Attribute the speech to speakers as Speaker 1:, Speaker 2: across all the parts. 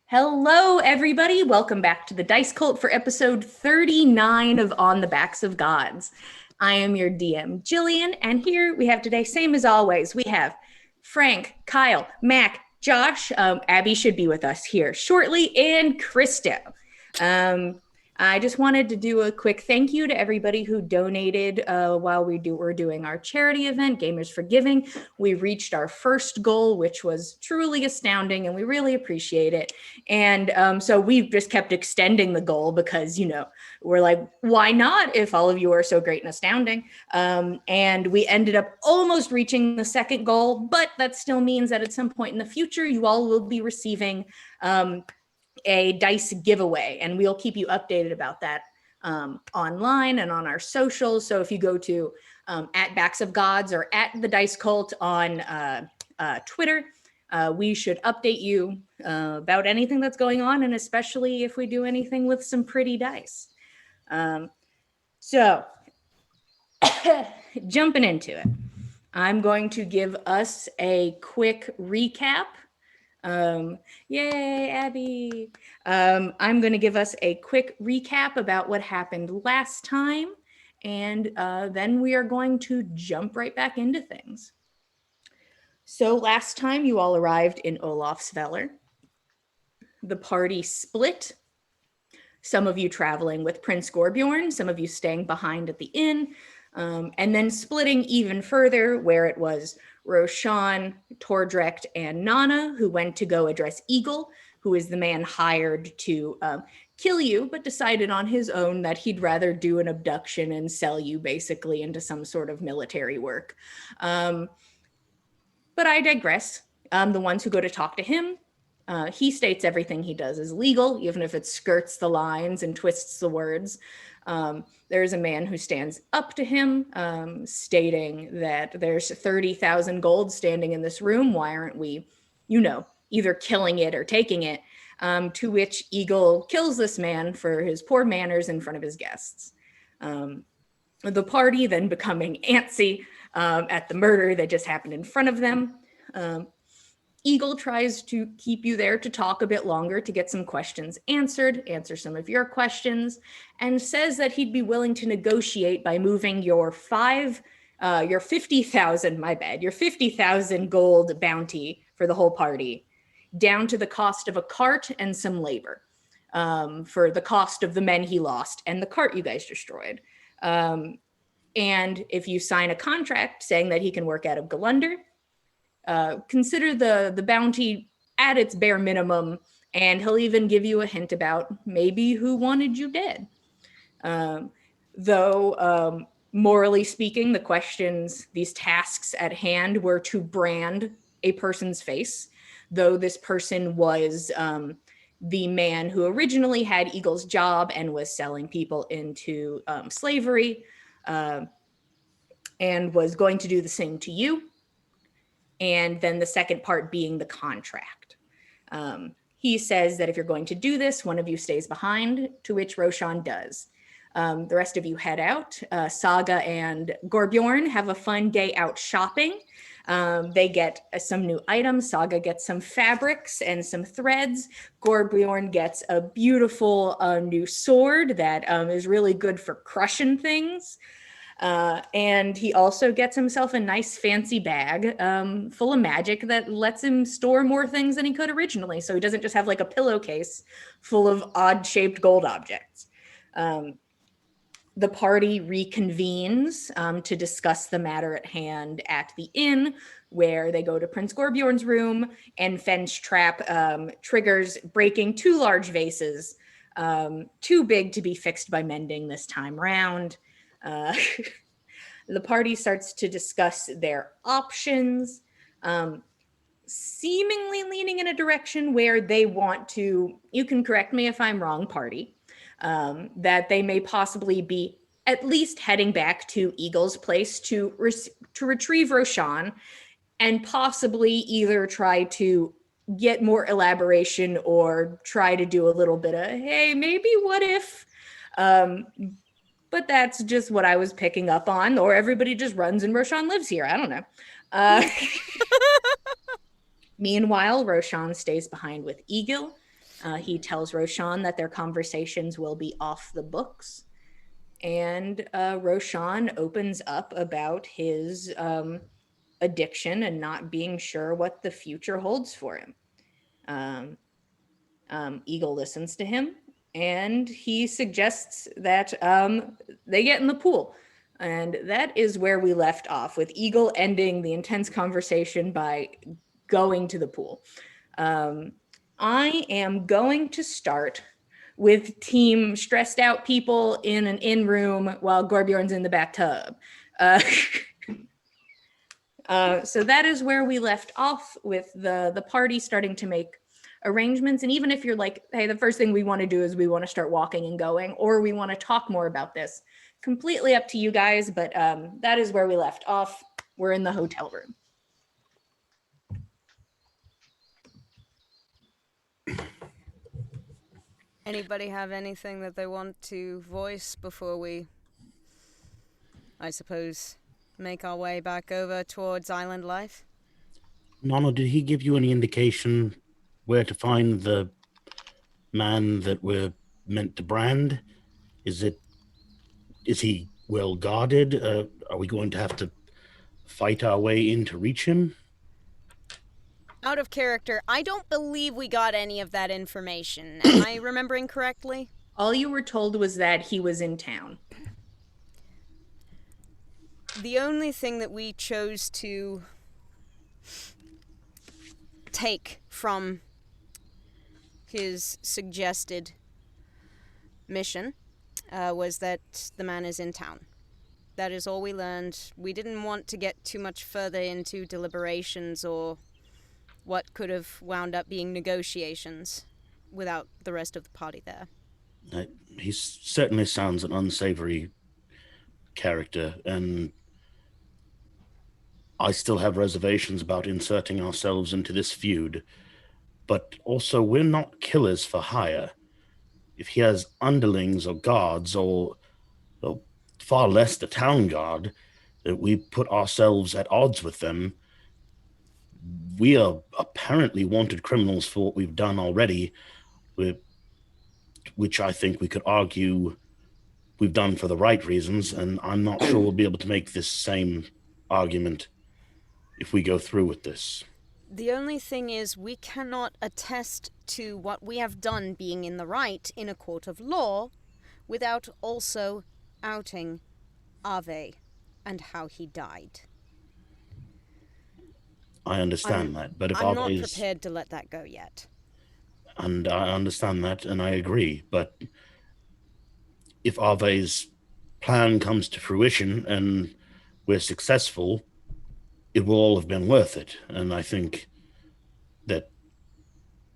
Speaker 1: Hello, everybody. Welcome back to the Dice Cult for episode 39 of On the Backs of Gods. I am your DM, Jillian, and here we have today, same as always, we have Frank, Kyle, Mac, Josh. Abby should be with us here shortly, and Krista. I just wanted to do a quick thank you to everybody who donated while we're doing our charity event, Gamers for Giving. We reached our first goal, which was truly astounding, and we really appreciate it. And so we've just kept extending the goal because, we're like, why not if all of you are so great and astounding? And we ended up almost reaching the second goal, but that still means that at some point in the future, you all will be receiving a dice giveaway, and we'll keep you updated about that online and on our socials. So if you go to at Backs of Gods or at the Dice Cult on Twitter, we should update you about anything that's going on, and especially if we do anything with some pretty dice. So jumping into it, I'm going to give us a quick recap. Yay, Abby. I'm going to give us a quick recap about what happened last time, and then we are going to jump right back into things. So last time you all arrived in Olafsveller. The party split. Some of you traveling with Prince Gorbjorn, some of you staying behind at the inn, and then splitting even further where it was Roshan, Tordrecht, and Nanna who went to go address Egill, who is the man hired to kill you, but decided on his own that he'd rather do an abduction and sell you basically into some sort of military work. But I digress. The ones who go to talk to him, he states everything he does is legal, even if it skirts the lines and twists the words. There's a man who stands up to him, stating that there's 30,000 gold standing in this room. Why aren't we, either killing it or taking it? To which Egill kills this man for his poor manners in front of his guests. The party then becoming antsy at the murder that just happened in front of them. Egill tries to keep you there to talk a bit longer to get some questions answered, answer some of your questions, and says that he'd be willing to negotiate by moving your 50,000 gold bounty for the whole party down to the cost of a cart and some labor, for the cost of the men he lost and the cart you guys destroyed. And if you sign a contract saying that he can work out of Gull'Lundr, consider the bounty at its bare minimum, and he'll even give you a hint about maybe who wanted you dead. Though, morally speaking, the questions, these tasks at hand were to brand a person's face, though this person was the man who originally had Egill's job and was selling people into slavery, and was going to do the same to you. And then the second part being the contract. He says that if you're going to do this, one of you stays behind, to which Roshan does. The rest of you head out. Saga and Gorbjorn have a fun day out shopping. They get some new items. Saga gets some fabrics and some threads. Gorbjorn gets a beautiful new sword that is really good for crushing things. And he also gets himself a nice fancy bag full of magic that lets him store more things than he could originally. So he doesn't just have like a pillowcase full of odd-shaped gold objects. The party reconvenes to discuss the matter at hand at the inn, where they go to Prince Gorbjorn's room, and Fen's trap triggers breaking two large vases, too big to be fixed by mending this time round. The party starts to discuss their options, seemingly leaning in a direction where they want to, you can correct me if I'm wrong, party, that they may possibly be at least heading back to Egill's place to retrieve Roshan, and possibly either try to get more elaboration or try to do a little bit of, hey, maybe what if, but that's just what I was picking up on, or everybody just runs and Roshan lives here. I don't know. Meanwhile, Roshan stays behind with Egill. He tells Roshan that their conversations will be off the books. And Roshan opens up about his addiction and not being sure what the future holds for him. Egill listens to him, and he suggests that they get in the pool. And that is where we left off, with Egill ending the intense conversation by going to the pool. I am going to start with team stressed out people in an in room while Gorbjorn's in the bathtub. So that is where we left off, with the party starting to make arrangements. And even if you're like, hey, the first thing we want to do is we want to start walking and going, or we want to talk more about this, completely up to you guys. But that is where we left off. We're in the hotel room.
Speaker 2: Anybody have anything that they want to voice before we, I suppose, make our way back over towards island life?
Speaker 3: Nanna, did he give you any indication where to find the man that we're meant to brand? Is he well guarded? Are we going to have to fight our way in to reach him?
Speaker 2: Out of character, I don't believe we got any of that information. Am I remembering correctly?
Speaker 1: All you were told was that he was in town.
Speaker 2: The only thing that we chose to take from his suggested mission was that the man is in town. That is all we learned. We didn't want to get too much further into deliberations or what could have wound up being negotiations without the rest of the party there.
Speaker 3: He certainly sounds an unsavory character, and I still have reservations about inserting ourselves into this feud. But also, we're not killers for hire. If he has underlings or guards, or far less the town guard, that we put ourselves at odds with them, we are apparently wanted criminals for what we've done already, which I think we could argue we've done for the right reasons, and I'm not sure we'll be able to make this same argument if we go through with this.
Speaker 2: The only thing is, we cannot attest to what we have done being in the right in a court of law without also outing Ave and how he died.
Speaker 3: I understand that, but if
Speaker 2: I'm
Speaker 3: Ave
Speaker 2: not prepared to let that go yet.
Speaker 3: And I understand that, and I agree, but if Ave's plan comes to fruition and we're successful, it will all have been worth it. And I think that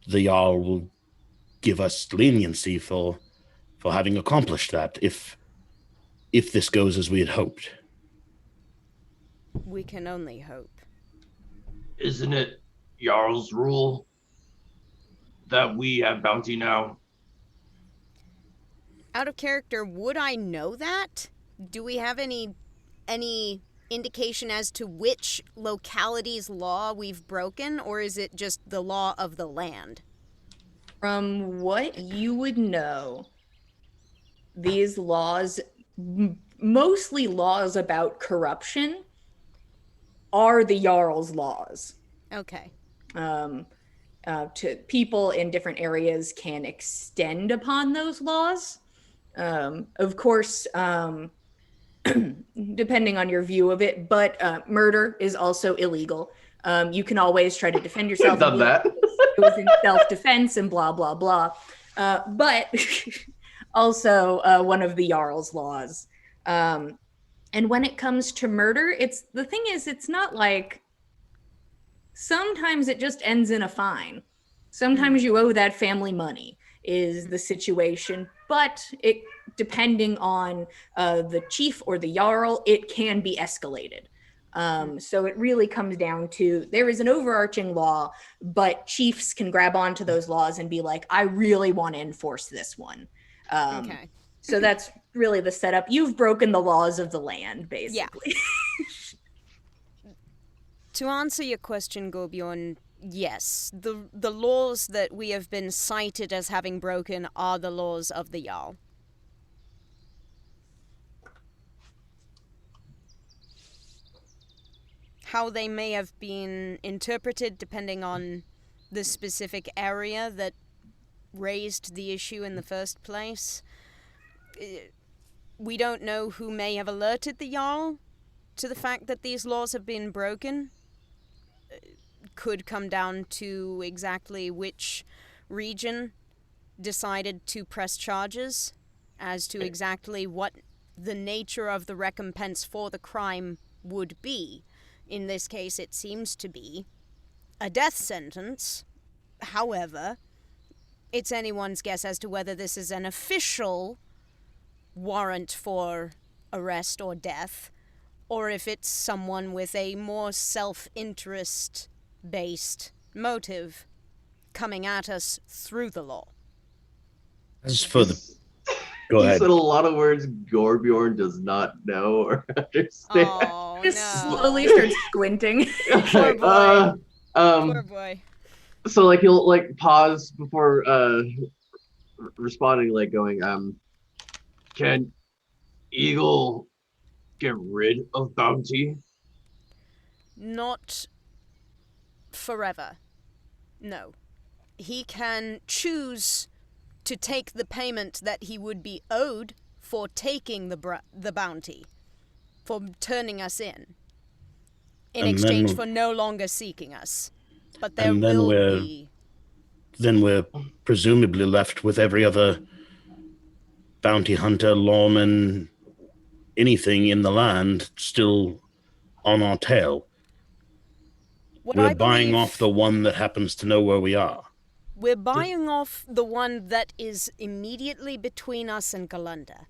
Speaker 3: the Jarl will give us leniency for having accomplished that, if this goes as we had hoped.
Speaker 2: We can only hope.
Speaker 4: Isn't it Jarl's rule that we have bounty now?
Speaker 2: Out of character, would I know that? Do we have any indication as to which locality's law we've broken, or is it just the law of the land?
Speaker 1: From what you would know, these laws, mostly laws about corruption, are the Jarl's laws.
Speaker 2: Okay.
Speaker 1: To people in different areas can extend upon those laws. Of course, depending on your view of it, but murder is also illegal. You can always try to defend yourself.
Speaker 4: Done that.
Speaker 1: It was in self-defense and blah, blah, blah. But also one of the Jarl's laws. And when it comes to murder, the thing is, it's not like, sometimes it just ends in a fine. Sometimes you owe that family money is the situation, but it, depending on the chief or the Jarl, it can be escalated. So it really comes down to, there is an overarching law, but chiefs can grab onto those laws and be like, I really want to enforce this one.
Speaker 2: Okay.
Speaker 1: So that's really the setup. You've broken the laws of the land, basically.
Speaker 2: Yeah. To answer your question, Gorbjorn, Yes, the laws that we have been cited as having broken are the laws of the Jarl. How they may have been interpreted depending on the specific area that raised the issue in the first place. We don't know who may have alerted the Jarl to the fact that these laws have been broken. Could come down to exactly which region decided to press charges, as to exactly what the nature of the recompense for the crime would be. In this case, it seems to be a death sentence. However, it's anyone's guess as to whether this is an official warrant for arrest or death, or if it's someone with a more self-interest based motive coming at us through the law.
Speaker 3: As for the... Go
Speaker 5: You
Speaker 3: ahead.
Speaker 5: said a lot of words Gorbjorn does not know or understand.
Speaker 2: Oh,
Speaker 1: Just
Speaker 2: no.
Speaker 1: slowly starts squinting.
Speaker 2: Poor boy. Poor
Speaker 5: Um,
Speaker 2: boy.
Speaker 5: so like he'll like pause before responding, like going, can Egill get rid of bounty?
Speaker 2: Not forever. No. He can choose to take the payment that he would be owed for taking the bounty, for turning us in
Speaker 3: And
Speaker 2: exchange
Speaker 3: then-
Speaker 2: for no longer seeking us. But there
Speaker 3: And then
Speaker 2: will
Speaker 3: we're-
Speaker 2: be...
Speaker 3: Then we're presumably left with every other bounty hunter, lawman, anything in the land still on our tail.
Speaker 2: What
Speaker 3: We're
Speaker 2: I
Speaker 3: buying
Speaker 2: believe-
Speaker 3: off the one that happens to know where we are.
Speaker 2: We're buying off the one that is immediately between us and Gull'Lundr.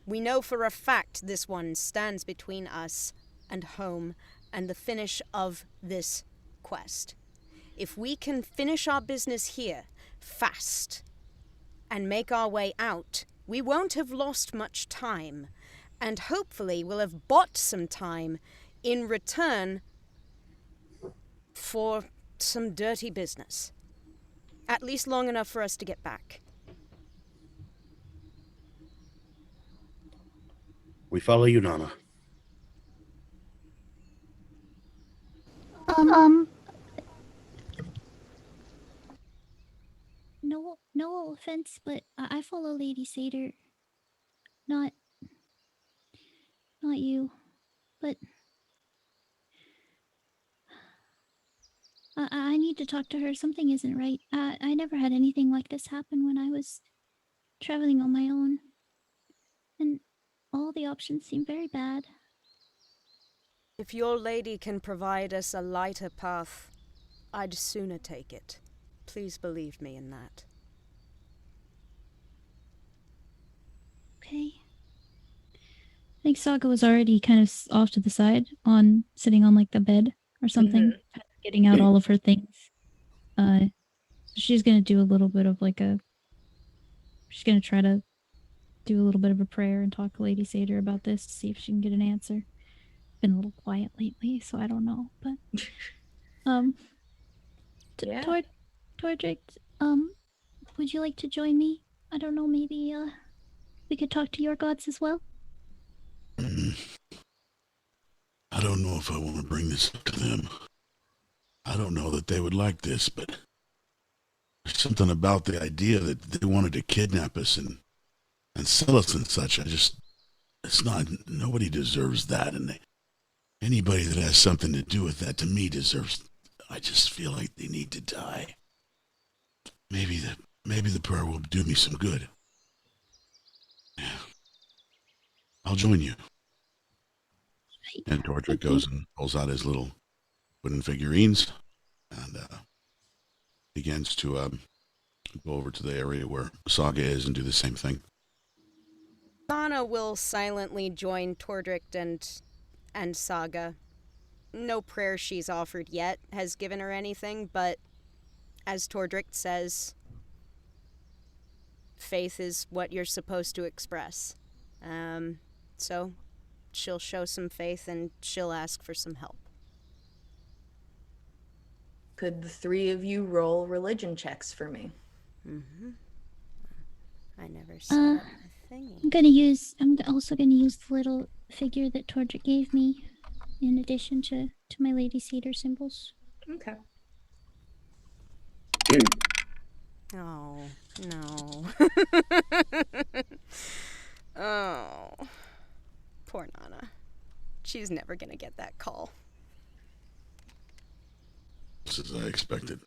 Speaker 2: We know for a fact this one stands between us and home and the finish of this quest. If we can finish our business here fast and make our way out, we won't have lost much time, and hopefully we'll have bought some time in return for some dirty business. At least long enough for us to get back.
Speaker 3: We follow you, Nanna.
Speaker 6: No offense, but I follow Lady Seidyr. Not you, but I need to talk to her. Something isn't right. I never had anything like this happen when I was traveling on my own, and all the options seem very bad.
Speaker 2: If your lady can provide us a lighter path, I'd sooner take it. Please believe me in that.
Speaker 6: Okay. I think Saga was already kind of off to the side, sitting on like the bed or something, kind of getting out all of her things. So she's gonna do a little bit of she's gonna try to do a little bit of a prayer and talk to Lady Seidyr about this to see if she can get an answer. Been a little quiet lately, so I don't know, but
Speaker 1: Yeah.
Speaker 6: Tordrick, would you like to join me? I don't know, maybe we could talk to your gods as well.
Speaker 7: I don't know if I want to bring this up to them. I don't know that they would like this, but there's something about the idea that they wanted to kidnap us and sell us and such. It's not, nobody deserves that, and anybody that has something to do with that to me deserves, I just feel like they need to die. Maybe the prayer will do me some good. Yeah. I'll join you. And Tordrick goes and pulls out his little wooden figurines and begins to go over to the area where Saga is and do the same thing.
Speaker 2: Nanna will silently join Tordrick and Saga. No prayer she's offered yet has given her anything, but as Tordrick says, faith is what you're supposed to express. So she'll show some faith and she'll ask for some help.
Speaker 1: Could the three of you roll religion checks for me?
Speaker 2: I never set up a thingy.
Speaker 6: I'm also gonna use the little figure that Tordrick gave me, in addition to my Lady Seidyr symbols.
Speaker 1: Okay.
Speaker 2: Oh, no. Oh. Poor Nanna. She's never gonna get that call.
Speaker 7: Just as I expected.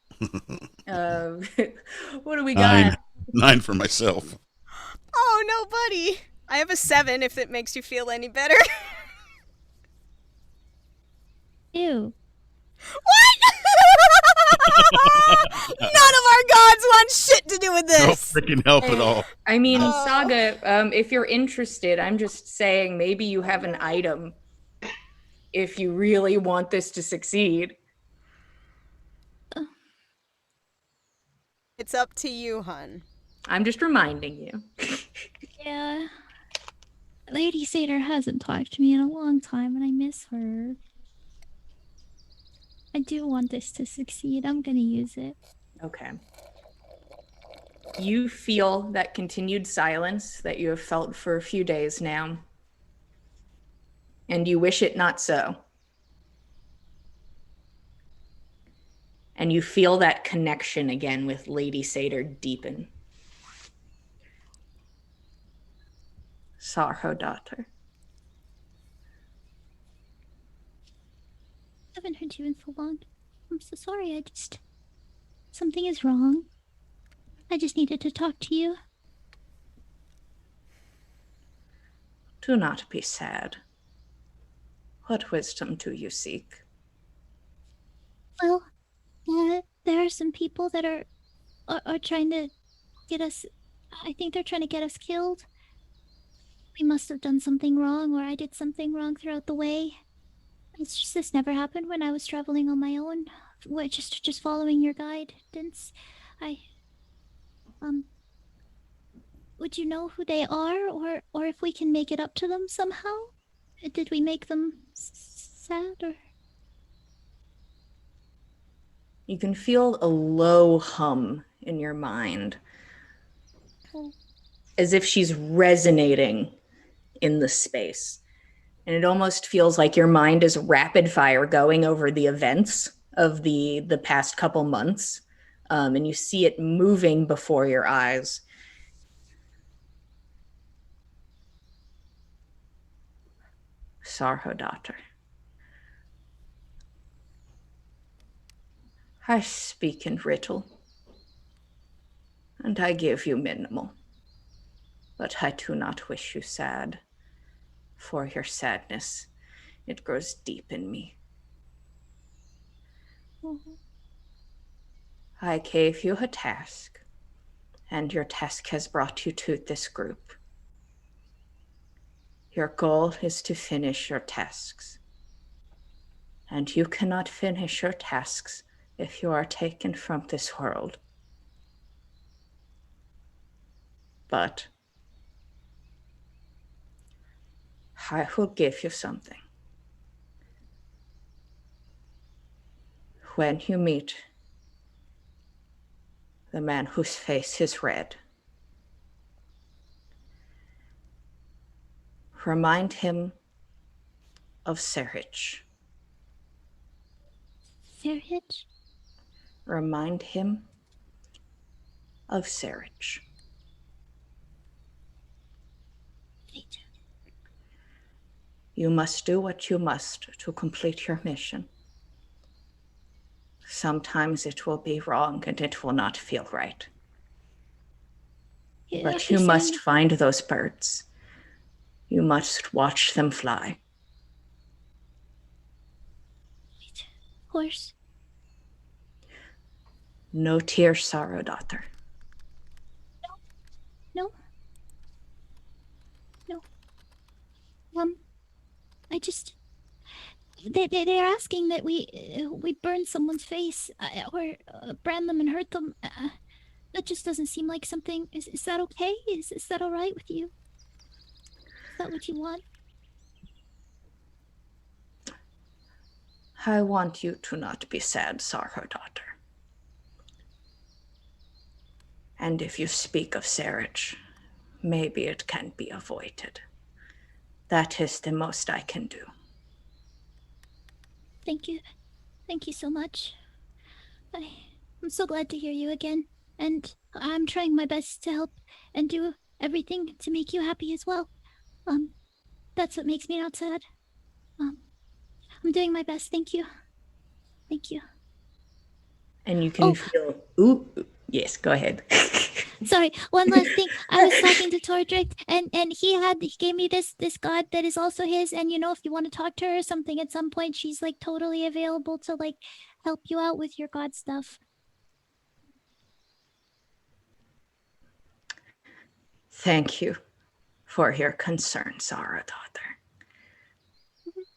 Speaker 1: What do we got?
Speaker 7: 9 for myself.
Speaker 2: Oh, no, buddy. I have a 7 if it makes you feel any better.
Speaker 6: Ew.
Speaker 2: What? None of our gods want shit to do with
Speaker 7: No
Speaker 2: this.
Speaker 7: freaking help at all.
Speaker 1: I mean, Saga, if you're interested, I'm just saying maybe you have an item if you really want this to succeed.
Speaker 2: It's up to you, hun.
Speaker 1: I'm just reminding you.
Speaker 6: Yeah. Lady Seidyr hasn't talked to me in a long time, and I miss her. I do want this to succeed. I'm gonna use it.
Speaker 1: Okay. You feel that continued silence that you have felt for a few days now, and you wish it not so. And you feel that connection again with Lady Seidyr deepen. Sarho daughter.
Speaker 6: I haven't heard you in so long. I'm so sorry. Something is wrong. I just needed to talk to you.
Speaker 1: Do not be sad. What wisdom do you seek?
Speaker 6: Well, there are some people that are trying to get us. I think they're trying to get us killed. We must have done something wrong, or I did something wrong throughout the way. It's just this never happened when I was traveling on my own. Just following your guidance. Would you know who they are, or if we can make it up to them somehow? Did we make them sad, or?
Speaker 1: You can feel a low hum in your mind, as if she's resonating in the space. And it almost feels like your mind is rapid fire going over the events of the past couple months. And you see it moving before your eyes. Sarho daughter. I speak in riddle, and I give you minimal, but I do not wish you sad. For your sadness, it grows deep in me. I gave you a task, and your task has brought you to this group. Your goal is to finish your tasks, and you cannot finish your tasks if you are taken from this world. But I will give you something. When you meet the man whose face is red, remind him of Serich.
Speaker 6: Serich?
Speaker 1: Remind him of Serich. You must do what you must to complete your mission. Sometimes it will be wrong and it will not feel right. But you must find those birds. You must watch them fly.
Speaker 6: Horse.
Speaker 1: No tears, sorrow, daughter.
Speaker 6: No. I just... They're asking that we burn someone's face, or brand them and hurt them. That just doesn't seem like something... Is that okay? Is that alright with you? Is that what you want?
Speaker 1: I want you to not be sad, Saga, daughter. And if you speak of Seidyr, maybe it can be avoided. That is the most I can do.
Speaker 6: Thank you. Thank you so much. I'm so glad to hear you again. And I'm trying my best to help and do everything to make you happy as well. That's what makes me not sad. I'm doing my best. Thank you. Thank you.
Speaker 1: And you can feel, ooh, yes, go ahead.
Speaker 6: Sorry, one last thing. I was talking to Tordrick, and he gave me this god that is also his. And if you want to talk to her or something at some point, she's like totally available to like help you out with your god stuff.
Speaker 1: Thank you for your concern, Saga, daughter.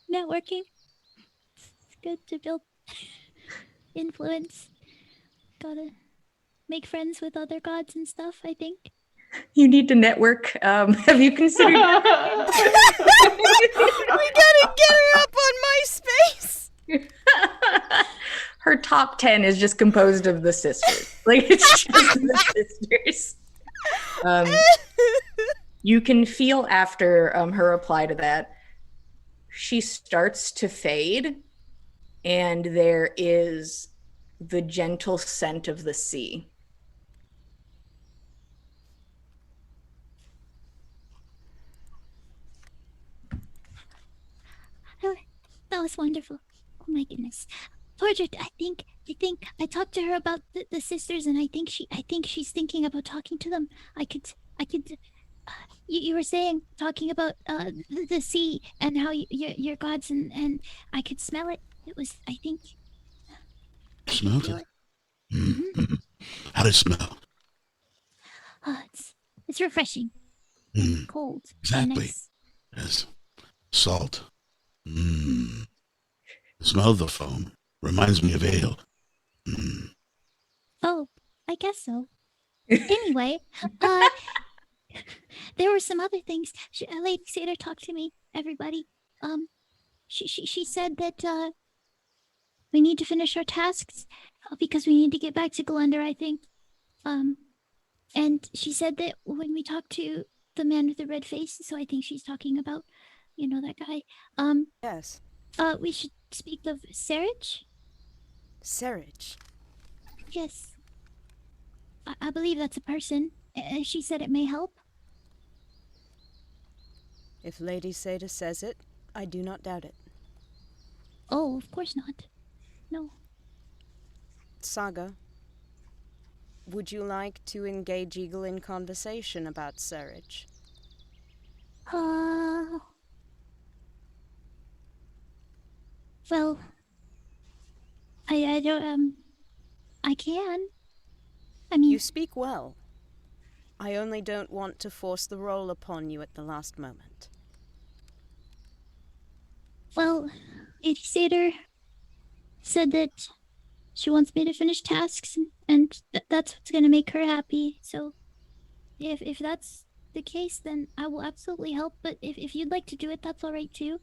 Speaker 6: Networking. It's good to build influence. Gotta make friends with other gods and stuff, I think.
Speaker 1: You need to network. Have you considered?
Speaker 2: We gotta get her up on MySpace.
Speaker 1: Her top 10 is just composed of the sisters. Like, it's just the sisters. You can feel after her reply to that, she starts to fade, and there is the gentle scent of the sea.
Speaker 6: That was wonderful. Oh my goodness. Tordrick, I think I talked to her about the sisters, and I think she's thinking about talking to them. I could you were talking about the sea and how your gods, and I could smell it. It was, I think.
Speaker 7: Smelled it? Mm-hmm. How did it smell?
Speaker 6: It's refreshing. Cold.
Speaker 7: Exactly.
Speaker 6: Nice.
Speaker 7: Yes. Salt. The smell of the foam reminds me of ale.
Speaker 6: Oh, I guess so. Anyway, there were some other things. Lady Seidyr talked to me, everybody. She said that we need to finish our tasks because we need to get back to Gull'Lundr, I think. And she said that when we talk to the man with the red face, so I think she's talking about, that guy.
Speaker 2: Yes.
Speaker 6: We should speak of Seidyr.
Speaker 2: Seidyr.
Speaker 6: Yes. I believe that's a person. She said it may help.
Speaker 2: If Lady Seidyr says it, I do not doubt it.
Speaker 6: Oh, of course not. No.
Speaker 2: Saga, would you like to engage Egill in conversation about Seidyr?
Speaker 6: Well, I don't, I can. I mean...
Speaker 2: You speak well. I only don't want to force the role upon you at the last moment.
Speaker 6: Well, Lady Seidyr said that she wants me to finish tasks, and that's what's gonna make her happy. So, if that's the case, then I will absolutely help. But if you'd like to do it, that's all right too.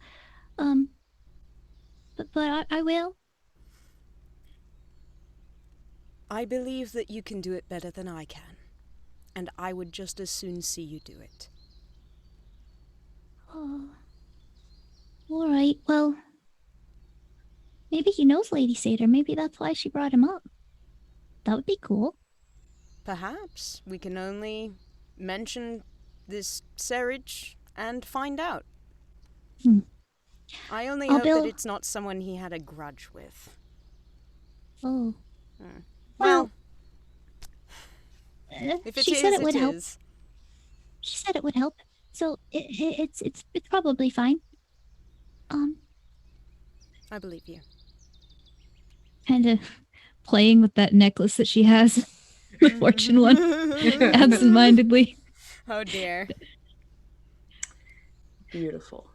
Speaker 6: But I will.
Speaker 2: I believe that you can do it better than I can, and I would just as soon see you do it.
Speaker 6: Oh. All right. Well, maybe he knows Lady Seidyr. Maybe that's why she brought him up. That would be cool.
Speaker 2: Perhaps we can only mention this Seidyr and find out. I only hope that it's not someone he had a grudge with.
Speaker 6: Oh.
Speaker 2: Well, if it
Speaker 6: she
Speaker 2: is,
Speaker 6: said it would help.
Speaker 2: is.
Speaker 6: She said it would help. So it's probably fine.
Speaker 2: I believe you.
Speaker 6: Kind of playing with that necklace that she has, the fortune one, absentmindedly.
Speaker 2: Oh dear.
Speaker 1: Beautiful.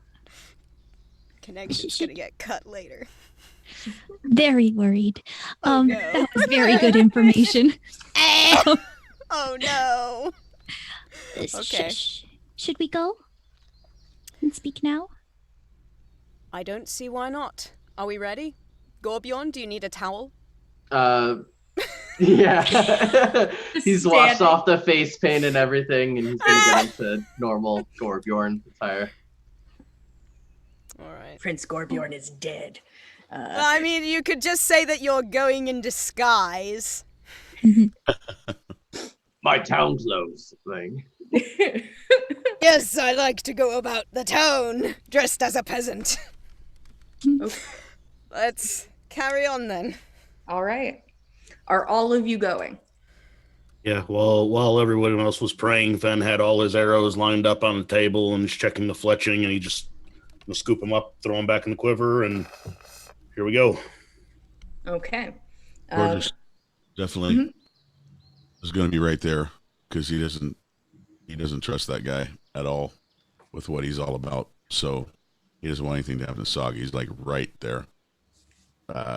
Speaker 2: Connection's gonna get cut later.
Speaker 6: Very worried.
Speaker 2: Oh, no.
Speaker 6: That was very good information.
Speaker 2: Oh no. Okay.
Speaker 6: Should we go and speak now?
Speaker 2: I don't see why not. Are we ready? Gorbjorn, do you need a towel?
Speaker 5: Yeah. He's washed
Speaker 1: Standing.
Speaker 5: off the face paint and everything, and he's gonna get into normal Gorbjorn attire.
Speaker 2: All right.
Speaker 1: Prince Gorbjorn is dead.
Speaker 2: I mean, you could just say that you're going in disguise.
Speaker 4: My town clothes thing.
Speaker 2: Yes, I like to go about the town dressed as a peasant.
Speaker 1: Okay.
Speaker 2: Let's carry on then.
Speaker 1: All right. Are all of you going?
Speaker 3: Yeah, well, while everyone else was praying, Fen had all his arrows lined up on the table and he's checking the fletching, and he just scoop them up, throw them back in the quiver, and here we go.
Speaker 1: Okay.
Speaker 7: Gorgeous. Definitely is going to be right there because he doesn't trust that guy at all with what he's all about. So he doesn't want anything to happen to Saga. He's like right there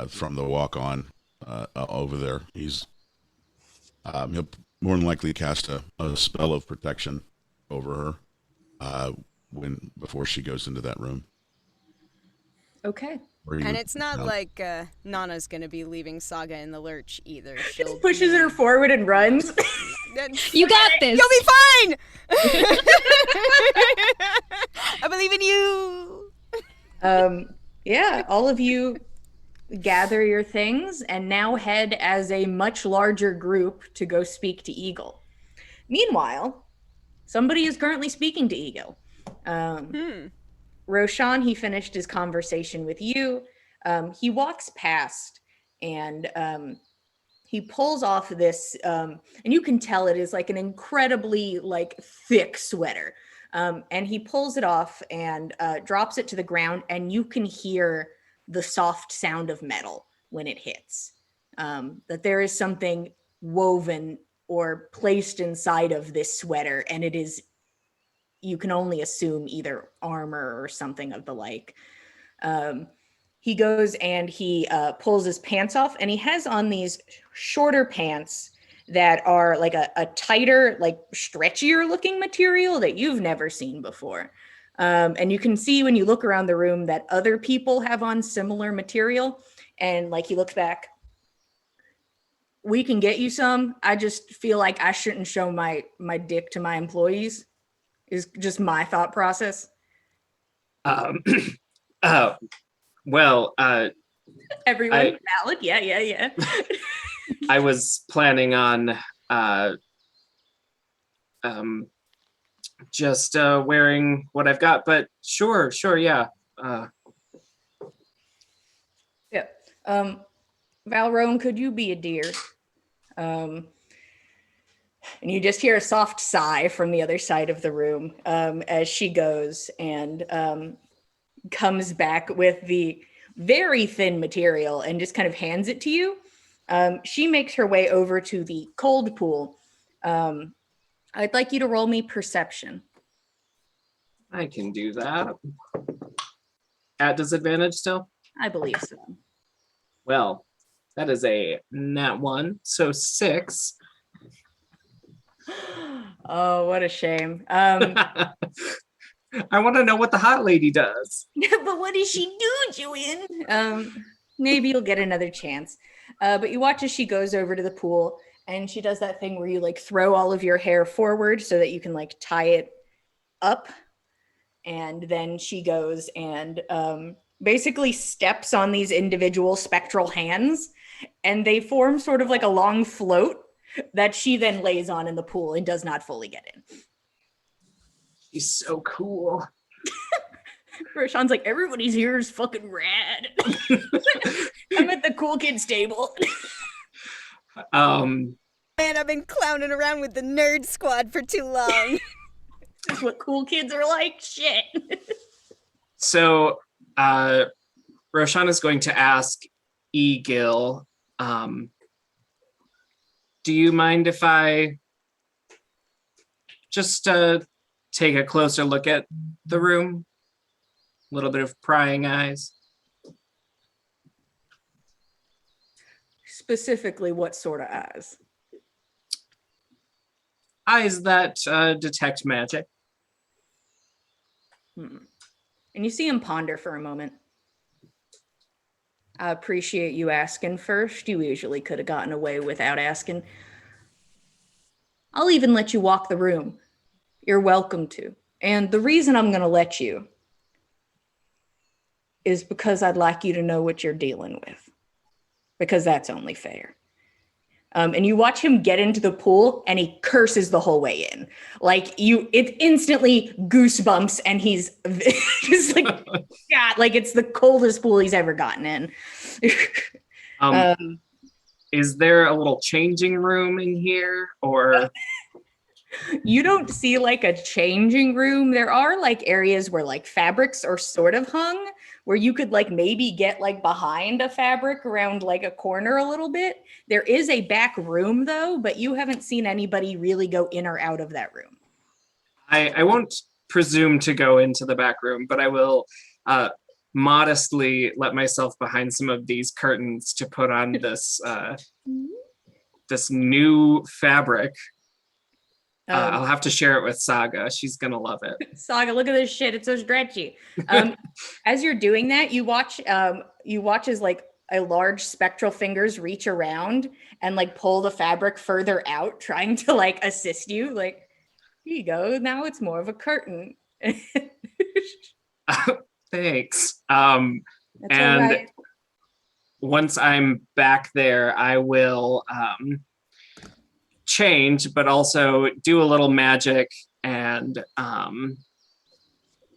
Speaker 7: from the walk on over there. He's he'll more than likely cast a spell of protection over her before she goes into that room.
Speaker 1: Okay.
Speaker 2: And it's not like Nanna's going to be leaving Saga in the lurch either. She'll
Speaker 1: Just pushes her forward and runs.
Speaker 6: You got this.
Speaker 2: You'll be fine! I believe in you!
Speaker 1: Yeah, all of you gather your things and now head as a much larger group to go speak to Egill. Meanwhile, somebody is currently speaking to Egill. Roshan, he finished his conversation with you. He walks past and he pulls off this, and you can tell it is like an incredibly like thick sweater. And he pulls it off and drops it to the ground, and you can hear the soft sound of metal when it hits. That there is something woven or placed inside of this sweater, and it is, you can only assume, either armor or something of the like. He goes and he pulls his pants off, and he has on these shorter pants that are like a tighter, like stretchier looking material that you've never seen before. And you can see when you look around the room that other people have on similar material. And like he looks back, we can get you some. I just feel like I shouldn't show my dick to my employees, is just my thought process.
Speaker 8: Well,
Speaker 1: Everyone valid. Yeah.
Speaker 8: I was planning on just wearing what I've got, but sure, yeah.
Speaker 1: Yeah. Valrone, could you be a deer? And you just hear a soft sigh from the other side of the room as she goes and comes back with the very thin material and just kind of hands it to you. She makes her way over to the cold pool. I'd like you to roll me perception.
Speaker 8: I can do that. At disadvantage still?
Speaker 1: I believe so.
Speaker 8: Well, that is a nat 1, so 6.
Speaker 1: Oh, what a shame.
Speaker 8: I want to know what the hot lady does.
Speaker 1: But what does she do, Joanne? Maybe you'll get another chance. But you watch as she goes over to the pool, and she does that thing where you like throw all of your hair forward so that you can like tie it up. And then she goes and basically steps on these individual spectral hands, and they form sort of like a long float that she then lays on in the pool and does not fully get in.
Speaker 8: She's so cool.
Speaker 1: Roshan's like, everybody's here is fucking rad. I'm at the cool kids table.
Speaker 2: Man, I've been clowning around with the nerd squad for too long.
Speaker 1: This is what cool kids are like. Shit.
Speaker 8: So, Roshan is going to ask Egill, do you mind if I just take a closer look at the room? A little bit of prying eyes.
Speaker 1: Specifically, what sort of eyes?
Speaker 8: Eyes that detect magic.
Speaker 1: And you see him ponder for a moment. I appreciate you asking first. You usually could have gotten away without asking. I'll even let you walk the room. You're welcome to. And the reason I'm going to let you is because I'd like you to know what you're dealing with, because that's only fair. And you watch him get into the pool and he curses the whole way in. Like it's instantly goosebumps and he's just like, God, like it's the coldest pool he's ever gotten in.
Speaker 8: Is there a little changing room in here, or?
Speaker 1: You don't see like a changing room. There are like areas where like fabrics are sort of hung, where you could like maybe get like behind a fabric around like a corner a little bit. There is a back room though, but you haven't seen anybody really go in or out of that room.
Speaker 8: I won't presume to go into the back room, but I will modestly let myself behind some of these curtains to put on this this new fabric. I'll have to share it with Saga. She's gonna love it.
Speaker 1: Saga, look at this shit. It's so stretchy. As you're doing that, you watch as like a large spectral fingers reach around and like pull the fabric further out, trying to like assist you. Like, here you go. Now it's more of a curtain.
Speaker 8: Thanks.
Speaker 1: That's
Speaker 8: and
Speaker 1: all right.
Speaker 8: Once I'm back there, I will change, but also do a little magic and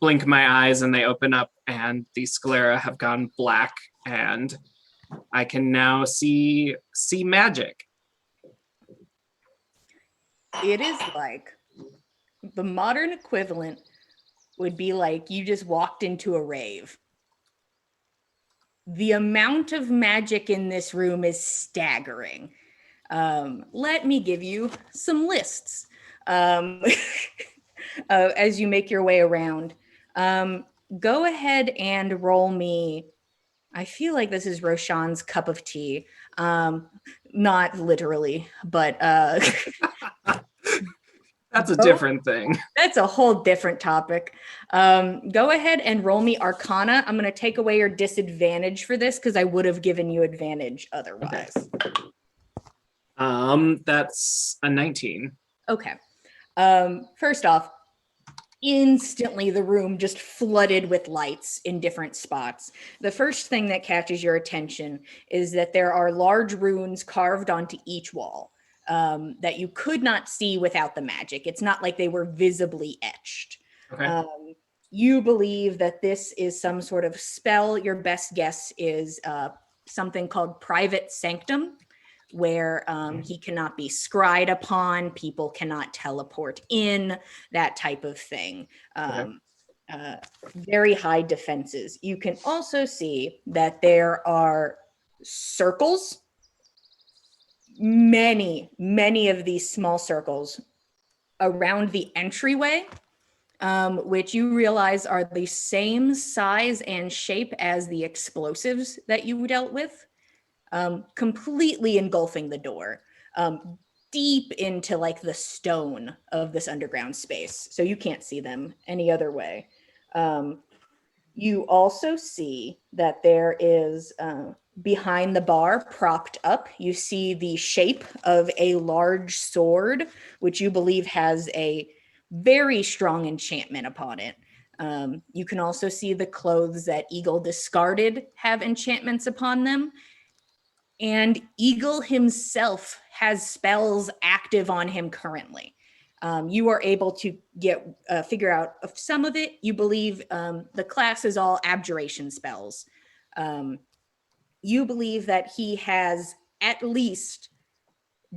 Speaker 8: blink my eyes and they open up and the sclera have gone black and I can now see magic.
Speaker 1: It is like the modern equivalent would be like you just walked into a rave. The amount of magic in this room is staggering. Let me give you some lists as you make your way around. Go ahead and roll me. I feel like this is Roshan's cup of tea. Not literally, but
Speaker 8: that's a different thing.
Speaker 1: That's a whole different topic. Go ahead and roll me Arcana. I'm going to take away your disadvantage for this because I would have given you advantage otherwise.
Speaker 8: Okay. That's a 19.
Speaker 1: Okay. First off, instantly the room just flooded with lights in different spots. The first thing that catches your attention is that there are large runes carved onto each wall that you could not see without the magic. It's not like they were visibly etched.
Speaker 8: Okay.
Speaker 1: You believe that this is some sort of spell. Your best guess is something called Private Sanctum, where he cannot be scryed upon, people cannot teleport in, that type of thing. Very high defenses. You can also see that there are circles, many of these small circles around the entryway, which you realize are the same size and shape as the explosives that you dealt with. Completely engulfing the door, deep into like the stone of this underground space. So you can't see them any other way. You also see that there is behind the bar, propped up, you see the shape of a large sword, which you believe has a very strong enchantment upon it. You can also see the clothes that Egill discarded have enchantments upon them. And Egill himself has spells active on him currently. You are able to figure out some of it. You believe the class is all abjuration spells. You believe that he has at least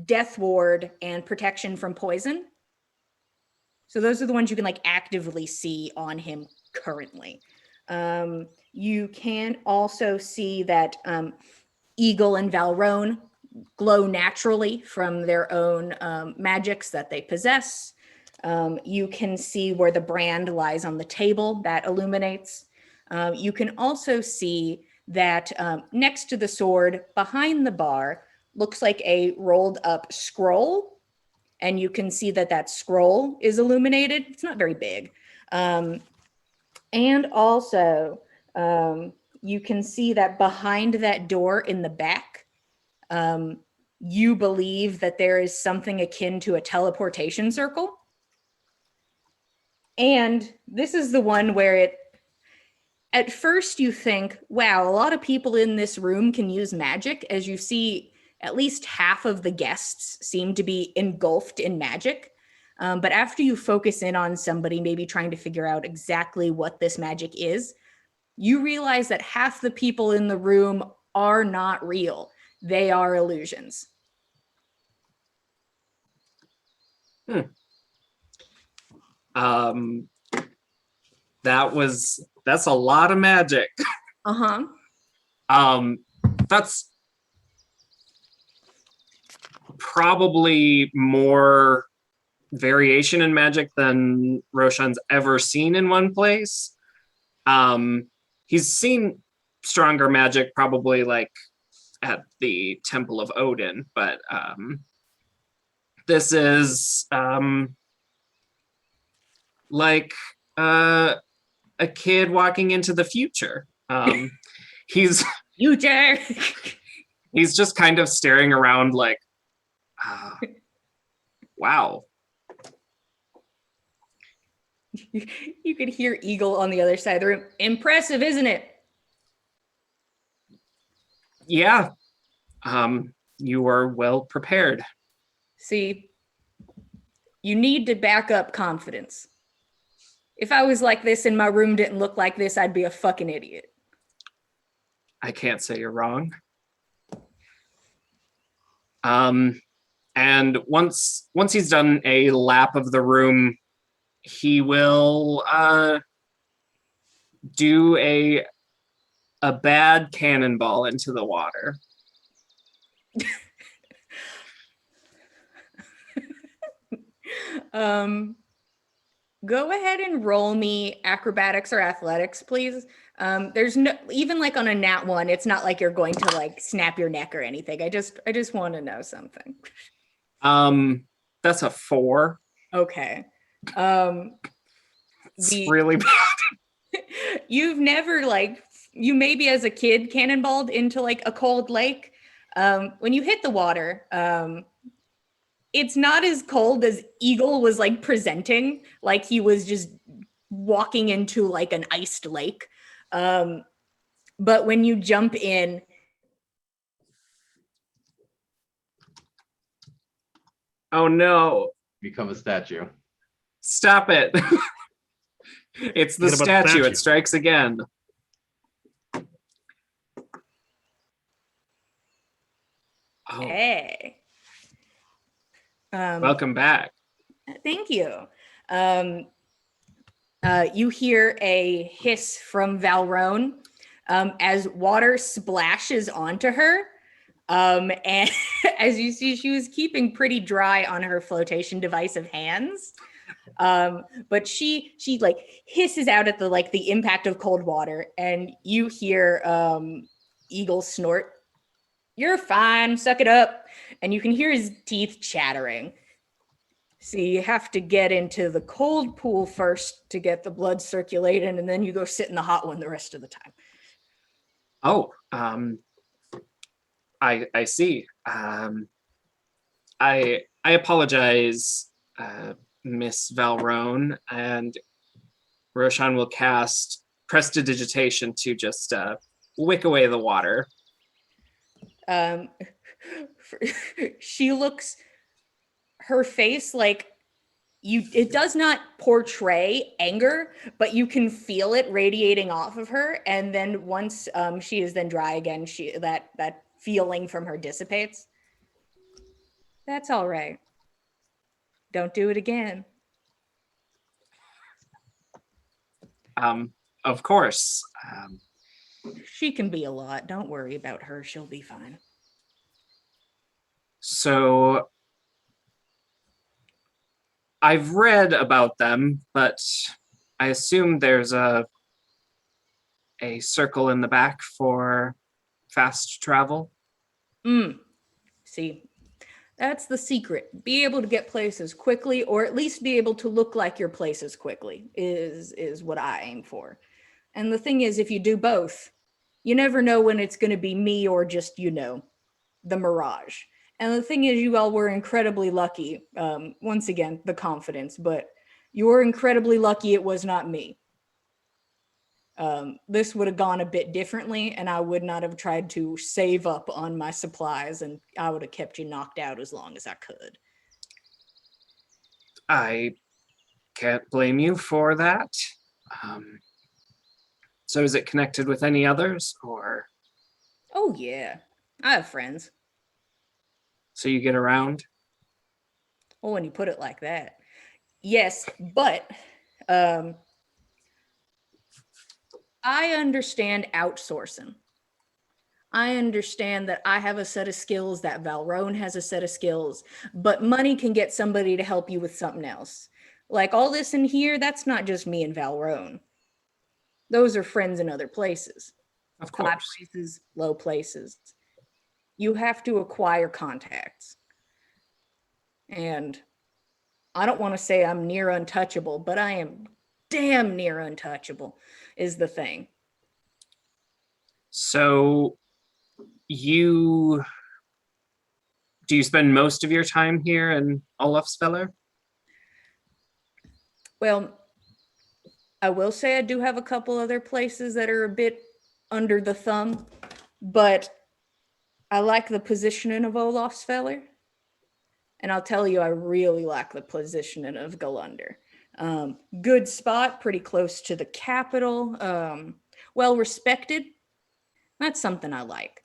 Speaker 1: Death Ward and protection from poison. So those are the ones you can like actively see on him currently. You can also see that Egill and Valrone glow naturally from their own magics that they possess. You can see where the brand lies on the table that illuminates. You can also see that next to the sword, behind the bar, looks like a rolled up scroll. And you can see that that scroll is illuminated. It's not very big. And also, you can see that behind that door in the back, you believe that there is something akin to a teleportation circle. And this is the one where at first you think, wow, a lot of people in this room can use magic, as you see at least half of the guests seem to be engulfed in magic. But after you focus in on somebody, maybe trying to figure out exactly what this magic is, you realize that half the people in the room are not real. They are illusions.
Speaker 8: That's a lot of magic. That's probably more variation in magic than Roshan's ever seen in one place. He's seen stronger magic probably like at the Temple of Odin, but this is like a kid walking into the future. He's
Speaker 1: future.
Speaker 8: He's just kind of staring around like, wow.
Speaker 1: You could hear Egill on the other side of the room. Impressive, isn't it?
Speaker 8: Yeah. You are well prepared.
Speaker 1: See, you need to back up confidence. If I was like this and my room didn't look like this, I'd be a fucking idiot.
Speaker 8: I can't say you're wrong. And once he's done a lap of the room, he will do a bad cannonball into the water.
Speaker 1: Go ahead and roll me acrobatics or athletics, please. There's no, even like on a nat 1, it's not like you're going to like snap your neck or anything. I just want to know something.
Speaker 8: That's a 4.
Speaker 1: Okay.
Speaker 8: It's really bad.
Speaker 1: You've never you maybe as a kid cannonballed into like a cold lake. When you hit the water, it's not as cold as Egill was like presenting, like he was just walking into like an iced lake. But when you jump in,
Speaker 8: oh no.
Speaker 5: Become a statue.
Speaker 8: Stop it. It's the statue. It strikes again. Oh.
Speaker 1: Hey.
Speaker 8: Welcome back.
Speaker 1: Thank you. You hear a hiss from Valrone as water splashes onto her. And as you see, she was keeping pretty dry on her flotation device of hands. But she like hisses out at the impact of cold water, and you hear Egill snort, "You're fine, suck it up." And you can hear his teeth chattering. So you have to get into the cold pool first to get the blood circulating, and then you go sit in the hot one the rest of the time.
Speaker 8: Oh, I see. I apologize, Miss Valrone, and Roshan will cast prestidigitation to just wick away the water.
Speaker 1: She looks, her face it does not portray anger, but you can feel it radiating off of her. And then once she is then dry again, that feeling from her dissipates. That's all right. Don't do it again.
Speaker 8: Of course.
Speaker 1: She can be a lot. Don't worry about her. She'll be fine.
Speaker 8: So I've read about them, but I assume there's a circle in the back for fast travel.
Speaker 1: See, that's the secret. Be able to get places quickly, or at least be able to look like your places quickly is what I aim for. And the thing is, if you do both, you never know when it's going to be me or just, the mirage. And the thing is, you all were incredibly lucky. Once again, the confidence, but you were incredibly lucky it was not me. This would have gone a bit differently, and I would not have tried to save up on my supplies, and I would have kept you knocked out as long as I could.
Speaker 8: I can't blame you for that. So is it connected with any others, or
Speaker 1: Oh, yeah. I have friends.
Speaker 8: so you get around?
Speaker 1: Well, when you put it like that. Yes, but I understand outsourcing. I understand that I have a set of skills, that Valrone has a set of skills, but money can get somebody to help you with something else. Like all this in here, that's not just me and Valrone. Those are friends in other places.
Speaker 8: Of
Speaker 1: High
Speaker 8: course.
Speaker 1: places, low places. You have to acquire contacts. And I don't want to say I'm near untouchable, but I am damn near untouchable, is the thing.
Speaker 8: So do you spend most of your time here in Olafsfeller?
Speaker 1: Well, I will say I do have a couple other places that are a bit under the thumb, but I like the positioning of Olafsfeller. And I'll tell you, I really like the positioning of Gull'Lundr. Good spot, pretty close to the capital, well respected. That's something I like.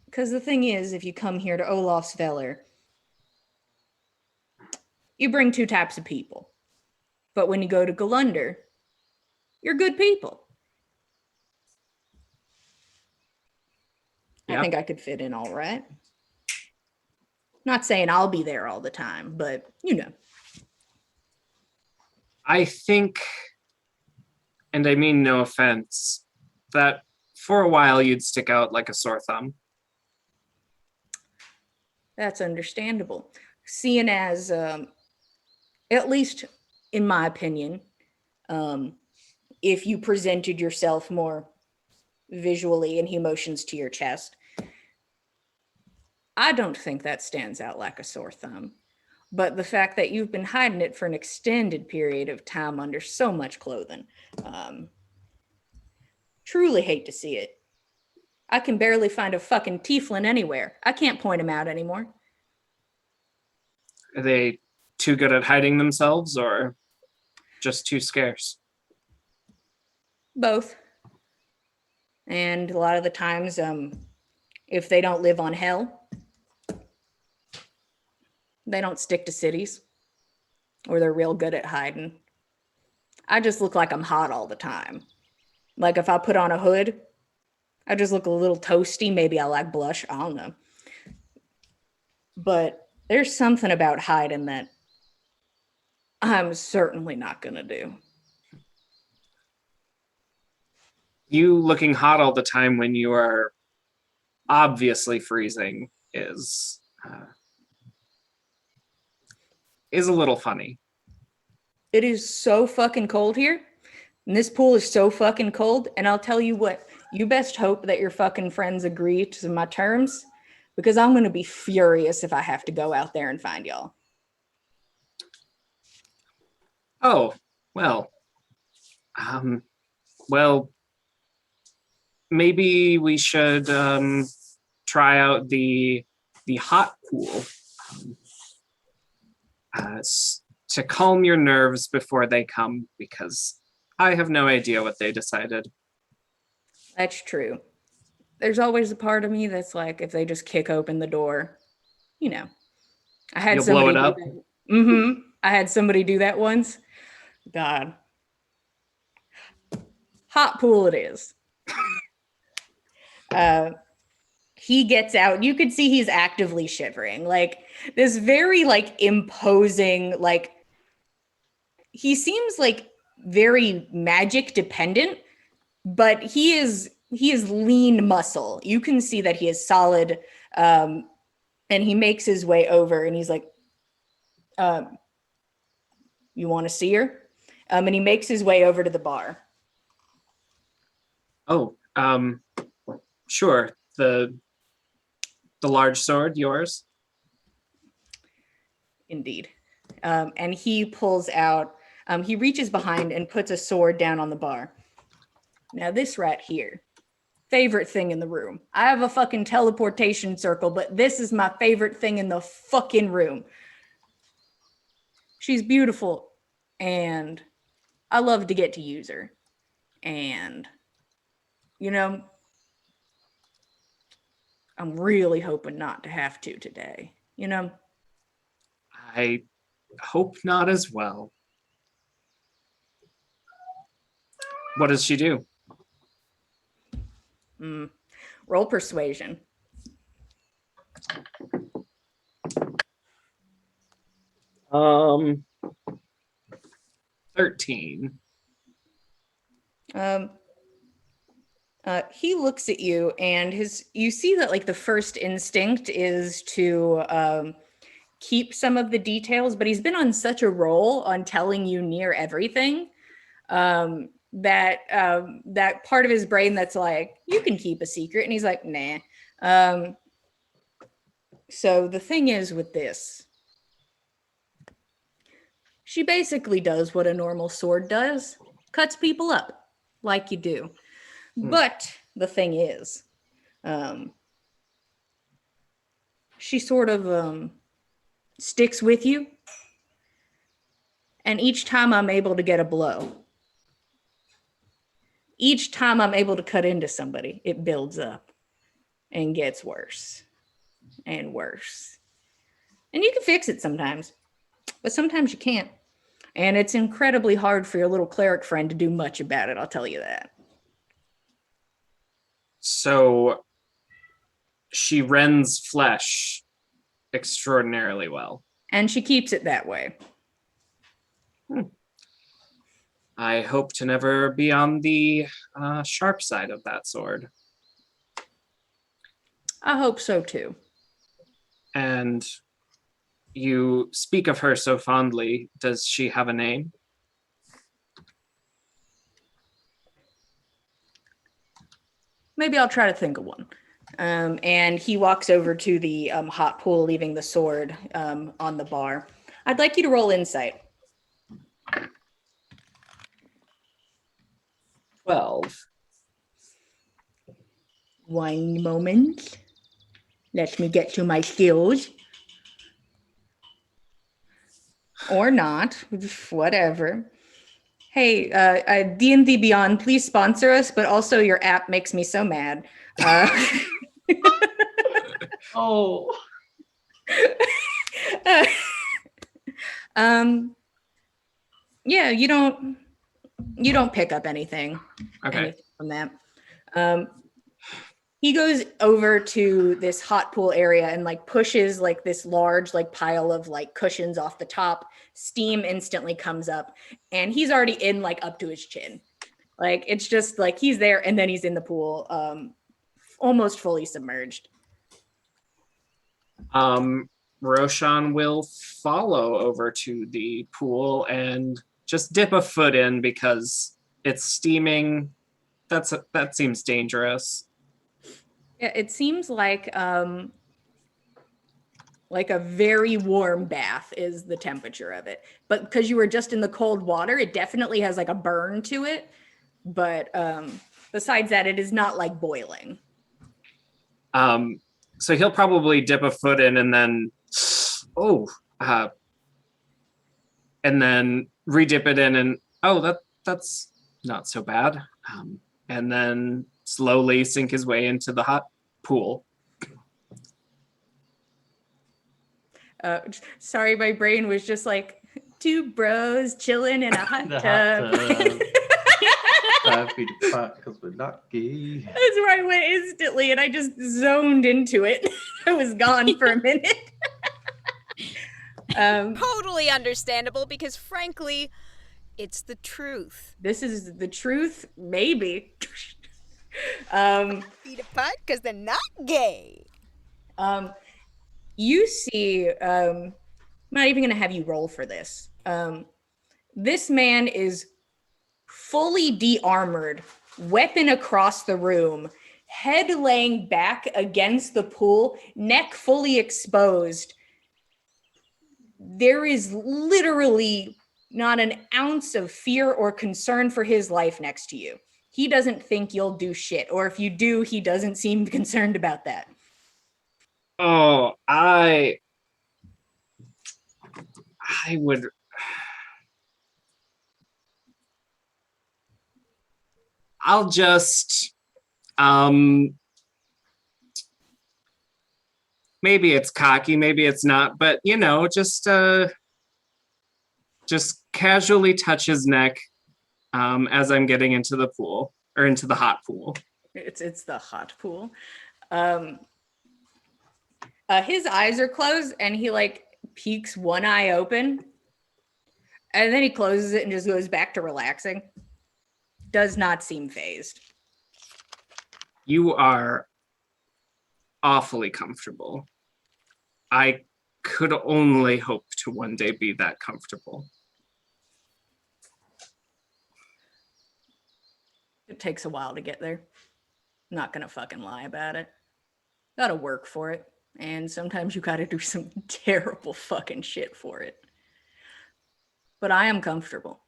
Speaker 1: Because the thing is, if you come here to Olafsfeller, you bring two types of people. But when you go to Gull'Lundr, you're good people.
Speaker 8: Yeah.
Speaker 1: I think I could fit in all right. Not saying I'll be there all the time, but
Speaker 8: I think, and I mean no offense, that for a while you'd stick out like a sore thumb.
Speaker 1: That's understandable. Seeing as, at least in my opinion, if you presented yourself more visually and emotions to your chest, I don't think that stands out like a sore thumb. But the fact that you've been hiding it for an extended period of time under so much clothing, truly hate to see it. I can barely find a fucking tiefling anywhere. I can't point him out anymore.
Speaker 8: Are they too good at hiding themselves or just too scarce?
Speaker 1: Both. And a lot of the times, if they don't live on hell, they don't stick to cities, or they're real good at hiding. I just look like I'm hot all the time. Like if I put on a hood, I just look a little toasty. Maybe I like blush. I don't know. But there's something about hiding that I'm certainly not going to do.
Speaker 8: You looking hot all the time when you are obviously freezing is a little funny.
Speaker 1: It is so fucking cold here. And this pool is so fucking cold. And I'll tell you what, you best hope that your fucking friends agree to my terms, because I'm going to be furious if I have to go out there and find y'all.
Speaker 8: Oh, well. Well, maybe we should try out the hot pool to calm your nerves before they come, because I have no idea what they decided.
Speaker 1: That's true. There's always a part of me that's like, if they just kick open the door, I had
Speaker 8: You'll blow
Speaker 1: somebody
Speaker 8: it up?
Speaker 1: do that. I had somebody do that once. God. Hot pool it is. He gets out. You could see he's actively shivering. Like this very imposing, he seems like very magic dependent, but he is lean muscle. You can see that he is solid. And he makes his way over and he's like, you want to see her? And he makes his way over to the bar.
Speaker 8: Oh, Um, sure. The large sword, yours?
Speaker 1: Indeed. And he pulls out, he reaches behind and puts a sword down on the bar. Now this right here, favorite thing in the room. I have a fucking teleportation circle, but this is my favorite thing in the fucking room. She's beautiful, and I love to get to use her. And, you know, I'm really hoping not to have to today, you know?
Speaker 8: I hope not as well. What does she do?
Speaker 1: Roll persuasion.
Speaker 8: Um, 13.
Speaker 1: He looks at you, and you see that like the first instinct is to keep some of the details, but he's been on such a roll on telling you near everything that part of his brain that's like, you can keep a secret, and he's like, nah. So the thing is with this, she basically does what a normal sword does, cuts people up like you do. But the thing is, she sort of sticks with you. And each time I'm able to get a blow, each time I'm able to cut into somebody, it builds up and gets worse and worse. And you can fix it sometimes, but sometimes you can't. And it's incredibly hard for your little cleric friend to do much about it, I'll tell you that.
Speaker 8: So she rends flesh extraordinarily well.
Speaker 1: And she keeps it that way.
Speaker 8: I hope to never be on the sharp side of that sword.
Speaker 1: I hope so too.
Speaker 8: And you speak of her so fondly. Does she have a name?
Speaker 1: Maybe I'll try to think of one. And he walks over to the hot pool, leaving the sword on the bar. I'd like you to roll insight.
Speaker 8: 12.
Speaker 1: One moment. Let me get to my skills. Or not, whatever. Hey, D&D Beyond, please sponsor us, but also your app makes me so mad.
Speaker 5: Oh.
Speaker 1: Yeah, you don't pick up anything from that. He goes over to this hot pool area and like pushes like this large like pile of like cushions off the top. Steam instantly comes up, and he's already in like up to his chin. Like it's just like he's there, and then he's in the pool, almost fully submerged.
Speaker 8: Roshan will follow over to the pool and just dip a foot in because it's steaming. That seems dangerous.
Speaker 1: Yeah, it seems like a very warm bath is the temperature of it. But because you were just in the cold water, it definitely has like a burn to it. But besides that, it is not like boiling.
Speaker 8: So he'll probably dip a foot in and then, and then re-dip it in and, that's not so bad. And then slowly sink his way into the hot pool.
Speaker 1: Sorry, my brain was just like two bros chilling in a hot tub.
Speaker 5: Happy to fight because we're not gay.
Speaker 1: That's where I went instantly, and I just zoned into it. I was gone for a minute.
Speaker 2: Totally understandable, because frankly, it's the truth.
Speaker 1: This is the truth, maybe.
Speaker 2: Feet apart because they're not gay.
Speaker 1: You see, I'm not even going to have you roll for this. This man is fully de-armored weapon across the room, head laying back against the pool, neck fully exposed. There is literally not an ounce of fear or concern for his life next to you. He doesn't think you'll do shit, or if you do, he doesn't seem concerned about that.
Speaker 8: Oh, I would. I'll just, maybe it's cocky, maybe it's not, but just casually touch his neck, as I'm getting into the pool or into the hot pool.
Speaker 1: It's the hot pool. His eyes are closed and he like peeks one eye open and then he closes it and just goes back to relaxing. Does not seem phased.
Speaker 8: You are awfully comfortable. I could only hope to one day be that comfortable.
Speaker 1: It takes a while to get there. Not gonna fucking lie about it. Gotta work for it. And sometimes you gotta do some terrible fucking shit for it. But I am comfortable.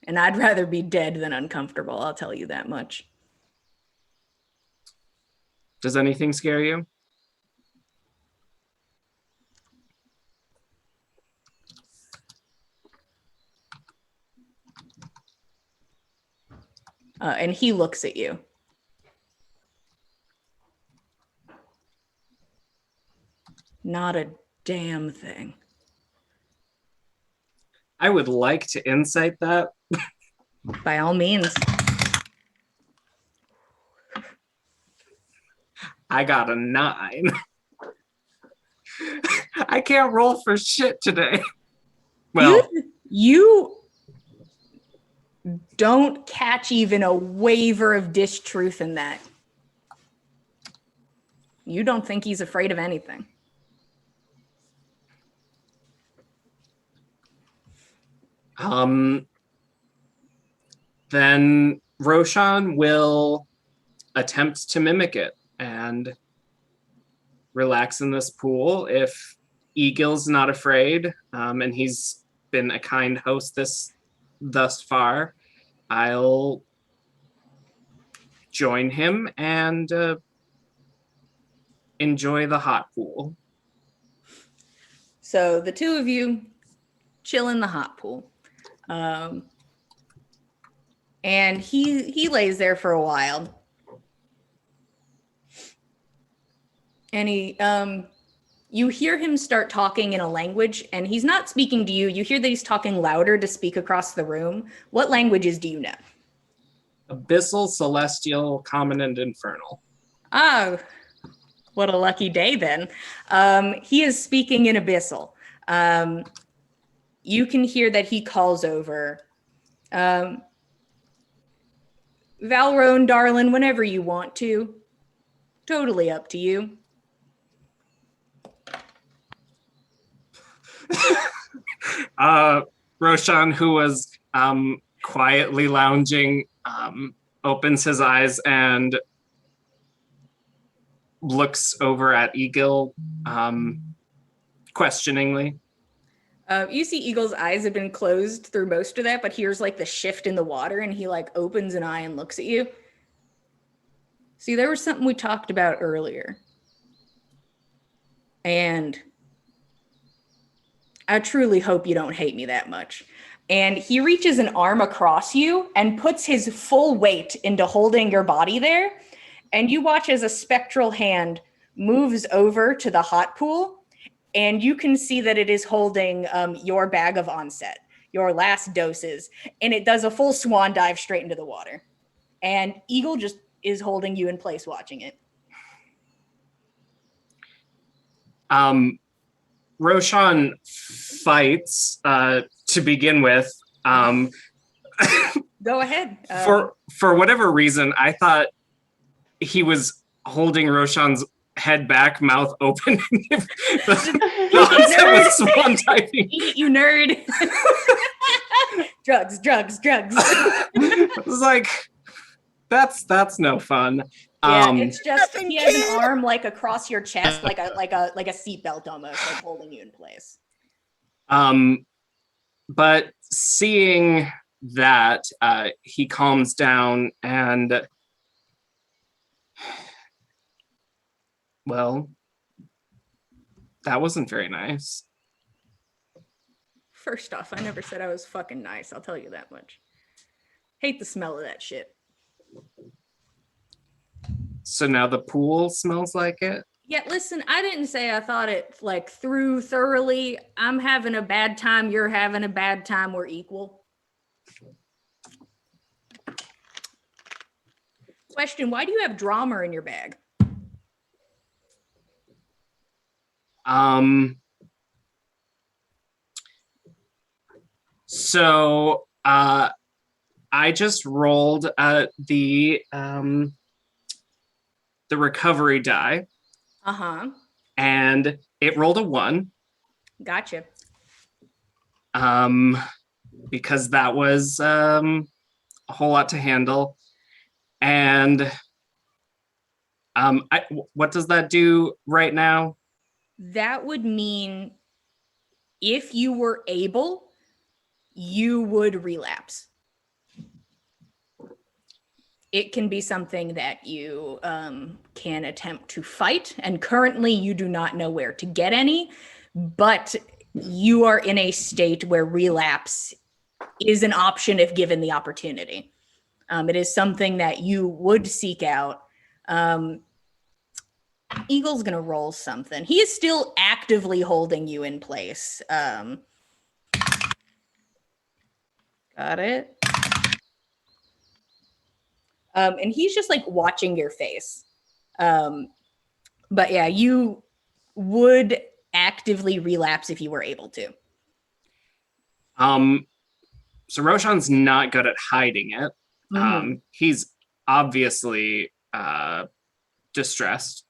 Speaker 1: And I'd rather be dead than uncomfortable, I'll tell you that much.
Speaker 8: Does anything scare you?
Speaker 1: And he looks at you. Not a damn thing.
Speaker 8: I would like to insight that.
Speaker 1: By all means.
Speaker 8: I got a 9. I can't roll for shit today. Well,
Speaker 1: you don't catch even a waver of distruth in that. You don't think he's afraid of anything.
Speaker 8: Then Roshan will attempt to mimic it and relax in this pool. If Egill's not afraid, and he's been a kind host thus far, I'll join him and enjoy the hot pool.
Speaker 1: So the two of you chill in the hot pool. And he lays there for a while. And you hear him start talking in a language, and he's not speaking to you. You hear that he's talking louder to speak across the room. What languages do you know?
Speaker 8: Abyssal, Celestial, Common, and Infernal.
Speaker 1: Oh, what a lucky day then. He is speaking in Abyssal. You can hear that he calls over. Valrone, darling, whenever you want to. Totally up to you.
Speaker 8: Roshan, who was quietly lounging, opens his eyes and looks over at Egill questioningly.
Speaker 1: You see Egill's eyes have been closed through most of that, but here's like the shift in the water and he like opens an eye and looks at you. See, there was something we talked about earlier. And I truly hope you don't hate me that much. And he reaches an arm across you and puts his full weight into holding your body there. And you watch as a spectral hand moves over to the hot pool. And you can see that it is holding your bag of onset, your last doses. And it does a full swan dive straight into the water. And Egill just is holding you in place watching it.
Speaker 8: Roshan fights to begin with.
Speaker 1: Go ahead.
Speaker 8: For whatever reason, I thought he was holding Roshan's head back, mouth open. the onset was swan diving.
Speaker 1: Eat, you nerd. Drugs.
Speaker 8: It was like, That's no fun.
Speaker 1: Yeah, it's just
Speaker 2: Nothing
Speaker 1: he has an
Speaker 2: can.
Speaker 1: arm like across your chest, like a seatbelt almost, like holding you in place.
Speaker 8: But seeing that, he calms down and, well, that wasn't very nice.
Speaker 1: First off, I never said I was fucking nice. I'll tell you that much. Hate the smell of that shit.
Speaker 8: So now the pool smells like it?
Speaker 1: Yeah, listen, I didn't say I thought it like through thoroughly. I'm having a bad time. You're having a bad time. We're equal. Question, why do you have drama in your bag?
Speaker 8: So I just rolled the recovery die.
Speaker 1: Uh-huh.
Speaker 8: And it rolled a 1.
Speaker 1: Gotcha.
Speaker 8: Because that was a whole lot to handle. And what does that do right now?
Speaker 1: That would mean if you were able, you would relapse. It can be something that you can attempt to fight, and currently you do not know where to get any, but you are in a state where relapse is an option if given the opportunity. It is something that you would seek out. Eagle's gonna roll something. He is still actively holding you in place. Got it. And he's just like watching your face. But yeah, you would actively relapse if you were able to.
Speaker 8: So Roshan's not good at hiding it. He's obviously distressed.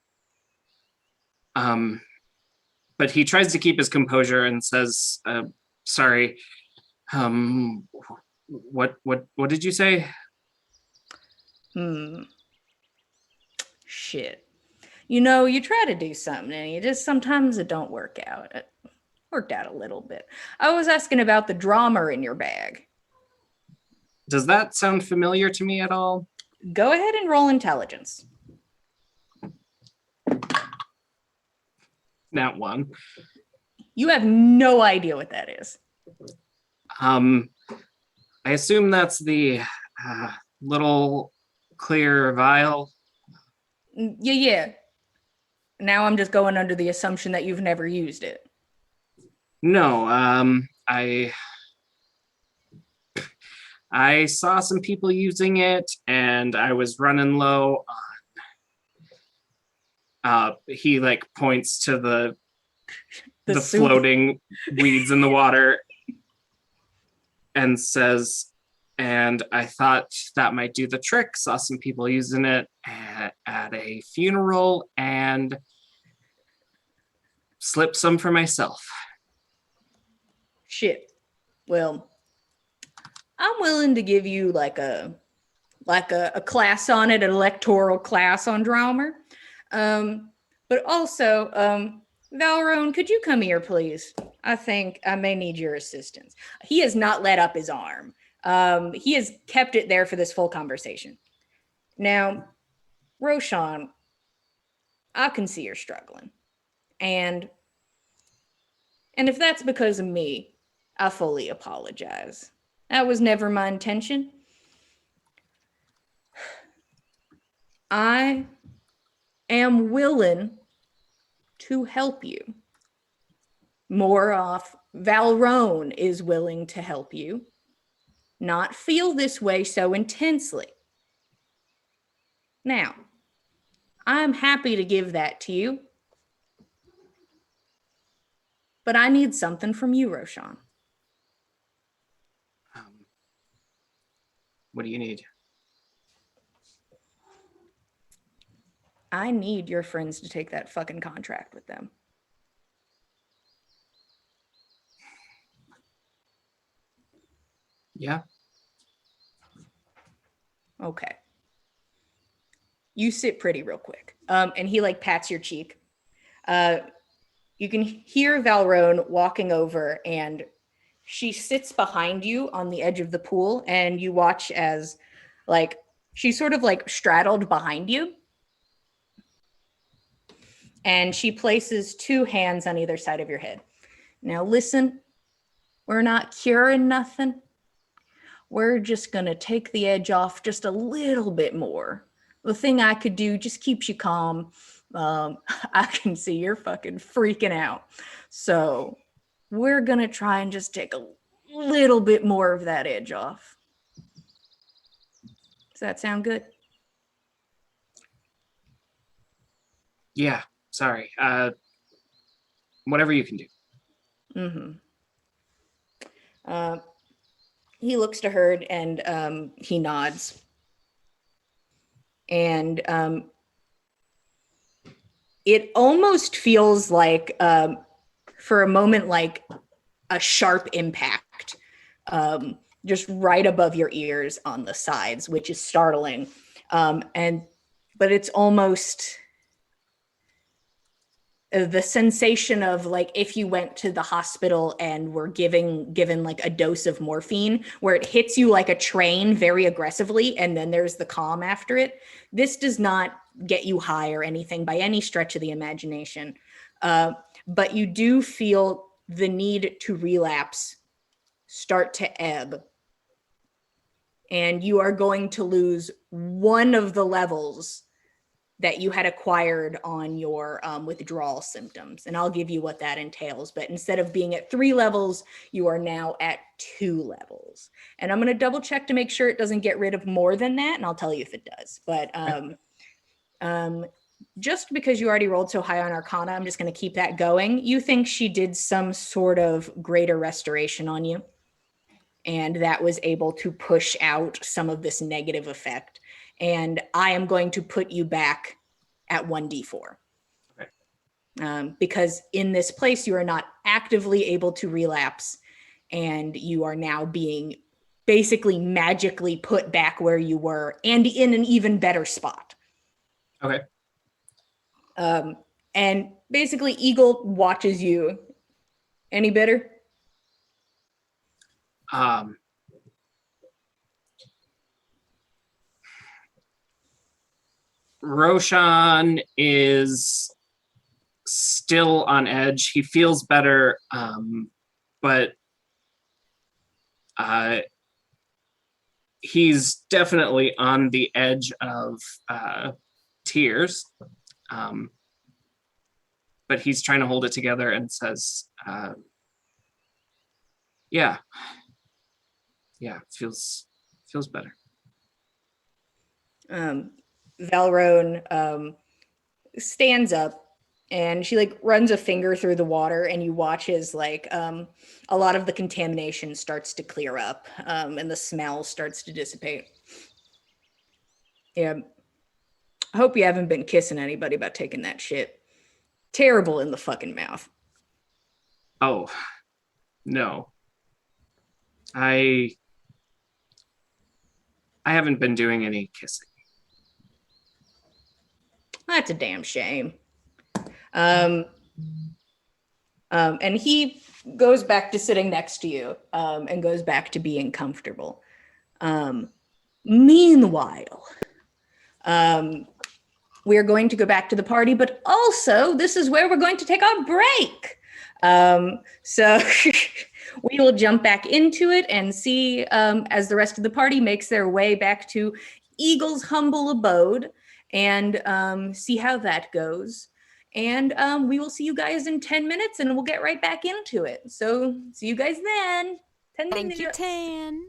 Speaker 8: But he tries to keep his composure and says, sorry, what did you say?
Speaker 1: Shit. You know, you try to do something and you just sometimes it don't work out. It worked out a little bit. I was asking about the drama in your bag.
Speaker 8: Does that sound familiar to me at all?
Speaker 1: Go ahead and roll intelligence.
Speaker 8: Nat 1.
Speaker 1: You have no idea what that is.
Speaker 8: I assume that's the little clear vial.
Speaker 1: Yeah. Now I'm just going under the assumption that you've never used it.
Speaker 8: No, I saw some people using it and I was running low on he like points to the floating weeds in the water and says, and I thought that might do the trick. Saw some people using it at a funeral and slipped some for myself.
Speaker 1: Shit. Well, I'm willing to give you like a class on it, an electoral class on drama. But also, Valrone, could you come here, please? I think I may need your assistance. He has not let up his arm. He has kept it there for this full conversation. Now, Roshan, I can see you're struggling. And if that's because of me, I fully apologize. That was never my intention. I am willing to help you. More off, Valrone is willing to help you. Not feel this way so intensely. Now, I'm happy to give that to you. But I need something from you, Roshan.
Speaker 8: What do you need?
Speaker 1: I need your friends to take that fucking contract with them.
Speaker 8: Yeah.
Speaker 1: Okay. You sit pretty real quick. And he like pats your cheek. You can hear Valrone walking over, and she sits behind you on the edge of the pool, and you watch as like she's sort of like straddled behind you. And she places 2 hands on either side of your head. Now listen, we're not curing nothing. We're just going to take the edge off just a little bit more. The thing I could do just keeps you calm. I can see you're fucking freaking out. So we're going to try and just take a little bit more of that edge off. Does that sound good?
Speaker 8: Yeah, sorry. Whatever you can do.
Speaker 1: He looks to her and he nods. And it almost feels like, for a moment, like a sharp impact, just right above your ears on the sides, which is startling. But it's almost the sensation of like if you went to the hospital and were given like a dose of morphine, where it hits you like a train very aggressively and then there's the calm after it. This does not get you high or anything by any stretch of the imagination, but you do feel the need to relapse start to ebb, and you are going to lose one of the levels that you had acquired on your withdrawal symptoms. And I'll give you what that entails. But instead of being at 3 levels, you are now at 2 levels. And I'm going to double check to make sure it doesn't get rid of more than that. And I'll tell you if it does. But just because you already rolled so high on Arcana, I'm just going to keep that going. You think she did some sort of greater restoration on you, and that was able to push out some of this negative effect. And I am going to put you back at 1d4.
Speaker 8: Okay.
Speaker 1: Because in this place, you are not actively able to relapse, and you are now being basically magically put back where you were and in an even better spot.
Speaker 8: Okay.
Speaker 1: And basically, Egill watches you. Any better?
Speaker 8: Roshan is still on edge. He feels better, but he's definitely on the edge of tears. But he's trying to hold it together and says, yeah, feels better.
Speaker 1: Valrone stands up, and she like runs a finger through the water, and you watch as like a lot of the contamination starts to clear up, and the smell starts to dissipate. Yeah, I hope you haven't been kissing anybody about taking that shit. Terrible in the fucking mouth.
Speaker 8: Oh, no. I haven't been doing any kissing.
Speaker 1: That's a damn shame. And he goes back to sitting next to you, and goes back to being comfortable. Meanwhile, we're going to go back to the party, but also this is where we're going to take our break. So we will jump back into it and see as the rest of the party makes their way back to Egill's humble abode, and see how that goes. And we will see you guys in 10 minutes, and we'll get right back into it. So see you guys then. 10
Speaker 2: Thank
Speaker 1: minutes.
Speaker 2: you, Tan.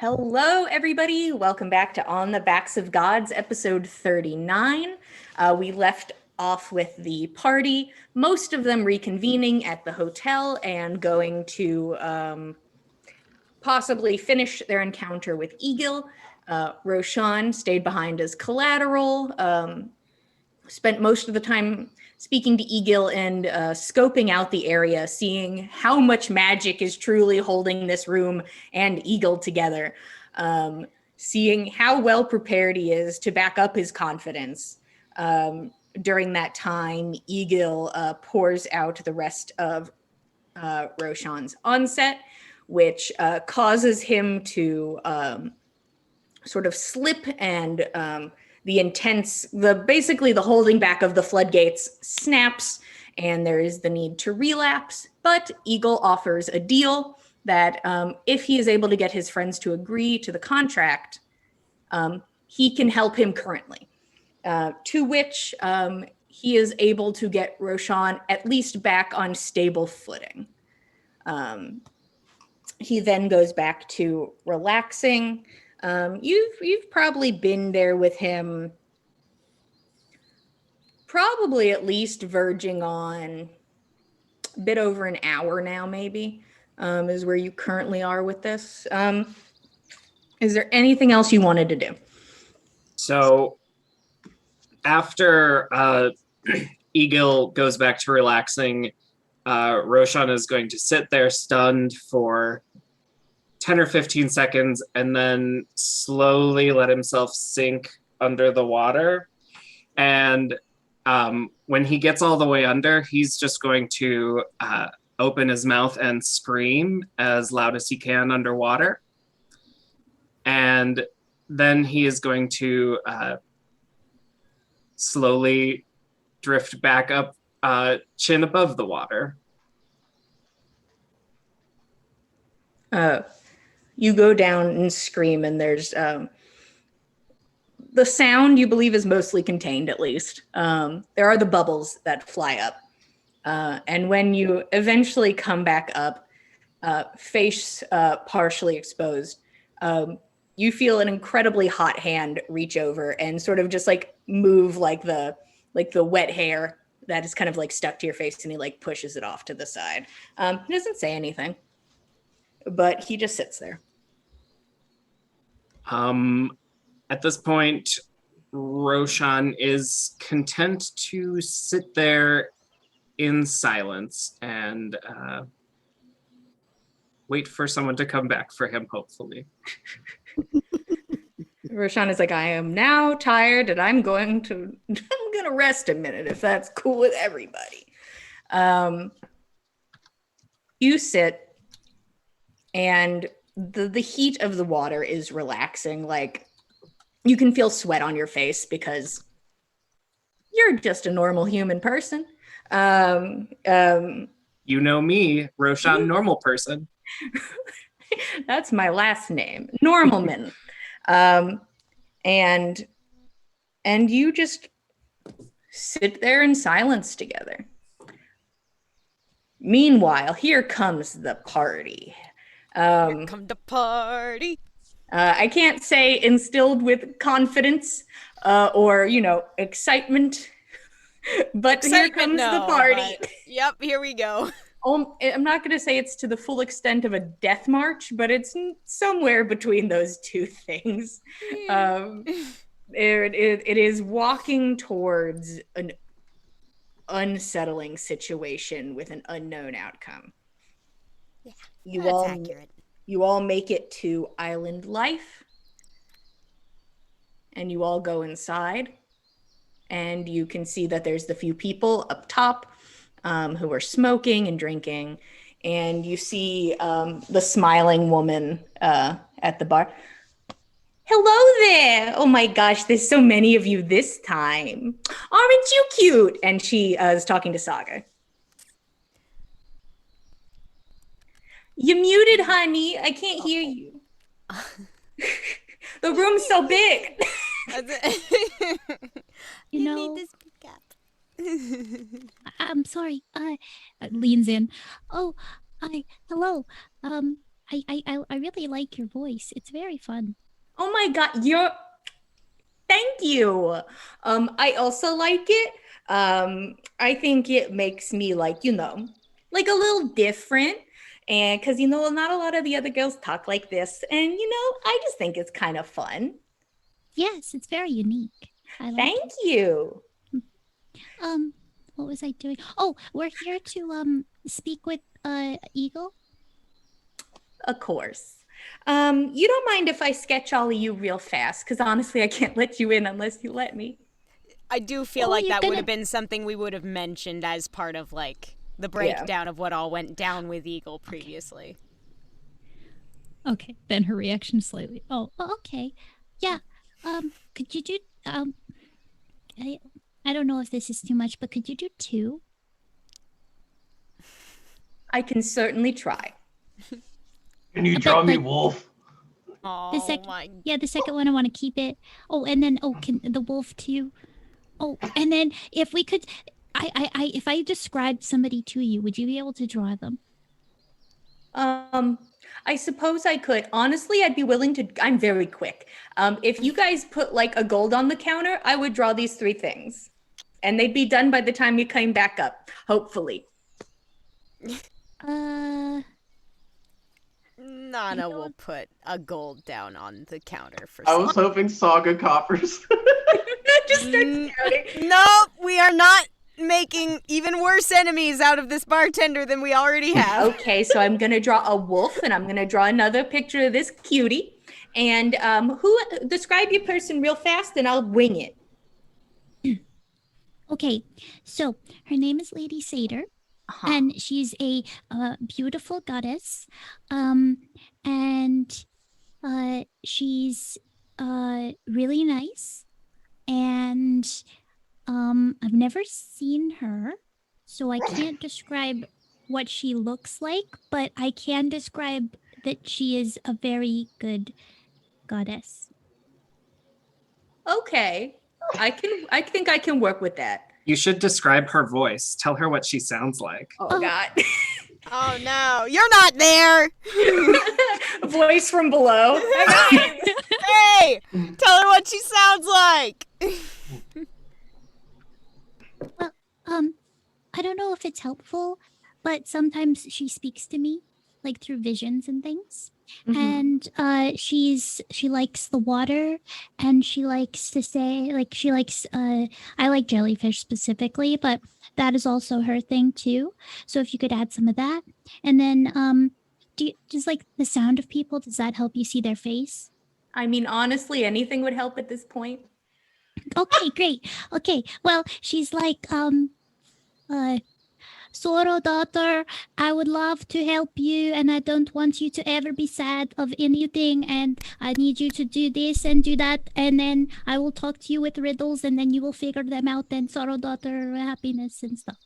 Speaker 1: Hello, everybody. Welcome back to On the Backs of Gods, episode 39. We left off with the party, most of them reconvening at the hotel and going to possibly finish their encounter with Egill. Roshan stayed behind as collateral, spent most of the time speaking to Egill and scoping out the area, seeing how much magic is truly holding this room and Egill together, seeing how well prepared he is to back up his confidence. During that time, Egill pours out the rest of Roshan's onset, which causes him to sort of slip, and basically the holding back of the floodgates snaps, and there is the need to relapse. But Egill offers a deal that if he is able to get his friends to agree to the contract, he can help him currently. To which he is able to get Roshan at least back on stable footing. He then goes back to relaxing. You've probably been there with him, probably at least verging on a bit over an hour now, maybe, is where you currently are with this. Is there anything else you wanted to do?
Speaker 8: So after Egill goes back to relaxing, Roshan is going to sit there stunned for 10 or 15 seconds and then slowly let himself sink under the water. And when he gets all the way under, he's just going to open his mouth and scream as loud as he can underwater. And then he is going to slowly drift back up, chin above the water.
Speaker 1: You go down and scream, and there's the sound, you believe, is mostly contained, at least. There are the bubbles that fly up. And when you eventually come back up, face partially exposed, you feel an incredibly hot hand reach over and sort of just like move like the wet hair that is kind of like stuck to your face, and he like pushes it off to the side. He doesn't say anything, but he just sits there.
Speaker 8: At this point, Roshan is content to sit there in silence and wait for someone to come back for him, hopefully.
Speaker 1: Roshan is like, I am now tired, and I'm gonna rest a minute, if that's cool with everybody. You sit, and the heat of the water is relaxing. Like, you can feel sweat on your face because you're just a normal human person.
Speaker 8: You know me, Roshan, normal person.
Speaker 1: That's my last name, Normalman. And you just sit there in silence together. Meanwhile, here comes the party.
Speaker 2: Here come the party.
Speaker 1: I can't say instilled with confidence or, excitement, but here comes the party.
Speaker 2: Yep, here we go.
Speaker 1: I'm not going to say it's to the full extent of a death march, but it's somewhere between those two things. It is walking towards an unsettling situation with an unknown outcome.
Speaker 2: Yeah, that's accurate.
Speaker 1: You all make it to Island Life, and you all go inside, and you can see that there's the few people up top who are smoking and drinking, and you see the smiling woman at the bar. Hello there! Oh my gosh, there's so many of you this time. Aren't you cute? And she is talking to Saga. You're muted, honey. I can't hear you. The room's so big.
Speaker 6: You know,
Speaker 2: need to speak up.
Speaker 6: I'm sorry. Leans in. Oh, hello. I really like your voice. It's very fun.
Speaker 1: Oh my God, thank you. I also like it. I think it makes me like, like a little different. And because, not a lot of the other girls talk like this. And, I just think it's kind of fun.
Speaker 6: Yes, it's very unique. I like
Speaker 1: Thank you.
Speaker 6: what was I doing? Oh, we're here to speak with Egill.
Speaker 1: Of course. You don't mind if I sketch all of you real fast? Because honestly, I can't let you in unless you let me.
Speaker 2: I do feel
Speaker 6: Oh,
Speaker 2: like
Speaker 6: you're
Speaker 2: that would
Speaker 6: gonna-
Speaker 2: have been something we would have mentioned as part of like the breakdown of what all went down with Egill previously.
Speaker 6: Okay, then her reaction is slightly. Oh, okay. Yeah. Could you do I don't know if this is too much, but could you do 2?
Speaker 1: I can certainly try.
Speaker 4: Can you
Speaker 6: But,
Speaker 4: draw me a
Speaker 6: like,
Speaker 4: wolf?
Speaker 2: Oh my!
Speaker 6: Yeah, the second one I want to keep it. Oh, and then can the wolf too? Oh, and then if we could, if I described somebody to you, would you be able to draw them?
Speaker 1: I suppose I could. Honestly, I'd be willing to. I'm very quick. If you guys put like a gold on the counter, I would draw these 3 things. And they'd be done by the time you came back up, hopefully.
Speaker 2: Nanna will put a gold down on the counter for.
Speaker 5: I was hoping Saga coppers.
Speaker 1: Just start scouting.
Speaker 2: No, we are not making even worse enemies out of this bartender than we already have.
Speaker 1: Okay, so I'm gonna draw a wolf, and I'm gonna draw another picture of this cutie. And who describe your person real fast, and I'll wing it.
Speaker 6: Okay, so her name is Lady Seidyr, and she's a beautiful goddess, and she's really nice, and I've never seen her, so I can't describe what she looks like, but I can describe that she is a very good goddess.
Speaker 1: Okay, I think I can work with that.
Speaker 8: You should describe her voice. Tell her what she sounds like.
Speaker 1: Oh God.
Speaker 2: Oh no, you're not there!
Speaker 1: Voice from below.
Speaker 2: Hey! Tell her what she sounds like!
Speaker 6: Well, I don't know if it's helpful, but sometimes she speaks to me, like through visions and things. And she likes the water, and she likes to say, like, she likes I like jellyfish specifically, but that is also her thing too. So if you could add some of that. And then does like the sound of people, does that help you see their face?
Speaker 1: I mean, honestly, anything would help at this point.
Speaker 6: Okay, great. Okay, well, she's like, Soro daughter, I would love to help you, and I don't want you to ever be sad of anything, and I need you to do this and do that, and then I will talk to you with riddles, and then you will figure them out, and Soro daughter, happiness and stuff.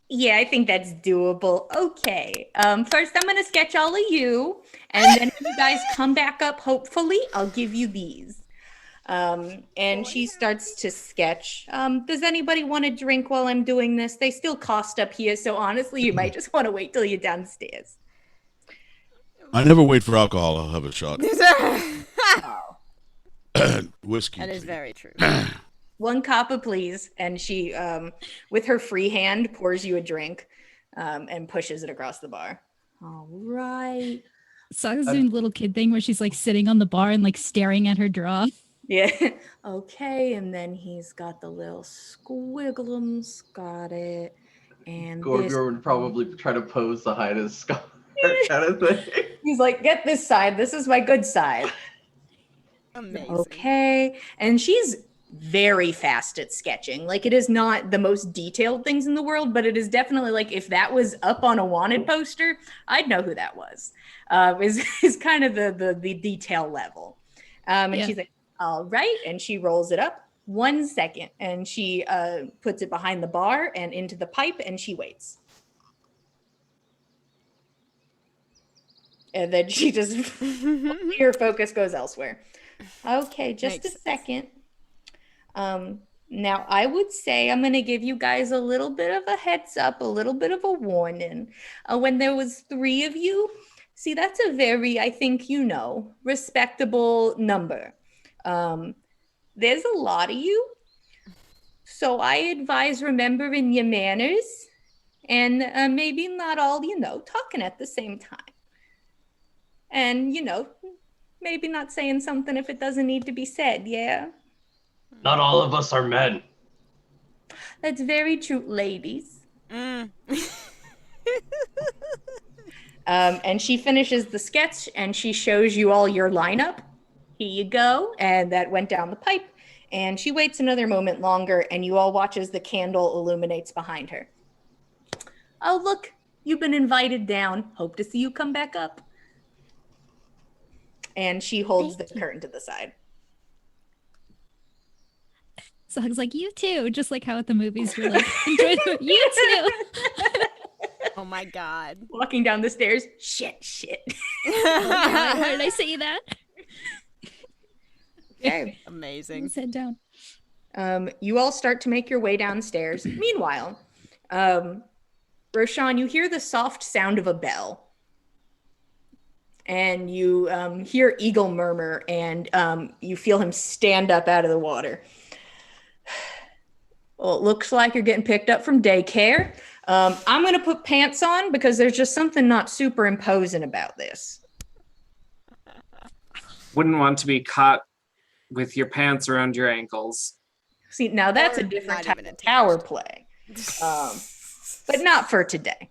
Speaker 1: Yeah, I think that's doable. Okay. First I'm gonna sketch all of you, and then if you guys come back up, hopefully, I'll give you these. And she starts to sketch. Does anybody want a drink while I'm doing this? They still cost up here, so honestly, you might just want to wait till you're downstairs.
Speaker 7: I never wait for alcohol. I'll have a shot. Whiskey.
Speaker 2: That is
Speaker 7: please.
Speaker 2: very true.
Speaker 1: 1 copper, please. And she, with her free hand, pours you a drink and pushes it across the bar. All right.
Speaker 6: Saga's doing a little kid thing where she's like sitting on the bar and like staring at her draw.
Speaker 1: Yeah. Okay. And then he's got the little squigglums. Got it. And
Speaker 5: Gorbjorn would probably try to pose the hide as Scar kind of thing.
Speaker 1: he's like, get this side. This is my good side.
Speaker 2: Amazing.
Speaker 1: Okay. And she's very fast at sketching. Like, it is not the most detailed things in the world, but it is definitely like, if that was up on a wanted poster, I'd know who that was. Is kind of the detail level. And she's like, all right. And she rolls it up. 1 second. And she puts it behind the bar and into the pipe, and she waits. And then she just, her focus goes elsewhere. Okay, just a second. Now, I would say I'm going to give you guys a little bit of a heads up, a little bit of a warning. When there was 3 of you, See, that's a very, I think, respectable number. There's a lot of you, so I advise remembering your manners and maybe not all, talking at the same time. And, maybe not saying something if it doesn't need to be said, yeah?
Speaker 5: Not all of us are men.
Speaker 1: That's very true, ladies. And she finishes the sketch and she shows you all your lineup. Here you go. And that went down the pipe. And she waits another moment longer and you all watch as the candle illuminates behind her. Oh, look, you've been invited down. Hope to see you come back up. And she holds the curtain to the side.
Speaker 6: Saga's like, you too. Just like how at the movies you're like, enjoy the you too.
Speaker 2: Oh my god.
Speaker 1: Walking down the stairs. Shit.
Speaker 6: Why did I say that?
Speaker 1: Okay.
Speaker 2: Amazing.
Speaker 6: Let's head down.
Speaker 1: You all start to make your way downstairs. Meanwhile, Roshan, you hear the soft sound of a bell. And you hear Egill murmur, and you feel him stand up out of the water. Well, it looks like you're getting picked up from daycare. I'm going to put pants on because there's just something not superimposing about this.
Speaker 8: Wouldn't want to be caught with your pants around your ankles.
Speaker 1: See, now that's
Speaker 2: Or
Speaker 1: a different
Speaker 2: not
Speaker 1: type
Speaker 2: even
Speaker 1: of power play. But not for today.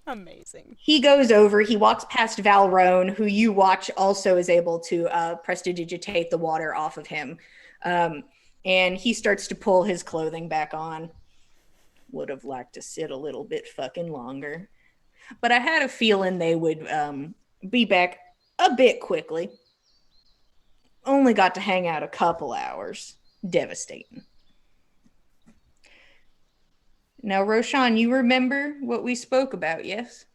Speaker 2: Amazing.
Speaker 1: He goes over, he walks past Valrone, who you watch also is able to prestidigitate the water off of him. And he starts to pull his clothing back on. Would have liked to sit a little bit fucking longer. But I had a feeling they would be back a bit quickly. Only got to hang out a couple hours. Devastating. Now, Roshan, you remember what we spoke about, yes?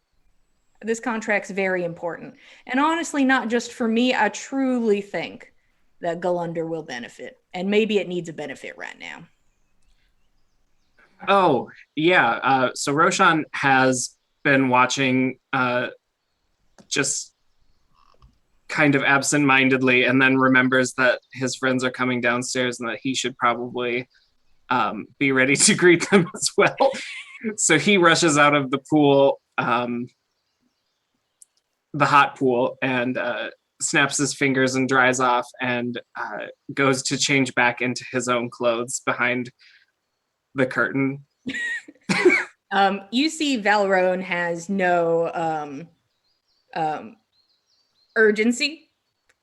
Speaker 1: This contract's very important. And honestly, not just for me, I truly think that Gull'Lundr will benefit. And maybe it needs a benefit right now.
Speaker 8: Oh, yeah. So Roshan has been watching just kind of absent-mindedly and then remembers that his friends are coming downstairs and that he should probably be ready to greet them as well. So he rushes out of the pool, the hot pool, and snaps his fingers and dries off and goes to change back into his own clothes behind the curtain.
Speaker 1: You see Valrone has no urgency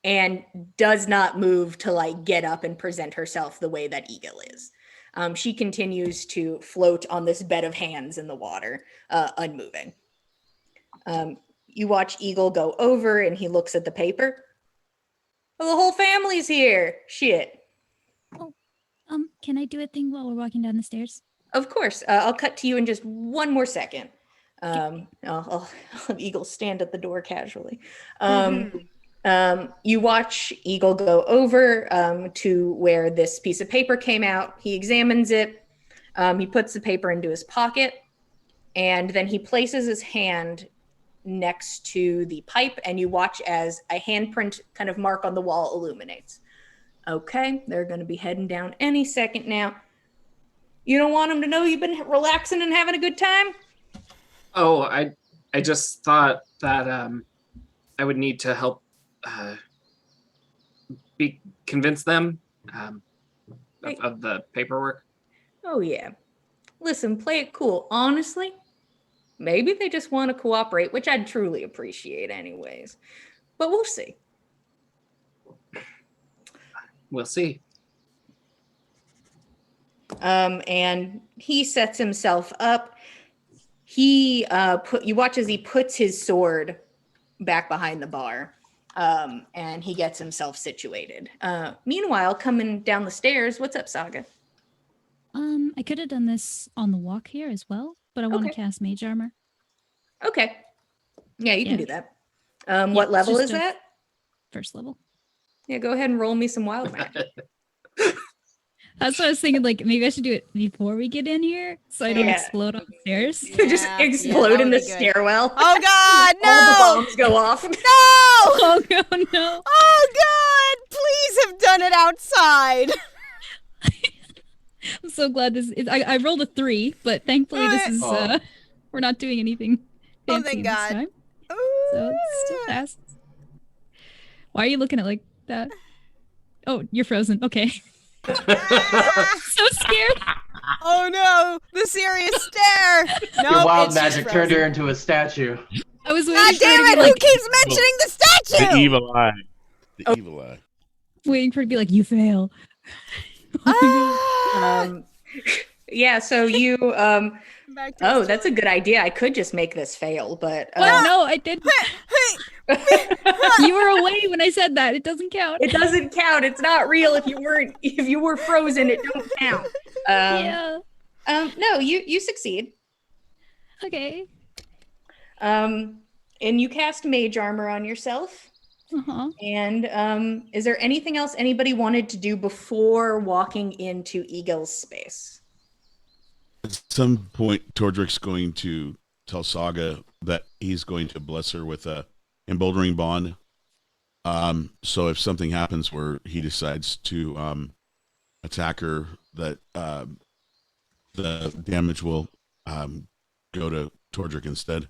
Speaker 1: and does not move to like get up and present herself the way that Egill is. She continues to float on this bed of hands in the water, unmoving. You watch Egill go over and he looks at the paper. Well, the whole family's here. Shit.
Speaker 6: Oh, can I do a thing while we're walking down the stairs?
Speaker 1: Of course. I'll cut to you in just one more second. I'll have Egill stand at the door casually. You watch Egill go over to where this piece of paper came out. He examines it. He puts the paper into his pocket, and then he places his hand next to the pipe, and you watch as a handprint kind of mark on the wall illuminates. Okay, they're going to be heading down any second now. You don't want them to know you've been relaxing and having a good time?
Speaker 8: Oh, I just thought that I would need to help convince them of the paperwork.
Speaker 1: Oh, yeah. Listen, play it cool. Honestly, maybe they just want to cooperate, which I'd truly appreciate anyways. But we'll see.
Speaker 8: We'll see.
Speaker 1: And he sets himself up. You watch as he puts his sword back behind the bar, and he gets himself situated. Meanwhile, coming down the stairs, what's up, Saga?
Speaker 6: I could have done this on the walk here as well, but I want to
Speaker 1: Okay.
Speaker 6: cast mage armor.
Speaker 1: Okay. Yeah, you can
Speaker 6: Yeah.
Speaker 1: do that. What level is that?
Speaker 6: First level.
Speaker 1: Yeah, go ahead and roll me some wild magic.
Speaker 6: That's what I was thinking. Like maybe I should do it before we get in here, so I don't
Speaker 1: Yeah.
Speaker 6: explode on the stairs.
Speaker 1: So just
Speaker 2: Yeah,
Speaker 1: explode
Speaker 2: that
Speaker 1: in
Speaker 2: would
Speaker 1: the
Speaker 2: be good.
Speaker 1: stairwell.
Speaker 2: Oh God, no!
Speaker 1: All the bombs go off.
Speaker 2: No!
Speaker 6: Oh no!
Speaker 2: Oh God! Please have done it outside.
Speaker 6: I'm so glad this is. I rolled a 3, but thankfully this is.
Speaker 5: Oh.
Speaker 6: We're not doing anything
Speaker 2: Oh,
Speaker 6: fancy
Speaker 2: thank
Speaker 6: this
Speaker 2: God.
Speaker 6: time, so it's still fast. Why are you looking at like that? Oh, you're frozen. Okay. So scared.
Speaker 2: Oh no! The serious stare. No,
Speaker 5: Your wild magic turned her into a statue.
Speaker 6: I was
Speaker 2: God
Speaker 6: waiting for
Speaker 2: damn
Speaker 6: her to
Speaker 2: it!
Speaker 6: be
Speaker 2: Who
Speaker 6: like,
Speaker 2: keeps mentioning the statue?
Speaker 7: The evil eye. The
Speaker 1: Oh.
Speaker 7: evil eye.
Speaker 6: waiting for her to be like, you fail.
Speaker 2: Ah!
Speaker 1: Yeah, so you
Speaker 2: Back to his
Speaker 1: that's a
Speaker 2: story.
Speaker 1: good idea. I could just make this fail, but
Speaker 6: What? No, I didn't. You were away when I said that. It doesn't count.
Speaker 1: it doesn't count. It's not real if you were frozen, it don't count.
Speaker 6: Yeah.
Speaker 1: No, you succeed.
Speaker 6: Okay.
Speaker 1: And you cast mage armor on yourself.
Speaker 6: Uh-huh.
Speaker 1: And is there anything else anybody wanted to do before walking into Egill's space?
Speaker 7: At some point, Tordrick's going to tell Saga that he's going to bless her with a emboldening bond. So if something happens where he decides to attack her, that the damage will go to Tordrick instead.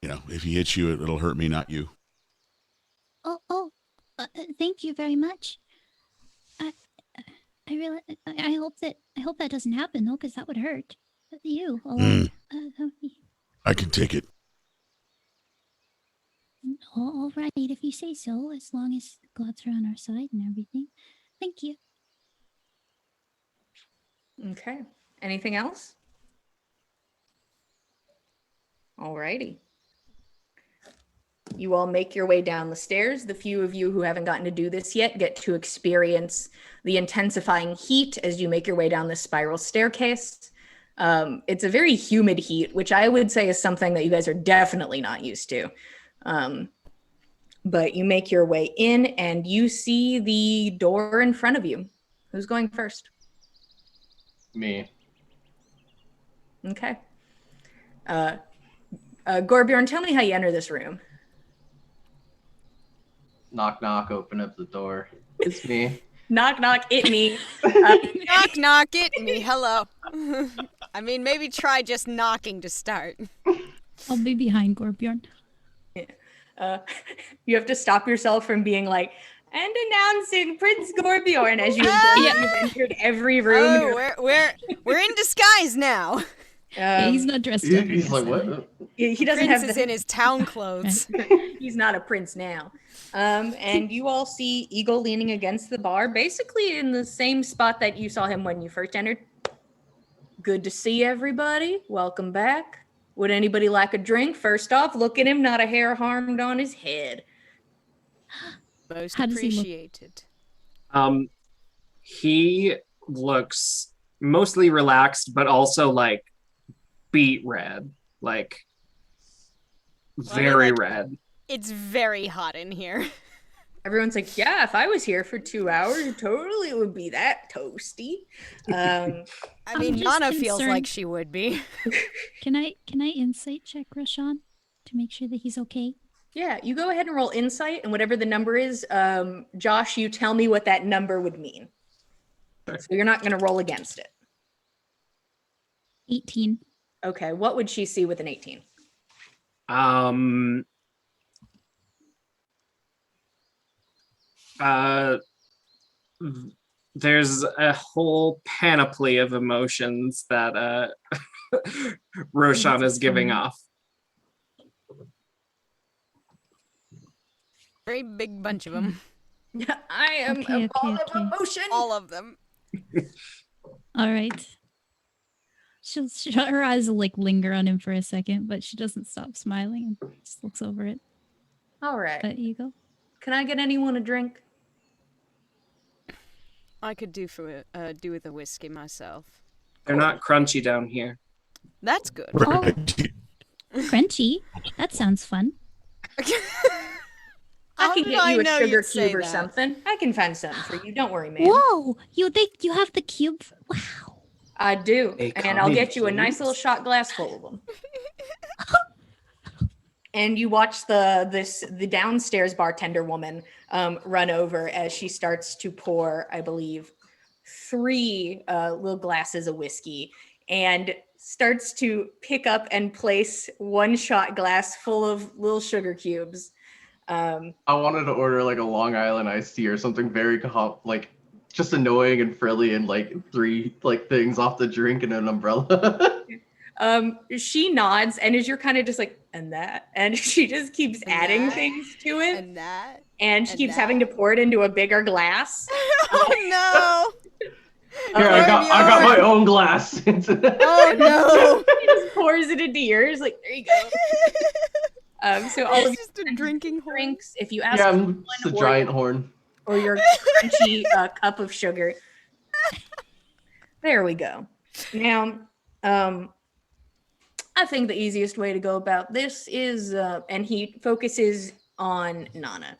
Speaker 7: You know, if he hits you, it'll hurt me, not you.
Speaker 6: Thank you very much. I hope that doesn't happen though, because that would hurt you a lot.
Speaker 7: I can take it.
Speaker 6: All right, if you say so, as long as the gods are on our side and everything. Thank you.
Speaker 1: Okay. Anything else? Alrighty. You all make your way down the stairs. The few of you who haven't gotten to do this yet get to experience the intensifying heat as you make your way down this spiral staircase. It's a very humid heat, which I would say is something that you guys are definitely not used to. But you make your way in and you see the door in front of you. Who's going first?
Speaker 5: Me.
Speaker 1: Okay. Gorbjorn, tell me how you enter this room.
Speaker 5: Knock, knock, open up the door. It's me.
Speaker 1: Knock, knock, it me.
Speaker 2: Knock, knock, it me. Hello. I mean, maybe try just knocking to start.
Speaker 6: I'll be behind Gorbjorn.
Speaker 1: You have to stop yourself from being like, and announcing Prince Gorbjorn as you've entered every room.
Speaker 2: Oh, we're in disguise now.
Speaker 6: Yeah, he's not dressed up.
Speaker 5: He's like, what?
Speaker 1: He doesn't
Speaker 2: Prince
Speaker 1: have
Speaker 2: is in his town clothes.
Speaker 1: He's not a prince now. And you all see Egill leaning against the bar, basically in the same spot that you saw him when you first entered. Good to see everybody. Welcome back. Would anybody like a drink? First off, look at him, not a hair harmed on his head.
Speaker 2: Most
Speaker 6: How does he look?
Speaker 2: appreciated.
Speaker 8: He looks mostly relaxed, but also like beet red, like very red.
Speaker 2: It's very hot in here.
Speaker 1: Everyone's like, yeah, if I was here for 2 hours, totally would be that toasty.
Speaker 2: I mean,
Speaker 6: just
Speaker 2: Nanna feels
Speaker 6: concerned.
Speaker 2: like she would be.
Speaker 6: Can I insight check Roshan to make sure that he's okay?
Speaker 1: Yeah, you go ahead and roll insight, and whatever the number is, Josh, you tell me what that number would mean. So you're not going to roll against it.
Speaker 6: 18.
Speaker 1: Okay, what would she see with an 18?
Speaker 8: There's a whole panoply of emotions that Roshan is giving off.
Speaker 2: Very big bunch of them.
Speaker 1: I am a ball of emotion.
Speaker 2: All of them.
Speaker 6: All right. Her eyes will like linger on him for a second, but she doesn't stop smiling and just looks over it.
Speaker 1: All right.
Speaker 6: Eagle.
Speaker 1: Can I get anyone a drink?
Speaker 2: I could do with a whiskey myself.
Speaker 8: They're not crunchy down here.
Speaker 2: That's good.
Speaker 6: Crunchy. That sounds fun.
Speaker 2: I'll
Speaker 1: can
Speaker 2: did
Speaker 1: get
Speaker 2: I
Speaker 1: you a
Speaker 2: know
Speaker 1: sugar
Speaker 2: you'd say
Speaker 1: cube or
Speaker 2: that?
Speaker 1: something. I can find something for you. Don't worry, man.
Speaker 6: Whoa! You think you have the cube? Wow.
Speaker 1: I do,
Speaker 8: They
Speaker 1: and
Speaker 8: come
Speaker 1: I'll
Speaker 8: in
Speaker 1: get you a nice
Speaker 8: cubes?
Speaker 1: little shot glass full of them. And you watch the downstairs bartender woman run over as she starts to pour, I believe, 3 little glasses of whiskey, and starts to pick up and place 1 shot glass full of little sugar cubes.
Speaker 5: I wanted to order like a Long Island iced tea or something very like just annoying and frilly, and like 3 like things off the drink and an umbrella.
Speaker 1: She nods, and as you're kind of just like, and that, and she just keeps
Speaker 2: And
Speaker 1: adding
Speaker 2: that,
Speaker 1: things to it,
Speaker 2: And that.
Speaker 1: and she
Speaker 2: and
Speaker 1: keeps
Speaker 2: that.
Speaker 1: having to pour it into a bigger glass.
Speaker 2: Oh no!
Speaker 5: Here, I got my own glass.
Speaker 2: Oh no!
Speaker 1: She just pours it into yours, like, there you go. So all of
Speaker 2: It's just a drinking horn.
Speaker 1: drinks, if you ask
Speaker 5: Yeah,
Speaker 1: for
Speaker 5: I'm just a
Speaker 1: one
Speaker 5: giant horn.
Speaker 1: or your crunchy cup of sugar. There we go. Now, I think the easiest way to go about this is, and he focuses on Nanna.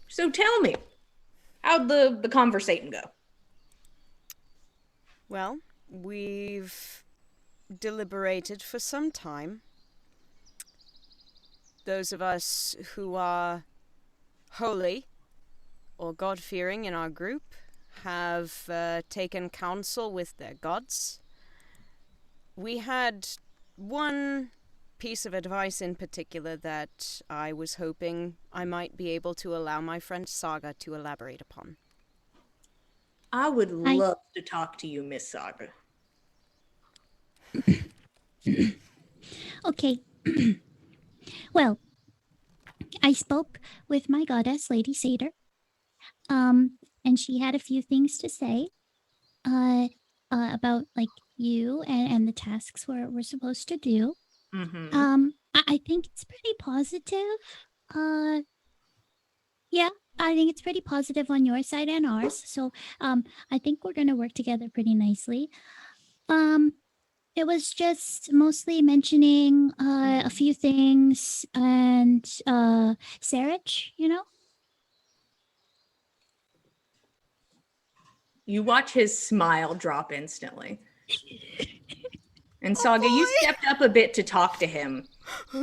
Speaker 1: So tell me, how'd the conversating go?
Speaker 2: Well, we've deliberated for some time. Those of us who are holy or God-fearing in our group have taken counsel with their gods. We had one piece of advice in particular that I was hoping I might be able to allow my friend Saga to elaborate upon.
Speaker 1: I would love to talk to you, Miss Saga.
Speaker 6: Okay. Well, I spoke with my goddess, Lady Seidyr, and she had a few things to say about like you and the tasks we're supposed to do.
Speaker 1: Mm-hmm.
Speaker 6: I think it's pretty positive. Yeah, I think it's pretty positive on your side and ours. So I think we're gonna work together pretty nicely. It was just mostly mentioning a few things and Sarich, you know?
Speaker 1: You watch his smile drop instantly. And Saga, you stepped up a bit to talk to him.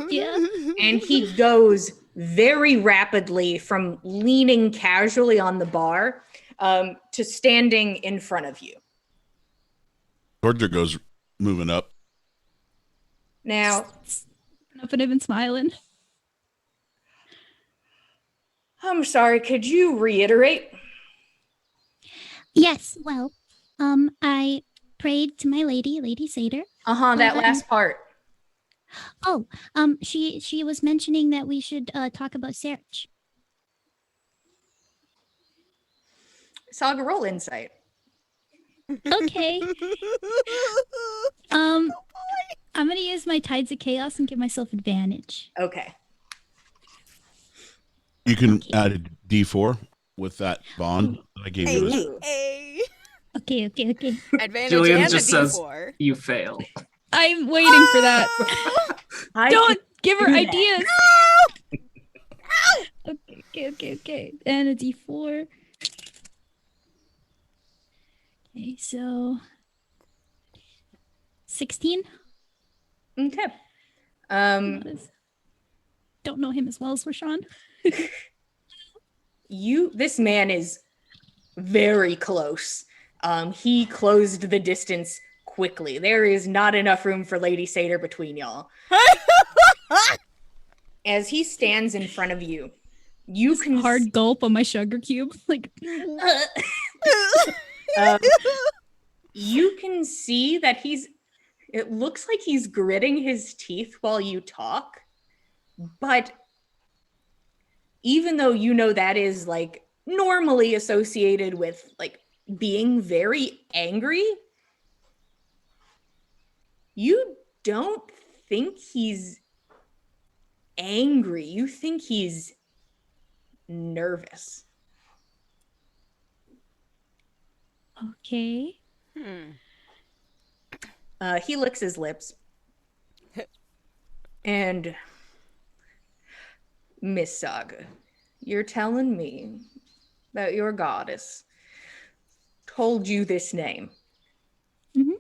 Speaker 6: Yeah.
Speaker 1: And he goes very rapidly from leaning casually on the bar to standing in front of you.
Speaker 7: Georgia goes moving up.
Speaker 1: Now,
Speaker 6: Up and I've been smiling.
Speaker 1: I'm sorry, could you reiterate?
Speaker 6: Yes, well, I prayed to my lady, Lady Seidyr.
Speaker 1: That last part.
Speaker 6: Oh, she was mentioning that we should talk about Sarich.
Speaker 1: Saga, roll insight.
Speaker 6: Okay. I'm gonna use my Tides of Chaos and give myself advantage.
Speaker 1: Okay.
Speaker 7: You can add a D4 with that bond that I gave you.
Speaker 1: Ooh.
Speaker 6: Okay.
Speaker 2: Advantage
Speaker 8: Julian
Speaker 2: and
Speaker 8: just
Speaker 2: a
Speaker 8: says
Speaker 2: D4.
Speaker 8: you fail.
Speaker 6: I'm waiting for that. Don't give her
Speaker 1: do that.
Speaker 6: ideas. Okay. And a D4. Okay, so 16.
Speaker 1: Okay.
Speaker 6: Don't know him as well as Roshan.
Speaker 1: This man is very close. He closed the distance quickly. There is not enough room for Lady Seidyr between y'all. As he stands in front of you, you can
Speaker 6: hard gulp on my sugar cube. Like
Speaker 1: you can see that it looks like he's gritting his teeth while you talk, but even though you know that is like normally associated with like being very angry, you don't think he's angry. You think he's nervous.
Speaker 6: okay.
Speaker 1: He licks his lips. And Miss Saga, you're telling me that your goddess told you this name?
Speaker 6: Mm-hmm.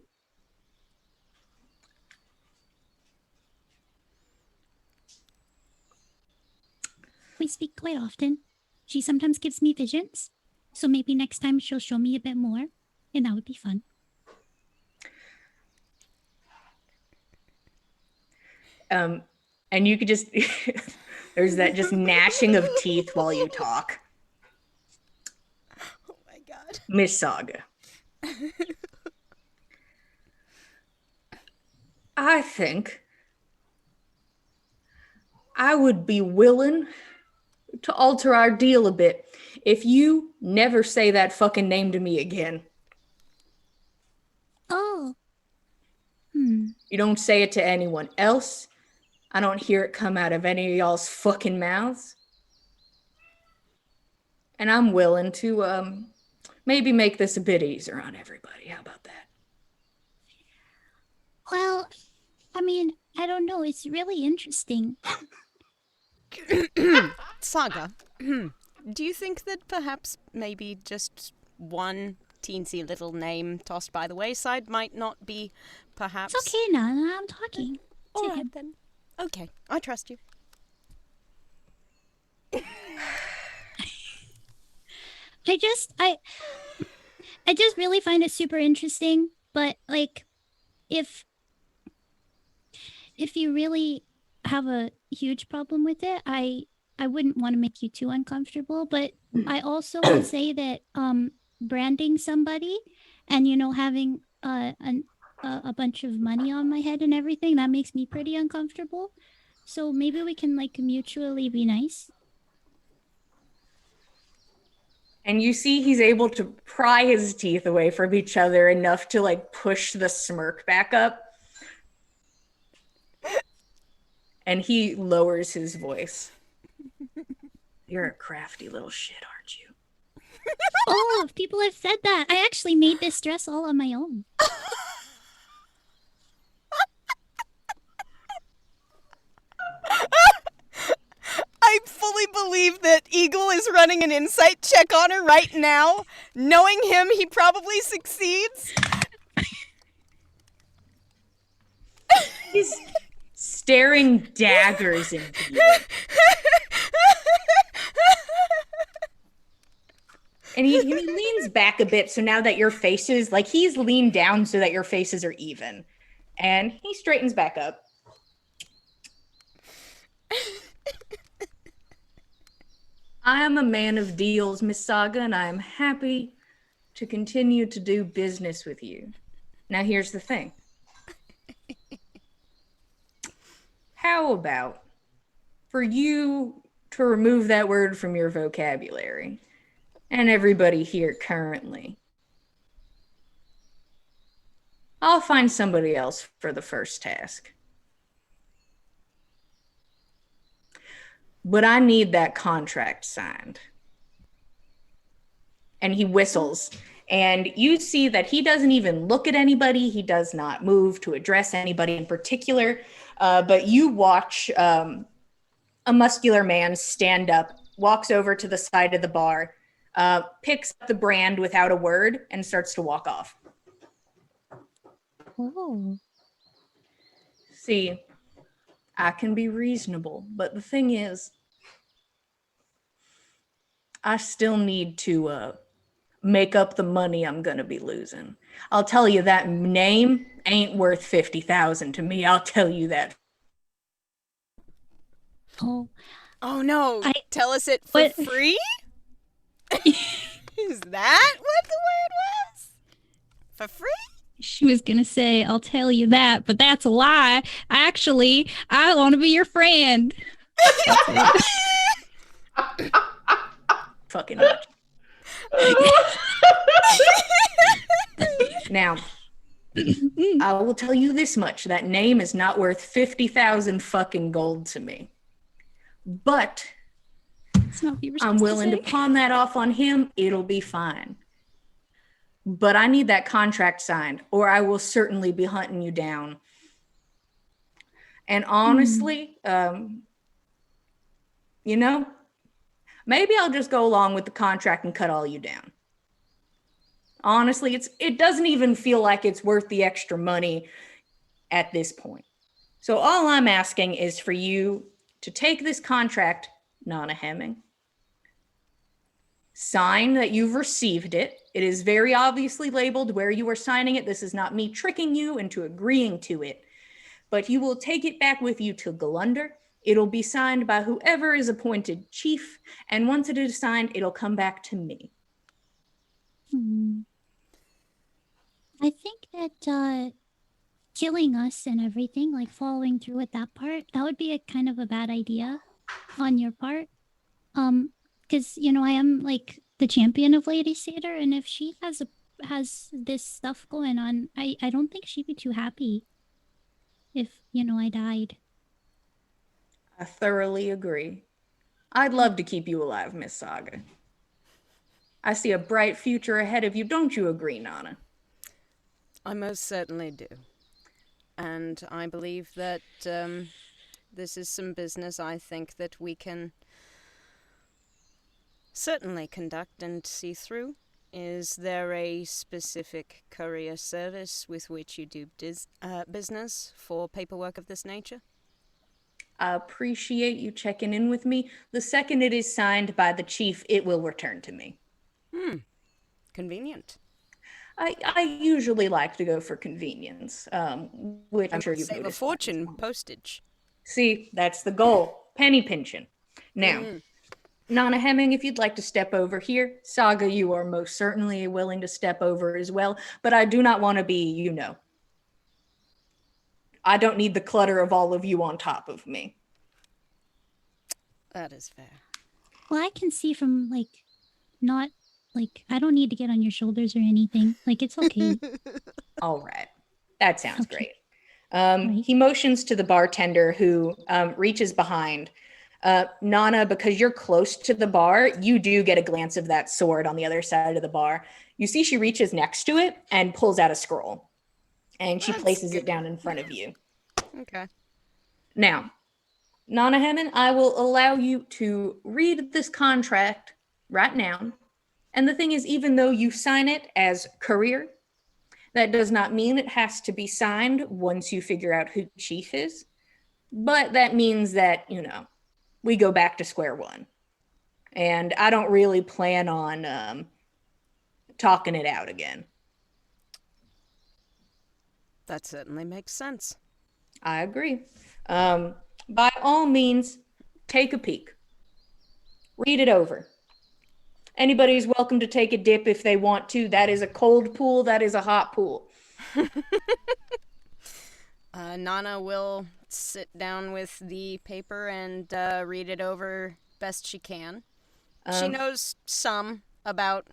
Speaker 6: We speak quite often. She sometimes gives me visions, so maybe next time she'll show me a bit more, and that would be fun.
Speaker 1: And you could just there's that just gnashing of teeth while you talk.
Speaker 2: Oh my god.
Speaker 1: Miss Saga. I think I would be willing to alter our deal a bit if you never say that fucking name to me again.
Speaker 6: Oh.
Speaker 1: You don't say it to anyone else. I don't hear it come out of any of y'all's fucking mouths. And I'm willing to maybe make this a bit easier on everybody. How about that?
Speaker 6: Well, I mean, I don't know. It's really interesting.
Speaker 2: Saga, do you think that perhaps maybe just one teensy little name tossed by the wayside might not be perhaps...
Speaker 6: It's okay, Nanna. I'm talking
Speaker 2: All
Speaker 6: to
Speaker 2: right,
Speaker 6: him.
Speaker 2: then. Okay, I trust you.
Speaker 6: I just really find it super interesting, but like if you really have a huge problem with it, I wouldn't want to make you too uncomfortable, but I also would say that branding somebody and having a bunch of money on my head and everything, that makes me pretty uncomfortable. So maybe we can like mutually be nice.
Speaker 1: And you see he's able to pry his teeth away from each other enough to like push the smirk back up. And he lowers his voice. You're a crafty little shit, aren't you?
Speaker 6: Oh, people have said that. I actually made this dress all on my own.
Speaker 2: I fully believe that Egill is running an insight check on her right now. Knowing him, he probably succeeds.
Speaker 1: He's staring daggers into you. And he leans back a bit, so now that your faces, like he's leaned down so that your faces are even. And he straightens back up. I am a man of deals, Miss Saga, and I am happy to continue to do business with you. Now here's the thing. How about for you to remove that word from your vocabulary? And everybody here currently. I'll find somebody else for the first task. But I need that contract signed. And he whistles. And you see that he doesn't even look at anybody. He does not move to address anybody in particular. But you watch a muscular man stand up, walks over to the side of the bar, picks up the brand without a word, and starts to walk off.
Speaker 6: Oh.
Speaker 1: See, I can be reasonable, but the thing is, I still need to make up the money I'm gonna be losing. I'll tell you that name ain't worth 50,000 to me. I'll tell you that.
Speaker 6: Oh.
Speaker 2: Oh no, tell us it for free? Is that what the word was? For free?
Speaker 6: She was gonna say, I'll tell you that, but that's a lie. Actually, I want to be your friend.
Speaker 1: Fucking much. Now, I will tell you this much. That name is not worth 50,000 fucking gold to me. But I'm willing to pawn that off on him. It'll be fine. But I need that contract signed, or I will certainly be hunting you down. And honestly, you know, maybe I'll just go along with the contract and cut all you down. Honestly, it doesn't even feel like it's worth the extra money at this point. So all I'm asking is for you to take this contract, Nanna Hemming, sign that you've received it. It is very obviously labeled where you are signing it. This is not me tricking you into agreeing to it, but you will take it back with you to Gull'Lundr. It'll be signed by whoever is appointed chief, and once it is signed, it'll come back to me.
Speaker 6: I think that killing us and everything, like following through with that part, that would be a kind of a bad idea on your part. Because I am like the champion of Lady Seidyr, and if she has this stuff going on, I don't think she'd be too happy if I died.
Speaker 1: I thoroughly agree. I'd love to keep you alive, Miss Saga. I see a bright future ahead of you. Don't you agree, Nanna?
Speaker 2: I most certainly do. And I believe that this is some business I think that we can certainly conduct and see through. Is there a specific courier service with which you do business for paperwork of this nature?
Speaker 1: I appreciate you checking in with me. The second it is signed by the chief, it will return to me.
Speaker 2: Convenient.
Speaker 1: I usually like to go for convenience, which I'm sure you've
Speaker 2: Save a
Speaker 1: noticed.
Speaker 2: fortune postage.
Speaker 1: See, that's the goal. Penny pinching. Now, Nanna Hemming, if you'd like to step over here. Saga, you are most certainly willing to step over as well, but I do not want to be, I don't need the clutter of all of you on top of me.
Speaker 2: That is fair.
Speaker 6: Well, I can see from not I don't need to get on your shoulders or anything. It's okay.
Speaker 1: All right. That sounds
Speaker 6: Okay.
Speaker 1: great. He motions to the bartender who reaches behind. Nanna, because you're close to the bar, you do get a glance of that sword on the other side of the bar. You see she reaches next to it and pulls out a scroll. And she places it down in front of you.
Speaker 2: Okay.
Speaker 1: Now, Nanna Hemming, I will allow you to read this contract right now. And the thing is, even though you sign it as courier, that does not mean it has to be signed once you figure out who chief is. But that means that, we go back to square one. And I don't really plan on talking it out again.
Speaker 2: That certainly makes sense.
Speaker 1: I agree. By all means, take a peek. Read it over. Anybody's welcome to take a dip if they want to. That is a cold pool. That is a hot pool.
Speaker 2: Nanna will sit down with the paper and read it over best she can. She knows some about,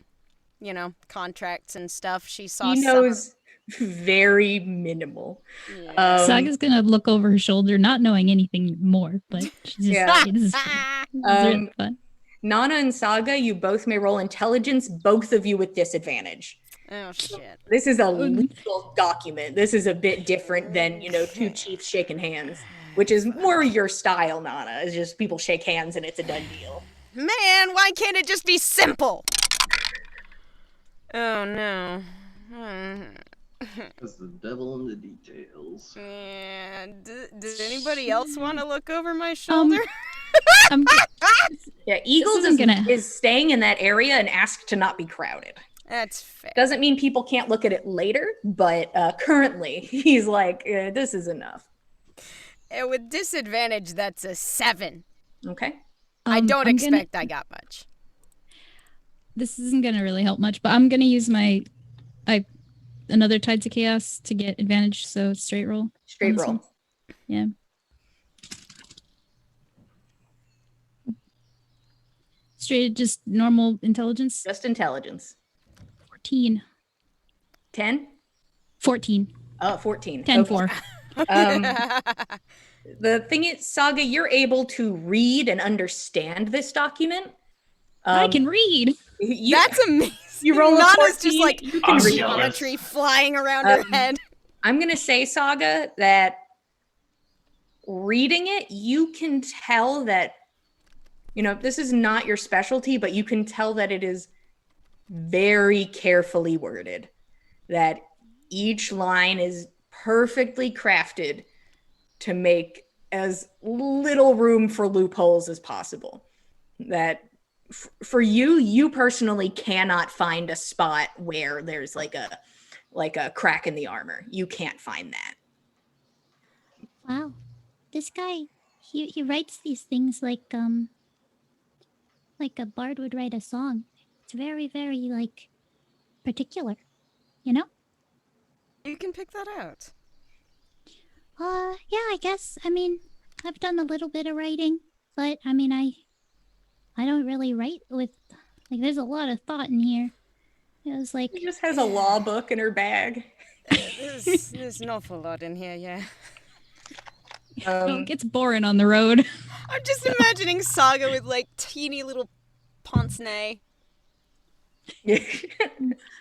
Speaker 2: contracts and stuff. She saw
Speaker 1: He knows very minimal.
Speaker 2: Yeah.
Speaker 6: Saga's gonna look over her shoulder, not knowing anything more, but she's just this is really fun.
Speaker 1: Nanna and Saga, you both may roll intelligence, both of you with disadvantage.
Speaker 2: Oh, shit.
Speaker 1: This is a legal document. This is a bit different than, two chiefs shaking hands, which is more your style, Nanna. It's just people shake hands and it's a done deal.
Speaker 2: Man, why can't it just be simple? Oh, no.
Speaker 5: That's the devil in the details.
Speaker 2: Yeah. Does anybody else want to look over my shoulder?
Speaker 1: Yeah, Egill is staying in that area and asked to not be crowded.
Speaker 2: That's fair.
Speaker 1: Doesn't mean people can't look at it later, but currently he's like, this is enough.
Speaker 2: With disadvantage, that's a 7.
Speaker 1: Okay.
Speaker 2: I don't expect I got much.
Speaker 6: This isn't going to really help much, but I'm going to use my another Tides of Chaos to get advantage, so straight roll.
Speaker 1: Straight roll.
Speaker 6: One. Yeah. Straight, just normal intelligence?
Speaker 1: Just intelligence.
Speaker 6: 14.
Speaker 1: 10?
Speaker 6: 14.
Speaker 1: 14.
Speaker 6: 10,
Speaker 1: okay.
Speaker 6: 4.
Speaker 1: The thing is, Saga, you're able to read and understand this document.
Speaker 6: I can read.
Speaker 2: That's amazing.
Speaker 1: You roll a
Speaker 2: Nanna's
Speaker 1: 14,
Speaker 2: just like
Speaker 1: you can read.
Speaker 2: geometry flying around her head.
Speaker 1: I'm going to say, Saga, that reading it, you can tell that This is not your specialty, but you can tell that it is very carefully worded, that each line is perfectly crafted to make as little room for loopholes as possible. That for you personally cannot find a spot where there's like a crack in the armor. You can't find that.
Speaker 6: Wow. This guy, he writes these things like a bard would write a song. It's very, very like particular, you know?
Speaker 2: You can pick that out.
Speaker 6: Yeah, I guess. I mean, I've done a little bit of writing, but I mean, I don't really write with like. There's a lot of thought in here. It was like
Speaker 1: She just has a law book in her bag.
Speaker 2: There's an awful lot in here, yeah.
Speaker 6: it gets boring on the road.
Speaker 2: I'm just imagining Saga with like teeny little pince nez.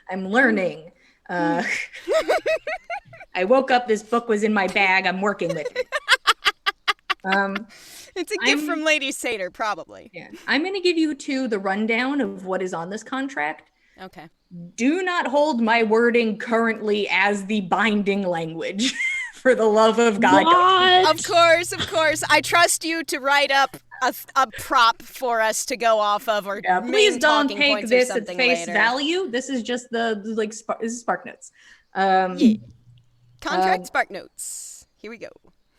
Speaker 1: I'm learning. I woke up, this book was in my bag, I'm working with it.
Speaker 2: It's a gift from Lady Seidyr, probably.
Speaker 1: Yeah. I'm going to give you two the rundown of what is on this contract.
Speaker 2: Okay.
Speaker 1: Do not hold my wording currently as the binding language. For the love of God.
Speaker 6: What?
Speaker 2: Of course. I trust you to write up a prop for us to go off of, or
Speaker 1: please don't
Speaker 2: talking
Speaker 1: take
Speaker 2: points
Speaker 1: this
Speaker 2: or
Speaker 1: at
Speaker 2: something
Speaker 1: face
Speaker 2: later.
Speaker 1: value. This is just this is Spark Notes.
Speaker 2: Yeah. Contract Spark Notes. Here we go.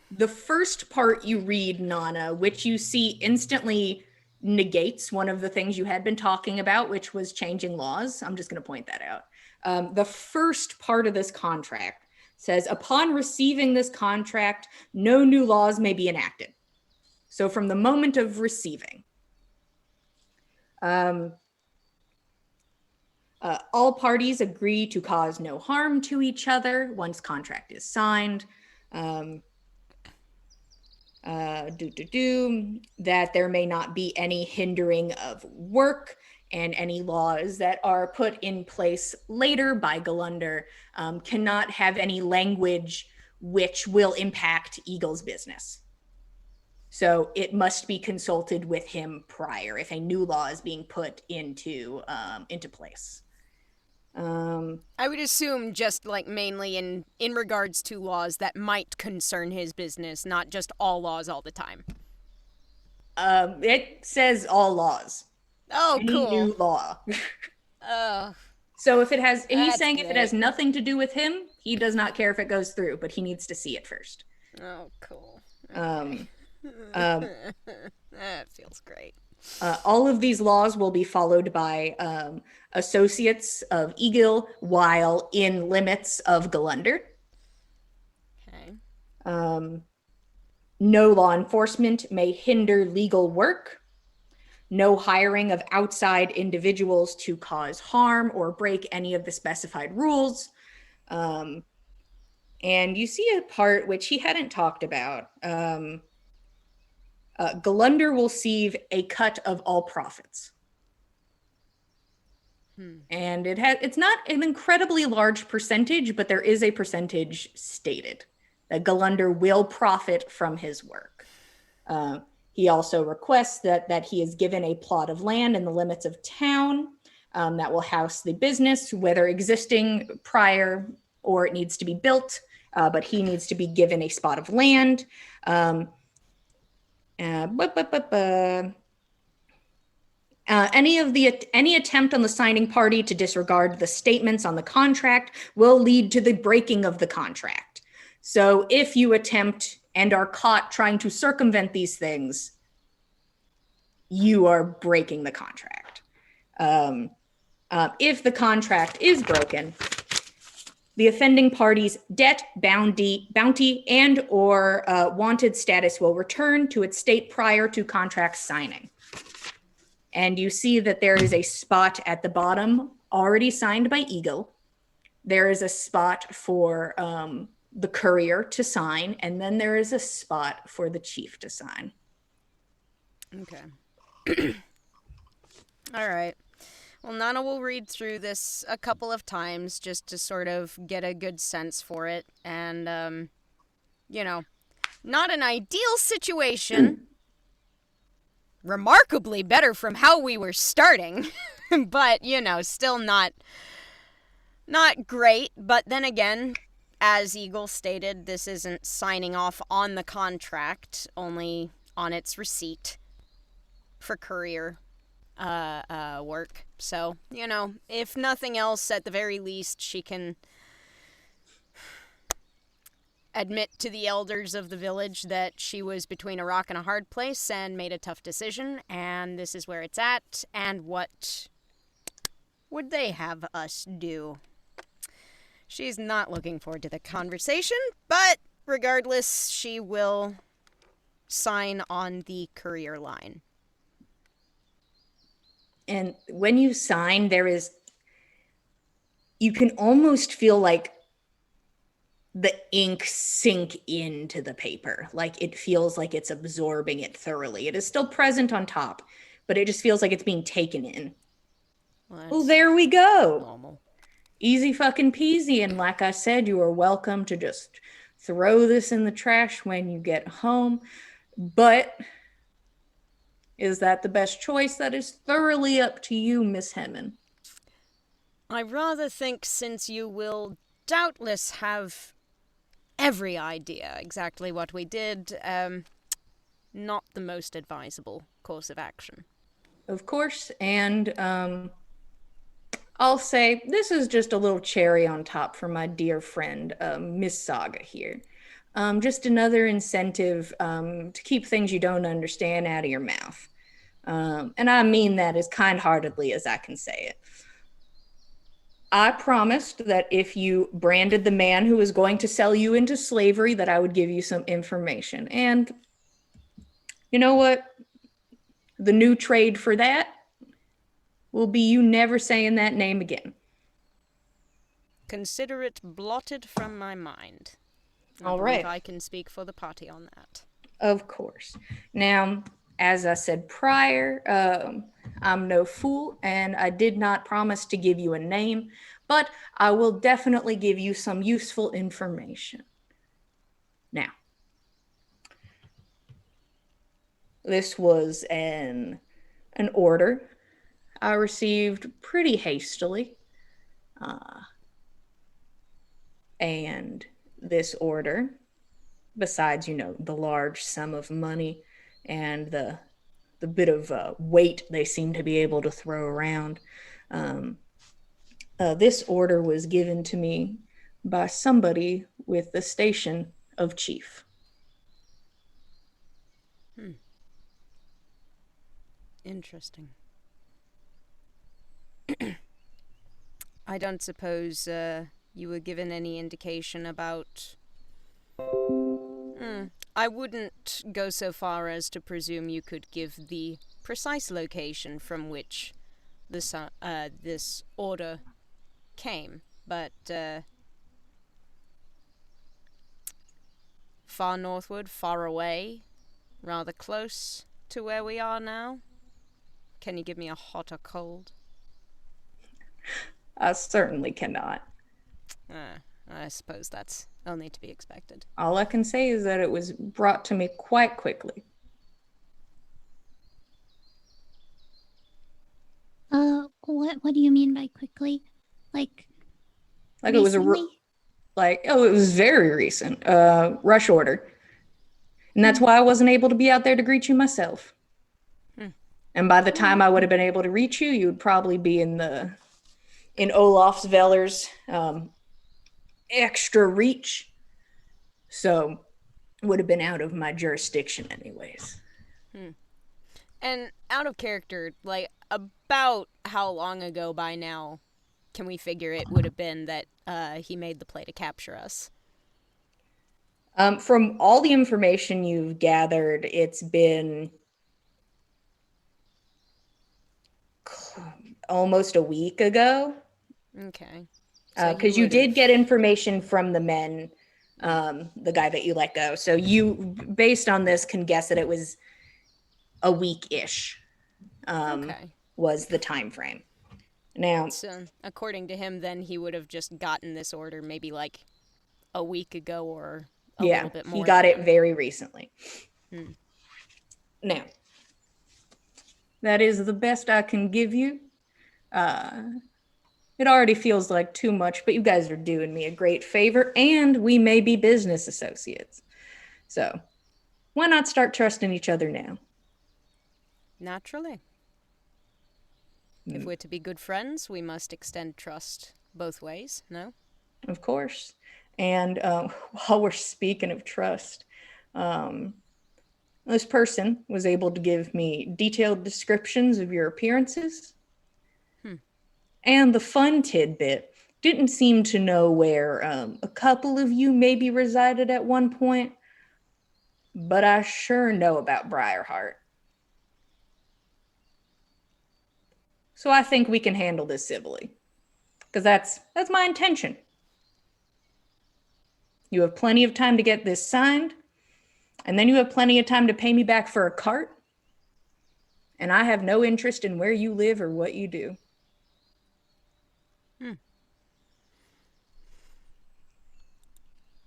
Speaker 1: The first part you read, Nanna, which you see instantly negates one of the things you had been talking about, which was changing laws. I'm just going to point that out. The first part of this contract says, upon receiving this contract, no new laws may be enacted. So from the moment of receiving, all parties agree to cause no harm to each other once contract is signed. That there may not be any hindering of work, and any laws that are put in place later by Gull'Lundr cannot have any language which will impact Egill's business. So it must be consulted with him prior if a new law is being put into place.
Speaker 2: I would assume just like mainly in regards to laws that might concern his business, not just all laws all the time.
Speaker 1: It says all laws.
Speaker 2: Oh,
Speaker 1: Any
Speaker 2: cool.
Speaker 1: new law.
Speaker 2: Oh.
Speaker 1: So if it has, he's saying
Speaker 2: great.
Speaker 1: if it has nothing to do with him, he does not care if it goes through, but he needs to see it first.
Speaker 2: Oh, cool.
Speaker 1: Okay.
Speaker 2: That feels great.
Speaker 1: All of these laws will be followed by associates of Egill while in limits of Gull'Lundr.
Speaker 2: Okay.
Speaker 1: No law enforcement may hinder legal work. No hiring of outside individuals to cause harm or break any of the specified rules. And you see a part which he hadn't talked about. Gull'Lundr will receive a cut of all profits. And it's not an incredibly large percentage, but there is a percentage stated that Gull'Lundr will profit from his work. He also requests that he is given a plot of land in the limits of town that will house the business, whether existing prior or it needs to be built, but he needs to be given a spot of land. Any attempt on the signing party to disregard the statements on the contract will lead to the breaking of the contract. So if you attempt and are caught trying to circumvent these things, you are breaking the contract. If the contract is broken, the offending party's debt, bounty, and or wanted status will return to its state prior to contract signing. And you see that there is a spot at the bottom already signed by Egill. There is a spot for the courier to sign, and then there is a spot for the chief to sign.
Speaker 2: Okay. All right. Well, Nanna will read through this a couple of times just to sort of get a good sense for it. And, not an ideal situation, remarkably better from how we were starting. But, still not great. But then again, as Egill stated, this isn't signing off on the contract, only on its receipt for courier work. So, if nothing else, at the very least, she can admit to the elders of the village that she was between a rock and a hard place and made a tough decision, and this is where it's at, and what would they have us do? She's not looking forward to the conversation, but regardless, she will sign on the courier line.
Speaker 1: And when you sign, you can almost feel like the ink sink into the paper. Like it feels like it's absorbing it thoroughly. It is still present on top, but it just feels like it's being taken in. Well, there we go.
Speaker 2: Normal.
Speaker 1: Easy fucking peasy. And like I said, you are welcome to just throw this in the trash when you get home. But is that the best choice? That is thoroughly up to you, Miss Hemmon.
Speaker 2: I rather think, since you will doubtless have every idea exactly what we did, not the most advisable course of action.
Speaker 1: Of course, and I'll say this is just a little cherry on top for my dear friend, Miss Saga here. Just another incentive to keep things you don't understand out of your mouth. And I mean that as kind-heartedly as I can say it. I promised that if you branded the man who was going to sell you into slavery, that I would give you some information. And you know what? The new trade for that will be you never saying that name again.
Speaker 2: Consider it blotted from my mind.
Speaker 1: All right.
Speaker 2: I can speak for the party on that.
Speaker 1: Of course. Now, as I said prior, I'm no fool, and I did not promise to give you a name, but I will definitely give you some useful information. Now, this was an order I received pretty hastily, and this order, besides, the large sum of money and the bit of weight they seem to be able to throw around, this order was given to me by somebody with the station of chief.
Speaker 2: Interesting. I don't suppose you were given any indication about... I wouldn't go so far as to presume you could give the precise location from which this order came, but far northward, far away, rather close to where we are now. Can you give me a hot or cold?
Speaker 1: I certainly cannot.
Speaker 2: I suppose that's only to be expected.
Speaker 1: All I can say is that it was brought to me quite quickly.
Speaker 6: What do you mean by quickly? Like
Speaker 1: it was it was very recent. Rush order. And that's why I wasn't able to be out there to greet you myself. And by the time I would have been able to reach you, you would probably be in Olafsveller's extra reach. So would have been out of my jurisdiction anyways.
Speaker 2: And out of character, about how long ago by now can we figure it would have been that he made the play to capture us?
Speaker 1: From all the information you've gathered, it's been almost a week ago.
Speaker 2: Okay.
Speaker 1: Because you did get information from the men, the guy that you let go. So you, based on this, can guess that it was a week-ish. Was the time frame. Now,
Speaker 2: so according to him, then he would have just gotten this order maybe a week ago or a little bit more.
Speaker 1: He got it very recently. Now, That is the best I can give you. It already feels like too much, but you guys are doing me a great favor, and we may be business associates. So why not start trusting each other now?
Speaker 2: Naturally. If we're to be good friends, we must extend trust both ways, no?
Speaker 1: Of course. And while we're speaking of trust, this person was able to give me detailed descriptions of your appearances. And the fun tidbit didn't seem to know where a couple of you maybe resided at one point, but I sure know about Briarheart. So I think we can handle this civilly, because that's my intention. You have plenty of time to get this signed, and then you have plenty of time to pay me back for a cart. And I have no interest in where you live or what you do.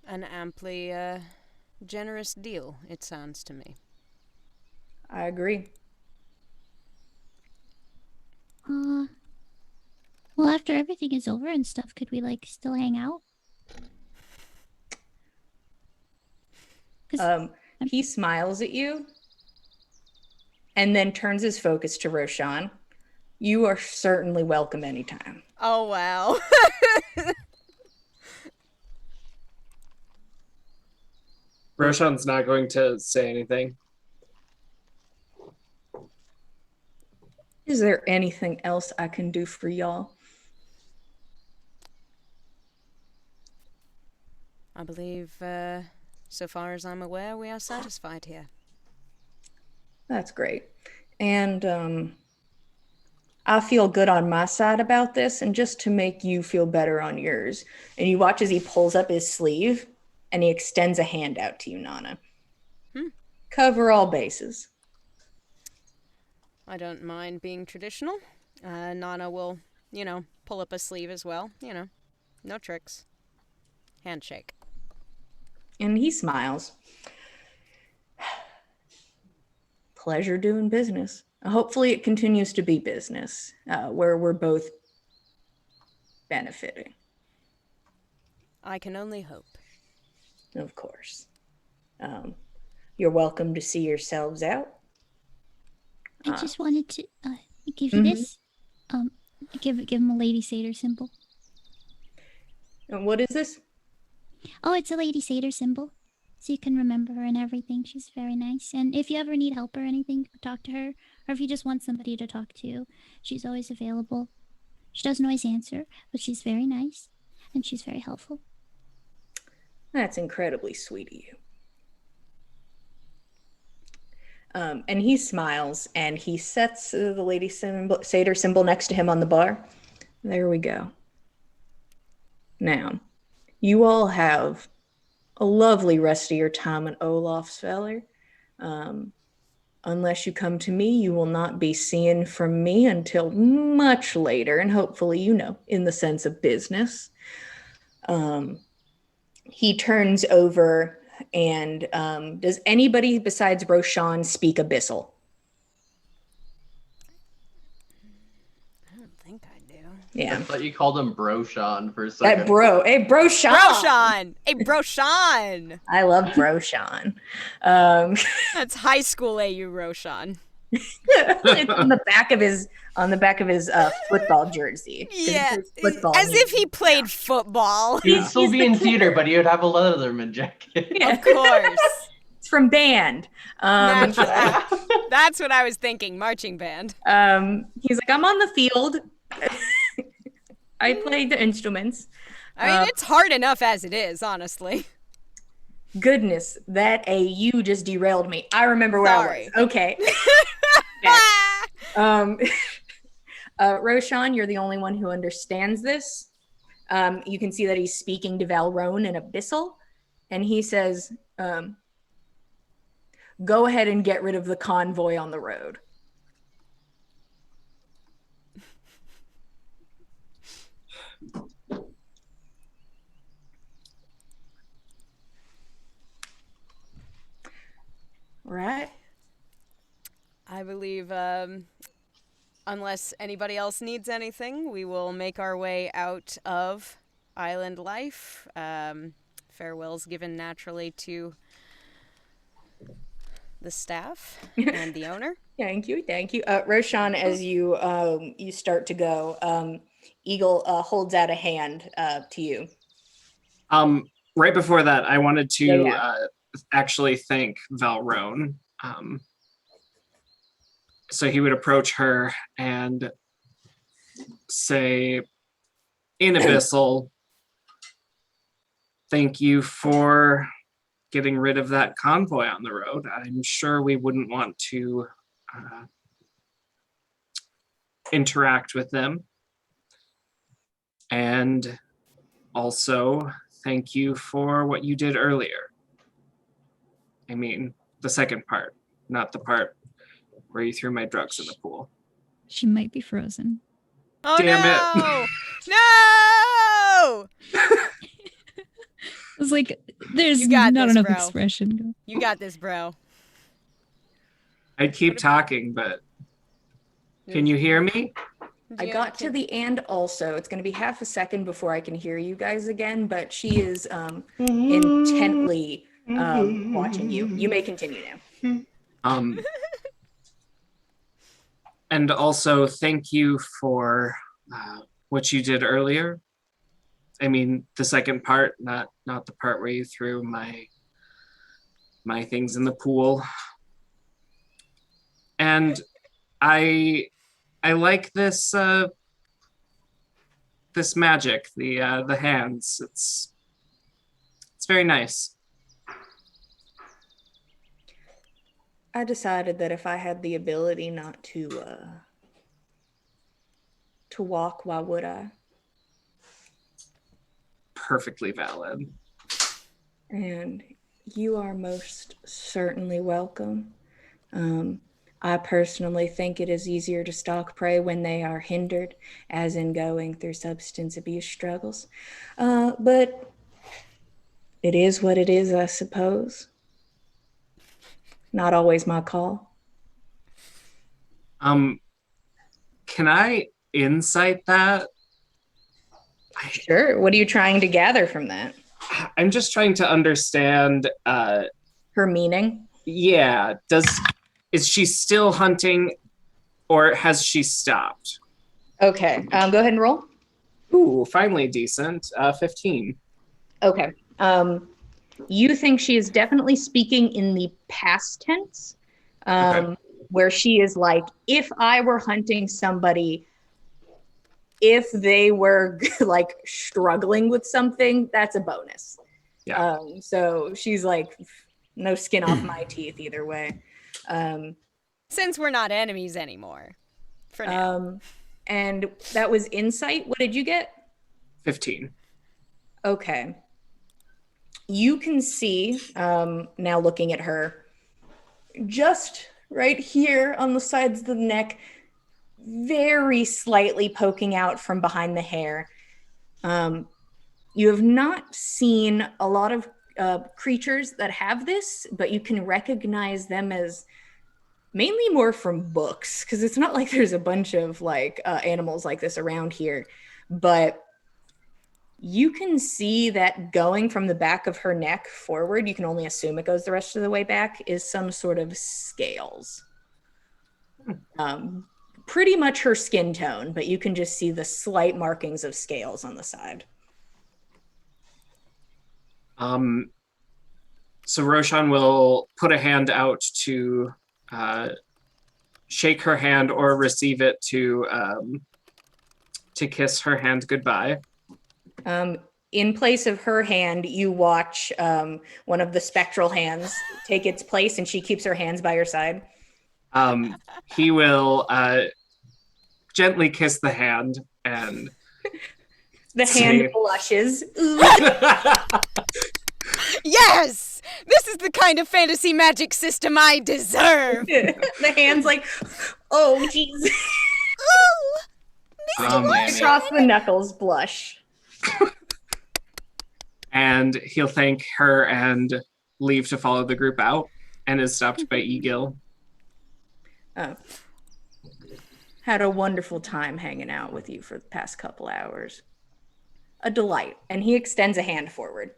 Speaker 2: An amply generous deal, it sounds to me.
Speaker 1: I agree.
Speaker 6: Well, after everything is over and stuff, could we, like, still hang out?
Speaker 1: He smiles at you and then turns his focus to Roshan. You are certainly welcome anytime.
Speaker 2: Oh, wow.
Speaker 8: Roshan's not going to say anything.
Speaker 1: Is there anything else I can do for y'all?
Speaker 2: I believe, so far as I'm aware, we are satisfied here.
Speaker 1: That's great. And I feel good on my side about this, and just to make you feel better on yours. And you watch as he pulls up his sleeve and he extends a hand out to you, Nanna. Cover all bases.
Speaker 2: I don't mind being traditional. Nanna will, pull up a sleeve as well. No tricks. Handshake.
Speaker 1: And he smiles. Pleasure doing business. Hopefully it continues to be business where we're both benefiting.
Speaker 2: I can only hope.
Speaker 1: Of course. You're welcome to see yourselves out.
Speaker 6: I just wanted to give you this. Give him a Lady Seidyr symbol.
Speaker 1: And what is this?
Speaker 6: Oh, it's a Lady Seidyr symbol. So you can remember her and everything. She's very nice. And if you ever need help or anything, talk to her. Or if you just want somebody to talk to, she's always available. She doesn't always answer, but she's very nice. And she's very helpful.
Speaker 1: That's incredibly sweet of you. And he smiles and he sets the Lady Seidyr symbol next to him on the bar. There we go. Now, you all have a lovely rest of your time in Olafsfeller. Unless you come to me, you will not be seeing from me until much later, and hopefully, in the sense of business. He turns over and does anybody besides Roshan speak Abyssal?
Speaker 2: I don't think I do.
Speaker 1: Yeah.
Speaker 5: I thought you called him Roshan for a second.
Speaker 1: Hey, Broshan!
Speaker 2: Roshan! Hey, Broshan!
Speaker 1: I love Broshan.
Speaker 2: That's high school AU Roshan.
Speaker 1: It's on the back of his football jersey.
Speaker 2: Yeah,
Speaker 1: football
Speaker 2: as if he played football.
Speaker 5: He would still be in theater, but he would have a Leatherman jacket.
Speaker 1: Yeah.
Speaker 2: Of course.
Speaker 1: It's from band.
Speaker 2: Naturally. That's what I was thinking, marching band.
Speaker 1: He's like, I'm on the field. I play the instruments.
Speaker 2: I mean, it's hard enough as it is, honestly.
Speaker 1: Goodness, that AU just derailed me. I remember where I was. Okay. Roshan, you're the only one who understands this. You can see that he's speaking to Valrone in Abyssal, and he says, go ahead and get rid of the convoy on the road. Right.
Speaker 2: I believe unless anybody else needs anything, we will make our way out of island life. Farewells given naturally to the staff and the owner.
Speaker 1: Thank you. Roshan, as you you start to go, Egill holds out a hand to you.
Speaker 8: Right before that, I wanted to
Speaker 1: Yeah.
Speaker 8: actually thank Valrone. So he would approach her and say, in Abyssal, thank you for getting rid of that convoy on the road. I'm sure we wouldn't want to interact with them. And also, thank you for what you did earlier. I mean, the second part, not the part where you threw my drugs in the pool.
Speaker 6: She might be frozen.
Speaker 2: Oh,
Speaker 8: Damn
Speaker 2: no! No!
Speaker 6: I was like, there's
Speaker 2: You got
Speaker 6: not
Speaker 2: this,
Speaker 6: enough
Speaker 2: bro.
Speaker 6: expression.
Speaker 2: You got this, bro.
Speaker 8: I'd keep talking, but can you hear me?
Speaker 1: I got to the and also. It's going to be half a second before I can hear you guys again, but she is intently watching you. You may continue now.
Speaker 8: And also, thank you for what you did earlier. I mean, the second part, not the part where you threw my things in the pool. And I like this this magic, the hands. It's very nice.
Speaker 1: I decided that if I had the ability not to walk, why would I?
Speaker 8: Perfectly valid.
Speaker 1: And you are most certainly welcome. I personally think it is easier to stalk prey when they are hindered, as in going through substance abuse struggles. But it is what it is, I suppose. Not always my call.
Speaker 8: Can I insight that?
Speaker 1: Sure. What are you trying to gather from that?
Speaker 8: I'm just trying to understand
Speaker 1: her meaning.
Speaker 8: Yeah. Is she still hunting or has she stopped?
Speaker 1: Okay. Go ahead and roll.
Speaker 8: Ooh, finally decent. 15.
Speaker 1: Okay. You think she is definitely speaking in the past tense,
Speaker 8: Okay.
Speaker 1: where she is like, if I were hunting somebody, if they were like struggling with something, that's a bonus.
Speaker 8: Yeah.
Speaker 1: So she's like, no skin off my teeth either way.
Speaker 2: Since we're not enemies anymore, for now.
Speaker 1: And that was insight. What did you get?
Speaker 8: 15.
Speaker 1: Okay. You can see, now looking at her, just right here on the sides of the neck, very slightly poking out from behind the hair. You have not seen a lot of creatures that have this, but you can recognize them as mainly more from books, because it's not like there's a bunch of like animals like this around here, but you can see that going from the back of her neck forward, you can only assume it goes the rest of the way back, is some sort of scales. Pretty much her skin tone, but you can just see the slight markings of scales on the side.
Speaker 8: So Roshan will put a hand out to shake her hand or receive it to kiss her hand goodbye.
Speaker 1: In place of her hand, you watch one of the spectral hands take its place, and she keeps her hands by her side.
Speaker 8: He will gently kiss the hand and
Speaker 1: the hand blushes.
Speaker 2: Yes! This is the kind of fantasy magic system I deserve!
Speaker 1: The hand's like, oh, jeez. Across the knuckles, blush.
Speaker 8: And he'll thank her and leave to follow the group out, and is stopped by Egill.
Speaker 1: Oh. Had a wonderful time hanging out with you for the past couple hours. A delight. And he extends a hand forward.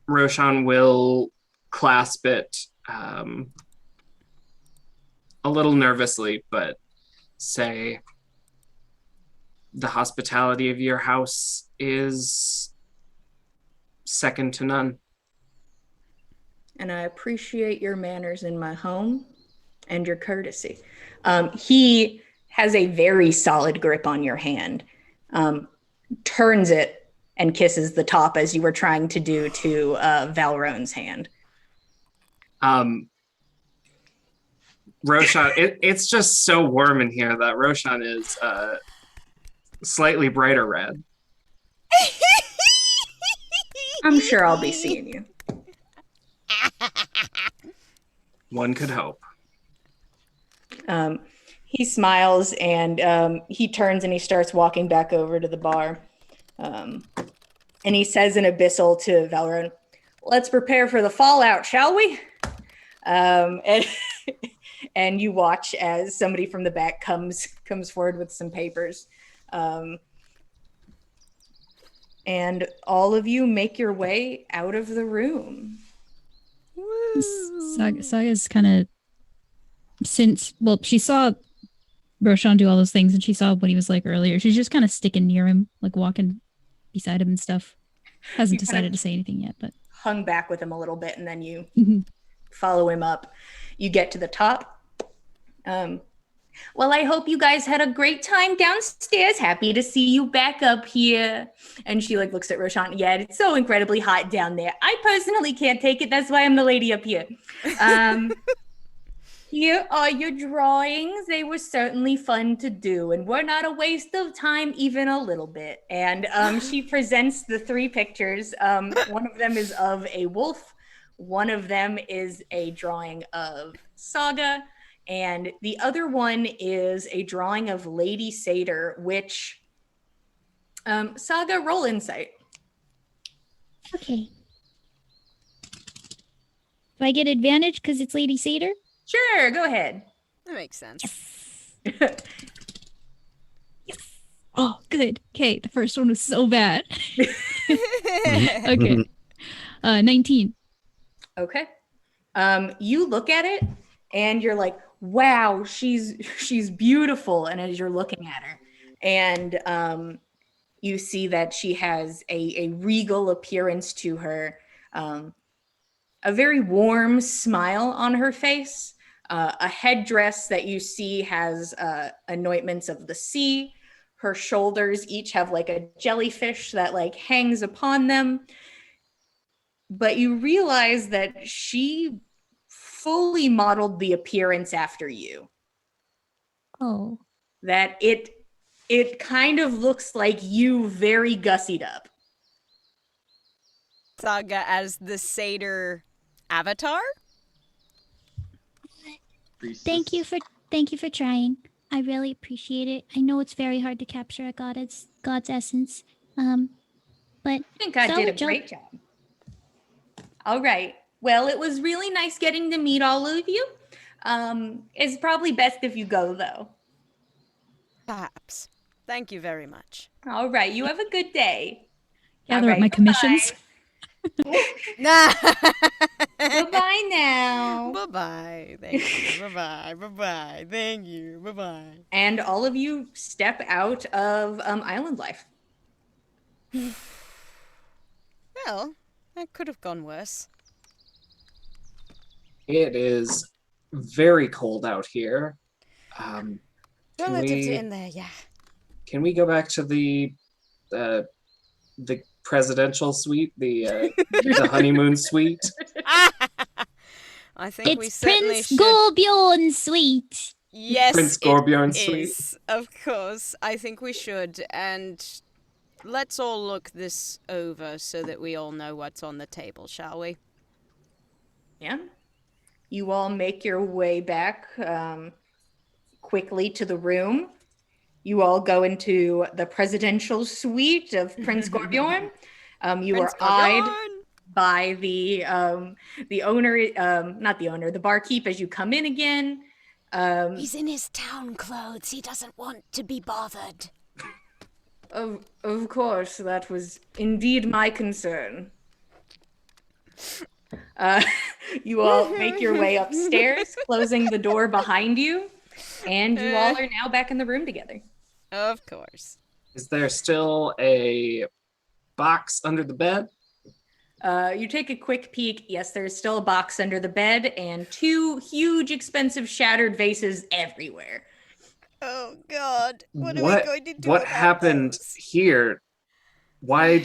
Speaker 8: Roshan will clasp it a little nervously, but say, the hospitality of your house is second to none.
Speaker 1: And I appreciate your manners in my home and your courtesy. He has a very solid grip on your hand, turns it and kisses the top as you were trying to do to Valrone's hand.
Speaker 8: Roshan, it's just so warm in here that Roshan is slightly brighter red.
Speaker 1: I'm sure I'll be seeing you.
Speaker 8: One could hope.
Speaker 1: He smiles and he turns and he starts walking back over to the bar. And he says in Abyssal to Valrone, let's prepare for the fallout, shall we? And you watch as somebody from the back comes forward with some papers. And all of you make your way out of the room.
Speaker 6: Saga's kind of, she saw Roshan do all those things and she saw what he was like earlier. She's just kind of sticking near him, like walking beside him and stuff. Hasn't decided to say anything yet, but
Speaker 1: hung back with him a little bit and then you
Speaker 6: mm-hmm.
Speaker 1: follow him up. You get to the top. Well, I hope you guys had a great time downstairs. Happy to see you back up here. And she like looks at Roshan. Yeah, it's so incredibly hot down there. I personally can't take it. That's why I'm the lady up here. Here are your drawings. They were certainly fun to do and were not a waste of time even a little bit. And she presents the 3 pictures. One of them is of a wolf. One of them is a drawing of Saga. And the other one is a drawing of Lady Seidyr, which Saga, roll insight.
Speaker 6: Okay. Do I get advantage because it's Lady Seidyr?
Speaker 1: Sure, go ahead.
Speaker 2: That makes sense.
Speaker 6: Yes. Oh, good. Okay, the first one was so bad. Okay. 19.
Speaker 1: Okay. You look at it and you're like, wow, she's beautiful. And as you're looking at her and you see that she has a regal appearance to her, a very warm smile on her face, a headdress that you see has anointments of the sea. Her shoulders each have like a jellyfish that like hangs upon them. But you realize that she fully modeled the appearance after you.
Speaker 6: Oh.
Speaker 1: That it kind of looks like you very gussied up.
Speaker 2: Saga as the Seidyr avatar?
Speaker 6: Thank you for trying. I really appreciate it. I know it's very hard to capture a God's essence. But
Speaker 1: I think I did a great job. All right. Well, it was really nice getting to meet all of you. It's probably best if you go, though.
Speaker 2: Perhaps. Thank you very much.
Speaker 1: All right. You have a good day.
Speaker 6: Gather up my commissions.
Speaker 1: Goodbye now.
Speaker 2: Bye-bye. Thank you. Bye-bye. Bye-bye. Thank you. Bye-bye.
Speaker 1: And all of you step out of island life.
Speaker 2: Well, that could have gone worse.
Speaker 8: It is very cold out here.
Speaker 2: Relative to in there, yeah.
Speaker 8: Can we go back to the presidential suite, the honeymoon suite?
Speaker 2: I think we
Speaker 6: It's
Speaker 2: certainly
Speaker 6: Prince
Speaker 2: should.
Speaker 6: Gorbjorn's suite.
Speaker 2: Yes,
Speaker 8: Prince Gorbjorn's
Speaker 2: it
Speaker 8: suite.
Speaker 2: is. Of course, I think we should, and let's all look this over so that we all know what's on the table, shall we?
Speaker 1: Yeah. You all make your way back quickly to the room. You all go into the presidential suite of Prince Gorbjorn. You
Speaker 2: Prince
Speaker 1: are eyed
Speaker 2: Gorbjorn!
Speaker 1: by the owner, not the owner, the barkeep as you come in again.
Speaker 2: He's in his town clothes. He doesn't want to be bothered.
Speaker 1: Of course, that was indeed my concern. You all make your way upstairs, closing the door behind you, and you all are now back in the room together.
Speaker 2: Of course.
Speaker 8: Is there still a box under the bed?
Speaker 1: You take a quick peek. Yes, there's still a box under the bed and 2 huge, expensive, shattered vases everywhere.
Speaker 2: Oh God! What are we going to do?
Speaker 8: What
Speaker 2: about
Speaker 8: happened
Speaker 2: those?
Speaker 8: here? Why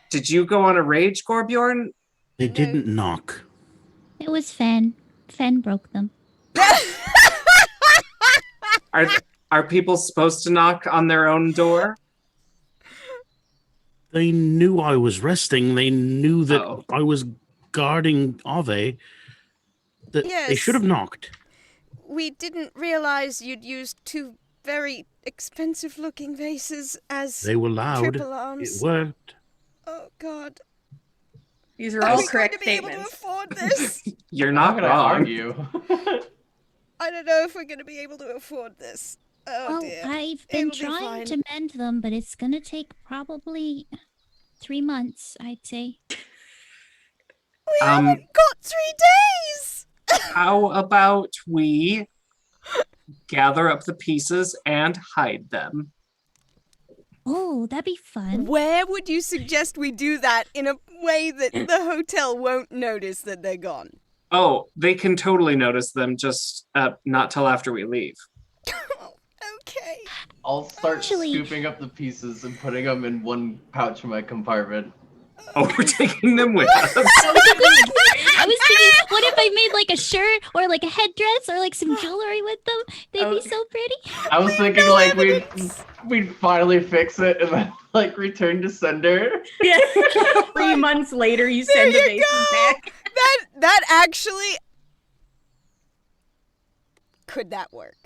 Speaker 8: did you go on a rage, Gorbjorn?
Speaker 3: They didn't knock.
Speaker 6: It was Fen. Fen broke them.
Speaker 8: Are people supposed to knock on their own door?
Speaker 3: They knew I was resting. They knew that
Speaker 8: Oh.
Speaker 3: I was guarding Ave. That they should have knocked.
Speaker 2: We didn't realize you'd used 2 very expensive-looking vases as
Speaker 3: They were loud.
Speaker 2: triple arms.
Speaker 3: It worked.
Speaker 2: Oh God!
Speaker 1: These are all correct
Speaker 2: Are we going to be
Speaker 1: statements.
Speaker 2: able to afford this?
Speaker 8: You're
Speaker 5: I'm
Speaker 8: not
Speaker 5: gonna
Speaker 8: wrong.
Speaker 5: argue.
Speaker 2: I don't know if we're going to be able to afford this. Oh
Speaker 6: Well,
Speaker 2: dear.
Speaker 6: I've been
Speaker 2: It'll be
Speaker 6: trying
Speaker 2: fine.
Speaker 6: to mend them, but it's gonna take probably 3 months, I'd say.
Speaker 2: We haven't got 3 days.
Speaker 8: How about we gather up the pieces and hide them?
Speaker 6: Oh, that'd be fun.
Speaker 2: Where would you suggest we do that in a way that the hotel won't notice that they're gone?
Speaker 8: Oh, they can totally notice them, just not till after we leave.
Speaker 2: Okay.
Speaker 5: I'll start
Speaker 6: Actually-
Speaker 5: scooping up the pieces and putting them in one pouch in my compartment.
Speaker 8: Oh, we're taking them with us.
Speaker 6: I was thinking, what if I made like a shirt or like a headdress or like some jewelry with them? They'd be so pretty.
Speaker 5: I was thinking like we'd finally fix it and then like return to sender.
Speaker 1: Yeah. 3 months later, you send the
Speaker 2: There you
Speaker 1: vases
Speaker 2: go.
Speaker 1: back.
Speaker 2: That actually could that work?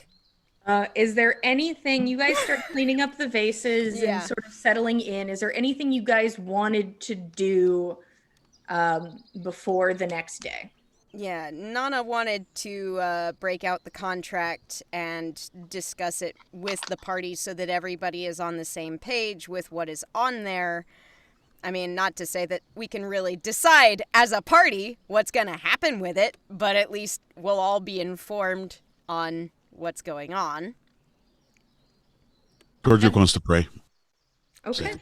Speaker 1: Is there anything, you guys start cleaning up the vases
Speaker 2: Yeah.
Speaker 1: and sort of settling in, is there anything you guys wanted to do before the next day?
Speaker 2: Yeah, Nanna wanted to break out the contract and discuss it with the party so that everybody is on the same page with what is on there. I mean, not to say that we can really decide as a party what's going to happen with it, but at least we'll all be informed on what's going on.
Speaker 7: Georgia wants to pray.
Speaker 1: Okay.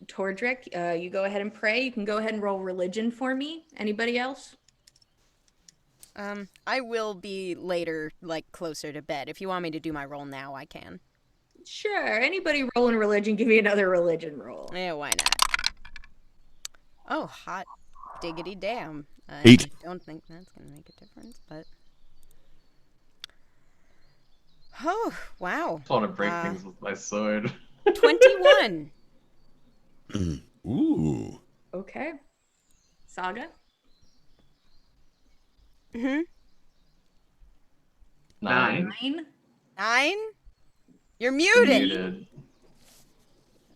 Speaker 1: Tordrick, you go ahead and pray. You can go ahead and roll religion for me. Anybody else?
Speaker 2: I will be later, like, closer to bed. If you want me to do my roll now, I can.
Speaker 1: Sure. Anybody rolling religion, give me another religion roll.
Speaker 2: Yeah, why not? Oh, hot diggity damn. I
Speaker 7: 8.
Speaker 2: don't think that's going to make a difference, but... Oh, wow.
Speaker 5: I just want to break things with my sword.
Speaker 2: 21.
Speaker 7: Ooh.
Speaker 1: Okay. Saga?
Speaker 2: Mm-hmm.
Speaker 5: 9.
Speaker 1: 9?
Speaker 2: 9? You're muted.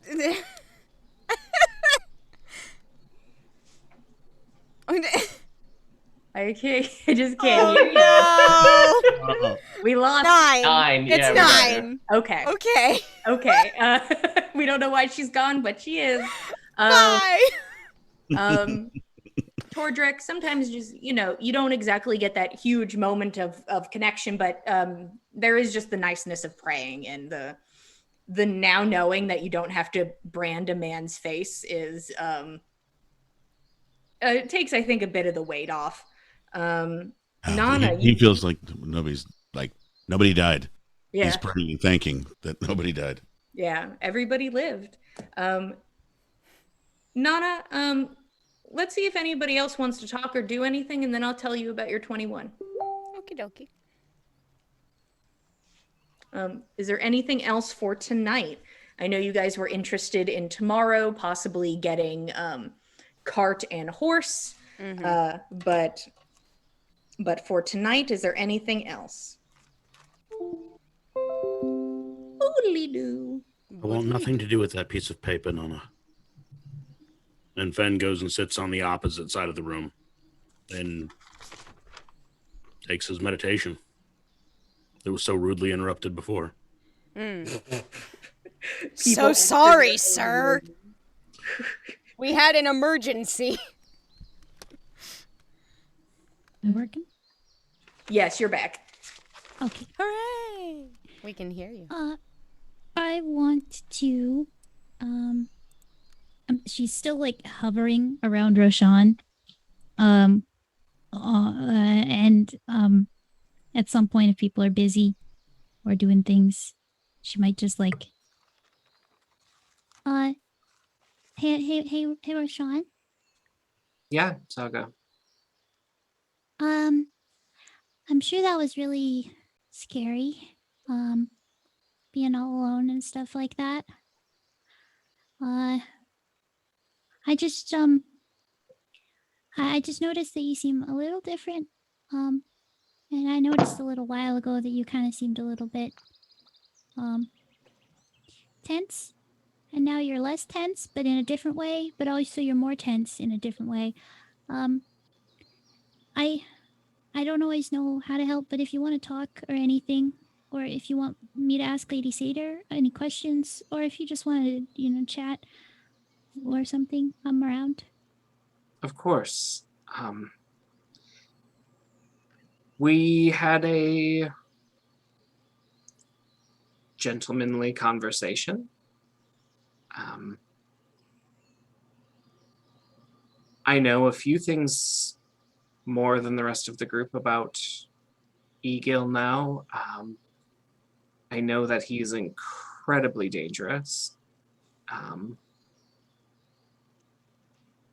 Speaker 5: Muted.
Speaker 1: I just can't hear you.
Speaker 2: Oh,
Speaker 1: We lost.
Speaker 2: 9.
Speaker 5: 9.
Speaker 2: It's
Speaker 5: Yeah, we got it.
Speaker 2: 9.
Speaker 1: Okay.
Speaker 2: Okay.
Speaker 1: Okay. We don't know why she's gone, but she is.
Speaker 2: Bye.
Speaker 1: Tordrick, sometimes just, you don't exactly get that huge moment of connection, but there is just the niceness of praying, and the now knowing that you don't have to brand a man's face is it takes, I think, a bit of the weight off. Nanna,
Speaker 7: He feels like nobody died.
Speaker 1: yeah,
Speaker 7: He's praying and thanking that nobody died.
Speaker 1: yeah, everybody lived. Nanna, let's see if anybody else wants to talk or do anything, and then I'll tell you about your 21.
Speaker 2: Okie dokie.
Speaker 1: Is there anything else for tonight? I know you guys were interested in tomorrow, possibly getting cart and horse, but for tonight, is there anything else? Oodly-doo.
Speaker 3: I want nothing to do with that piece of paper, Nana. And Fen goes and sits on the opposite side of the room. And Takes his meditation. It was so rudely interrupted before.
Speaker 2: So sorry, sir. We had an emergency.
Speaker 6: Am I working?
Speaker 1: Yes, you're back.
Speaker 6: Okay.
Speaker 2: Hooray! We can hear you.
Speaker 6: I want to, she's still like hovering around Roshan. And at some point, if people are busy or doing things, she might just like, hey, Roshan.
Speaker 8: Yeah, Saga.
Speaker 6: I'm sure that was really scary. Being all alone and stuff like that. I just I just noticed that you seem a little different. And I noticed a little while ago that you kind of seemed a little bit tense. And now you're less tense, but in a different way, but also you're more tense in a different way. I don't always know how to help, but if you want to talk or anything, or if you want me to ask Lady Seidyr any questions, or if you just want to, chat or something, I'm around.
Speaker 8: Of course. We had a gentlemanly conversation. I know a few things more than the rest of the group about Egill now. I know that he's incredibly dangerous.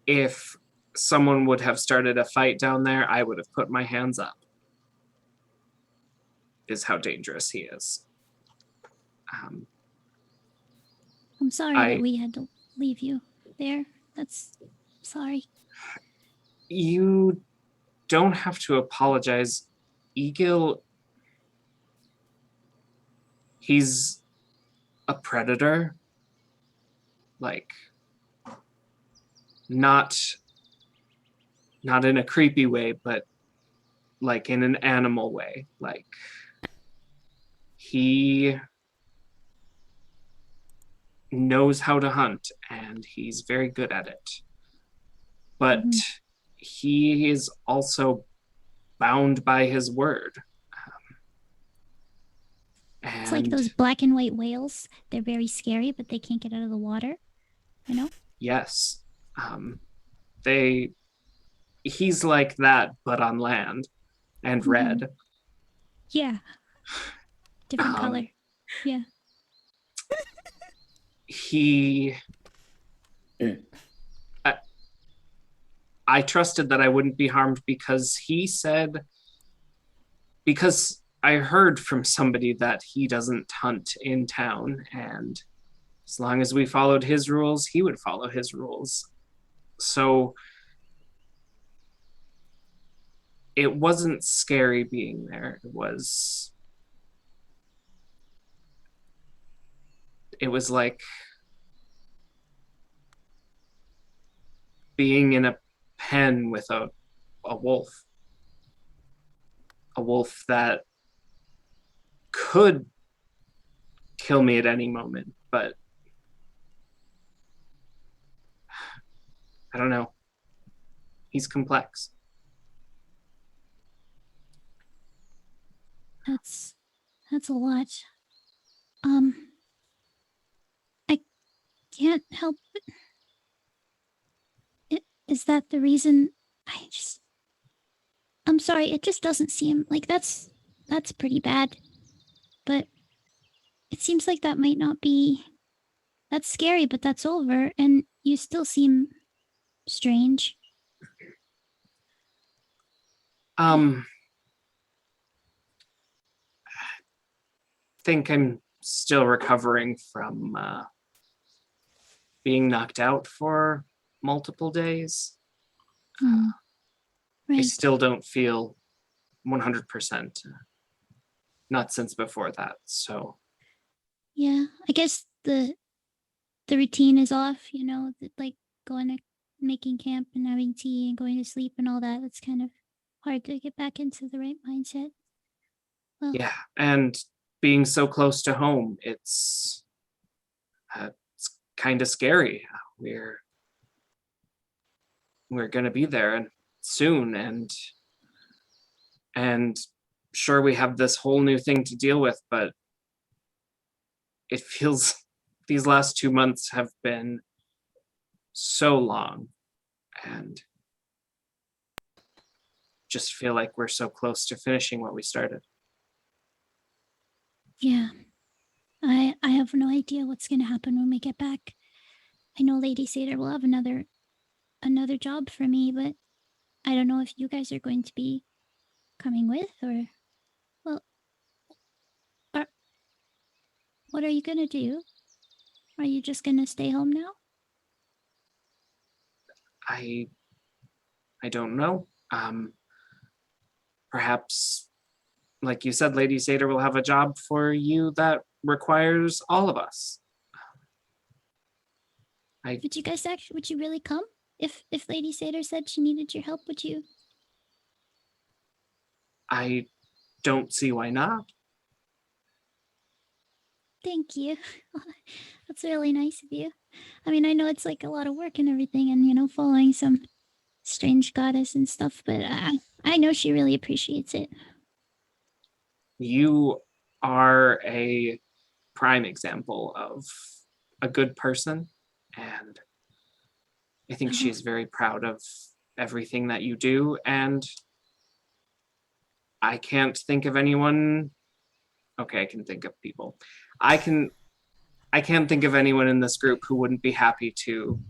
Speaker 8: If someone would have started a fight down there, I would have put my hands up. Is how dangerous he is.
Speaker 6: I'm sorry that we had to leave you there. That's sorry.
Speaker 8: You don't have to apologize. Egill, he's a predator. Like, not in a creepy way, but like in an animal way. Like, he knows how to hunt and he's very good at it. But he is also bound by his word.
Speaker 6: It's like those black and white whales. They're very scary, but they can't get out of the water.
Speaker 8: Yes. He's like that, but on land and red.
Speaker 6: Yeah. Different color. Yeah.
Speaker 8: I trusted that I wouldn't be harmed because I heard from somebody that he doesn't hunt in town, and as long as we followed his rules, he would follow his rules. So it wasn't scary being there. It was like being in a pen with a wolf. A wolf that could kill me at any moment, but I don't know. He's complex.
Speaker 6: That's a lot. I can't help it. Is that the reason? I'm sorry, it just doesn't seem like that's pretty bad. But it seems like that might not be. That's scary, but that's over, and you still seem strange.
Speaker 8: I think I'm still recovering from being knocked out for multiple days.
Speaker 6: Right.
Speaker 8: I still don't feel 100%. Not since before that, so.
Speaker 6: Yeah, I guess the routine is off, like going to making camp and having tea and going to sleep and all that. That's kind of hard to get back into the right mindset. Well,
Speaker 8: Yeah, and being so close to home, it's kind of scary. We're gonna be there soon, and sure, we have this whole new thing to deal with, but it feels these last 2 months have been so long, and just feel like we're so close to finishing what we started.
Speaker 6: yeah. I have no idea what's gonna happen when we get back. I know Lady Seidyr will have another job for me, but I don't know if you guys are going to be coming with, or, well, what are you gonna do? Are you just gonna stay home now?
Speaker 8: I don't know. Perhaps, like you said, Lady Seidyr will have a job for you that requires all of us.
Speaker 6: Would you guys would you really come? If Lady Seidyr said she needed your help, would you?
Speaker 8: I don't see why not.
Speaker 6: Thank you. That's really nice of you. I mean, I know it's like a lot of work and everything, and, you know, following some strange goddess and stuff, but I know she really appreciates it.
Speaker 8: You are a prime example of a good person, and I think she's very proud of everything that you do, and I can't think of anyone. Okay, I can think of people. I can't think of anyone in this group who wouldn't be happy to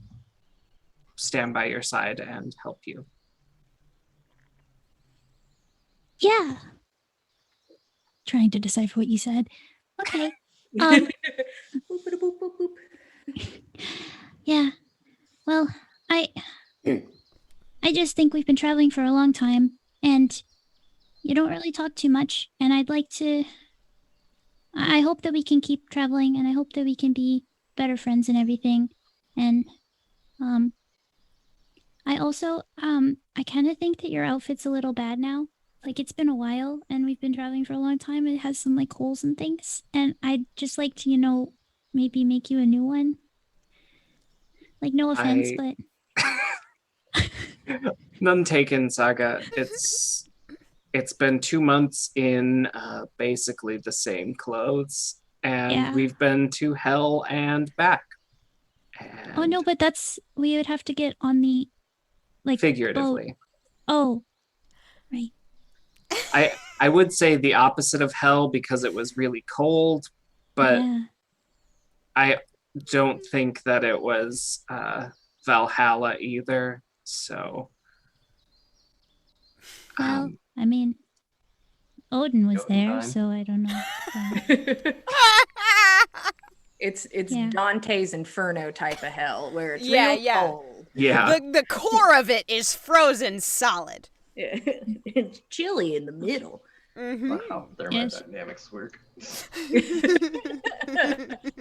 Speaker 8: stand by your side and help you.
Speaker 6: Yeah. Trying to decipher what you said. Okay.
Speaker 1: Boop, boop, boop, boop, boop.
Speaker 6: Yeah. Well, I just think we've been traveling for a long time, and you don't really talk too much, and I hope that we can keep traveling, and I hope that we can be better friends and everything. And I also I kind of think that your outfit's a little bad now. Like, it's been a while, and we've been traveling for a long time. It has some like holes and things, and I'd just like to, you know, maybe make you a new one. Like, no offense, but
Speaker 8: None taken, Saga. It's been 2 months in basically the same clothes, and
Speaker 6: yeah.
Speaker 8: we've been to hell and back.
Speaker 6: Oh no, but we would have to get on the like
Speaker 8: figuratively.
Speaker 6: boat. Oh, right.
Speaker 8: I would say the opposite of hell because it was really cold, but
Speaker 6: yeah.
Speaker 8: I don't think that it was Valhalla either. So,
Speaker 6: Well, I mean, Odin was there,
Speaker 5: Jotunheim.
Speaker 6: so I don't know.
Speaker 1: It's
Speaker 6: Yeah.
Speaker 1: Dante's Inferno type of hell where it's
Speaker 2: Yeah,
Speaker 1: real
Speaker 2: yeah.
Speaker 1: cold.
Speaker 8: yeah.
Speaker 2: The core of it is frozen solid.
Speaker 1: It's chilly in the middle.
Speaker 2: Mm-hmm.
Speaker 5: How
Speaker 6: Yes.
Speaker 5: thermodynamics work.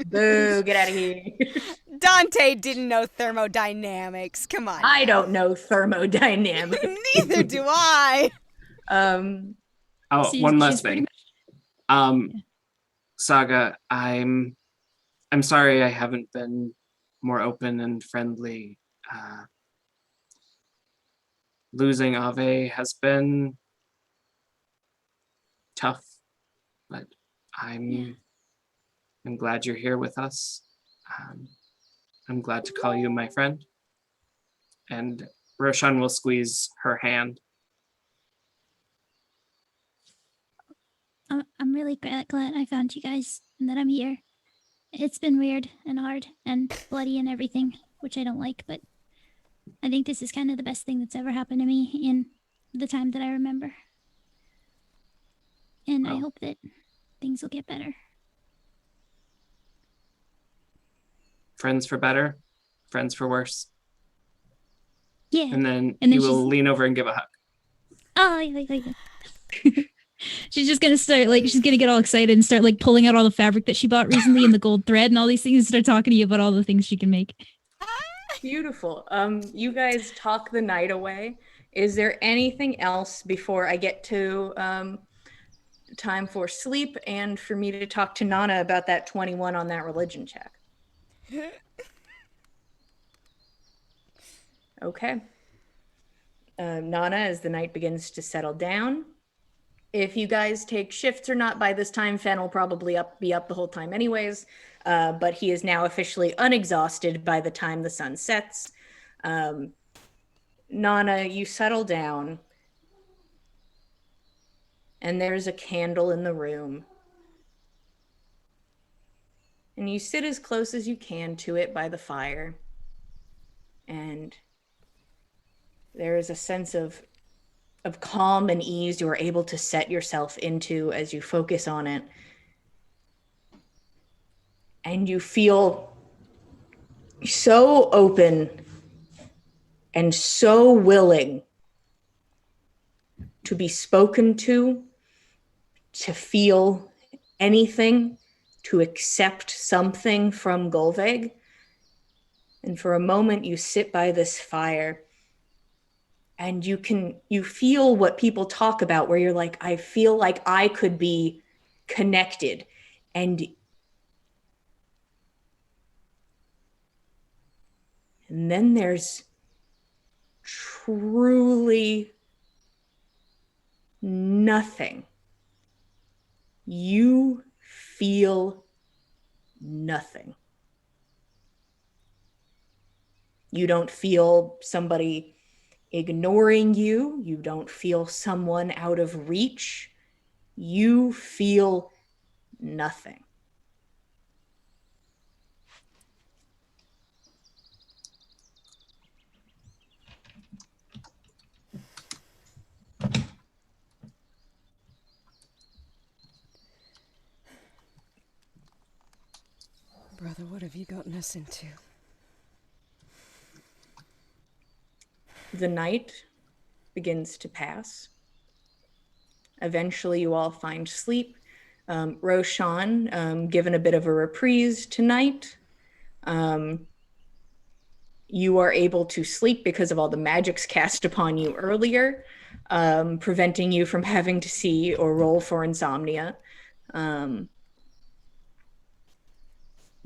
Speaker 1: Boo, get out of here.
Speaker 2: Dante didn't know thermodynamics. Come on.
Speaker 1: I
Speaker 2: now.
Speaker 1: don't know thermodynamics.
Speaker 2: Neither do I.
Speaker 8: Oh,
Speaker 6: She's-
Speaker 8: one
Speaker 6: she's
Speaker 8: last
Speaker 6: pretty
Speaker 8: thing. Saga, I'm sorry I haven't been more open and friendly. Losing Ave has been tough, but I'm glad you're here with us. I'm glad to call you my friend. And Roshan will squeeze her hand.
Speaker 6: I'm really glad I found you guys and that I'm here. It's been weird and hard and bloody and everything, which I don't like, but I think this is kind of the best thing that's ever happened to me in the time that I remember. And I
Speaker 8: Well.
Speaker 6: hope that things will get better.
Speaker 8: Friends for better, friends for worse.
Speaker 6: Yeah.
Speaker 8: And then
Speaker 6: And then
Speaker 8: he will
Speaker 6: she's-
Speaker 8: lean over and give a hug.
Speaker 6: Oh, yeah. She's just gonna start she's gonna get all excited and start like pulling out all the fabric that she bought recently and the gold thread and all these things and start talking to you about all the things she can make.
Speaker 1: Beautiful. You guys talk the night away Is there anything else before I get to time for sleep and for me to talk to Nanna about that 21 on that religion check? Okay. Nanna, as the night begins to settle down, if you guys take shifts or not by this time, Fen will probably be up the whole time anyways, but he is now officially unexhausted by the time the sun sets. Nanna, you settle down, and there's a candle in the room. And you sit as close as you can to it by the fire. And there is a sense of calm and ease you are able to set yourself into as you focus on it. And you feel so open and so willing to be spoken to feel anything, to accept something from Gull'Veg. And for a moment you sit by this fire and you feel what people talk about where you're like, I feel like I could be connected. And then there's truly nothing. You feel nothing. You don't feel somebody ignoring you. You don't feel someone out of reach. You feel nothing.
Speaker 2: Brother, what have you gotten us into?
Speaker 1: The night begins to pass. Eventually, you all find sleep. Roshan, given a bit of a reprise tonight, you are able to sleep because of all the magics cast upon you earlier, preventing you from having to see or roll for insomnia.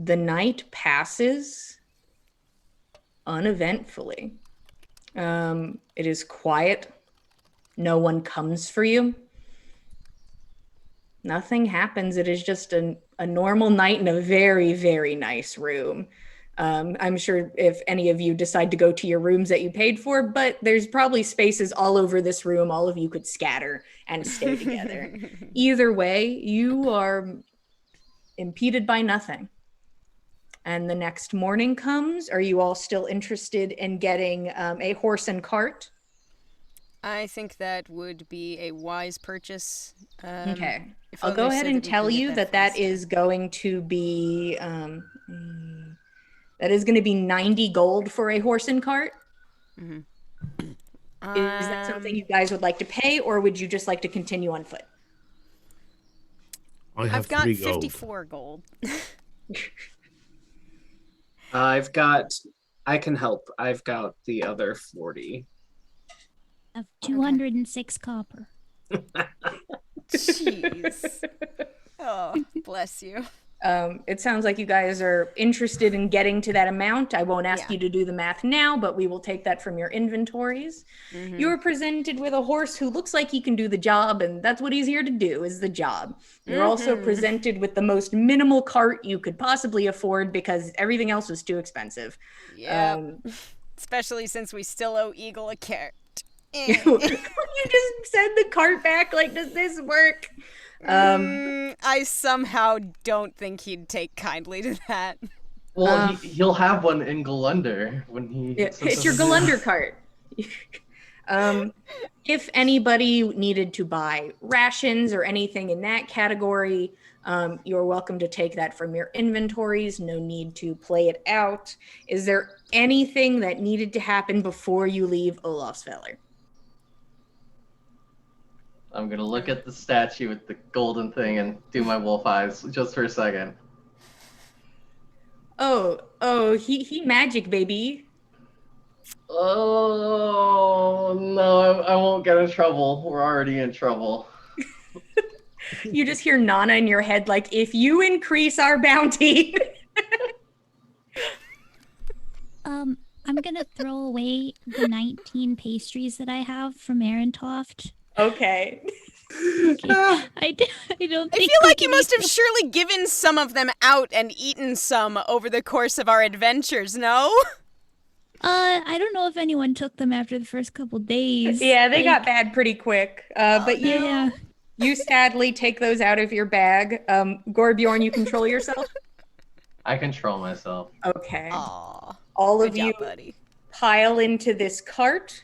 Speaker 1: The night passes uneventfully. It is quiet. No one comes for you. Nothing happens. It is just a normal night in a very, very nice room. I'm sure if any of you decide to go to your rooms that you paid for, but there's probably spaces all over this room. All of you could scatter and stay together. Either way, you are impeded by nothing. And the next morning comes. Are you all still interested in getting a horse and cart?
Speaker 2: I think that would be a wise purchase.
Speaker 1: Okay. I'll go ahead and tell you that is going to be that is going to be 90 gold for a horse and cart.
Speaker 2: Mm-hmm.
Speaker 1: Is that something you guys would like to pay, or would you just like to continue on foot?
Speaker 2: I've got 54 gold.
Speaker 8: I can help. I've got the other 40.
Speaker 6: Of 206 copper.
Speaker 2: Jeez. Oh, bless you.
Speaker 1: It sounds like you guys are interested in getting to that amount. I won't ask you to do the math now, but we will take that from your inventories. Mm-hmm. You are presented with a horse who looks like he can do the job, and that's what he's here to do, is the job. You're also presented with the most minimal cart you could possibly afford because everything else was too expensive.
Speaker 2: Yeah, especially since we still owe Egill a carrot.
Speaker 1: You just send the cart back. Like, does this work?
Speaker 2: I somehow don't think he'd take kindly to that.
Speaker 5: Well, he'll have one in Gull'Lundr when he.
Speaker 1: It's your Gull'Lundr cart. If anybody needed to buy rations or anything in that category, you're welcome to take that from your inventories. No need to play it out. Is there anything that needed to happen before you leave Olafsfeller?
Speaker 5: I'm gonna look at the statue with the golden thing and do my wolf eyes just for a second.
Speaker 1: Oh, he magic, baby.
Speaker 5: Oh no, I won't get in trouble. We're already in trouble.
Speaker 1: You just hear Nanna in your head, like, if you increase our bounty.
Speaker 6: I'm gonna throw away the 19 pastries that I have from Toft.
Speaker 1: Okay.
Speaker 6: Okay. I don't
Speaker 2: I
Speaker 6: think
Speaker 2: feel
Speaker 6: we
Speaker 2: like you
Speaker 6: can
Speaker 2: must
Speaker 6: eat
Speaker 2: have
Speaker 6: them.
Speaker 2: surely given some of them out and eaten some over the course of our adventures, no?
Speaker 6: I don't know if anyone took them after the first couple days.
Speaker 1: Yeah, they got
Speaker 6: Like,
Speaker 1: bad pretty quick.
Speaker 2: Oh,
Speaker 1: But
Speaker 6: yeah.
Speaker 1: you sadly take those out of your bag. Gorbjorn, you control yourself?
Speaker 5: I control myself.
Speaker 1: Okay.
Speaker 2: Aw.
Speaker 1: All
Speaker 2: Good
Speaker 1: of you
Speaker 2: job, buddy.
Speaker 1: pile into this cart,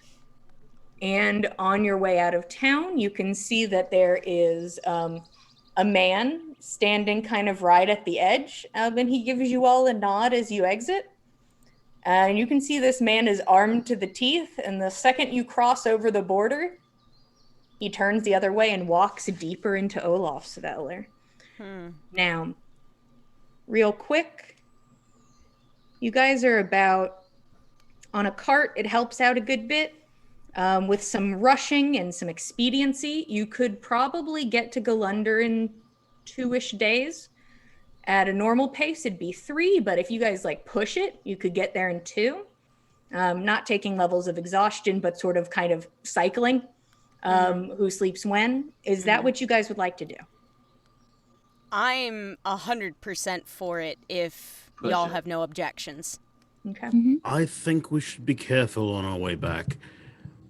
Speaker 1: and on your way out of town, you can see that there is a man standing kind of right at the edge, and he gives you all a nod as you exit. And you can see this man is armed to the teeth, and the second you cross over the border, he turns the other way and walks deeper into Olafsvellir. Now, real quick, you guys are about on a cart. It helps out a good bit. With some rushing and some expediency, you could probably get to Gull'Lundr in 2-ish days. At a normal pace, it'd be 3, but if you guys like push it, you could get there in 2. Not taking levels of exhaustion, but sort of kind of cycling. Who sleeps when? Is that what you guys would like to do?
Speaker 2: I'm 100% for it if
Speaker 5: Push
Speaker 2: y'all
Speaker 5: it.
Speaker 2: have no objections.
Speaker 1: Okay.
Speaker 3: I think we should be careful on our way back.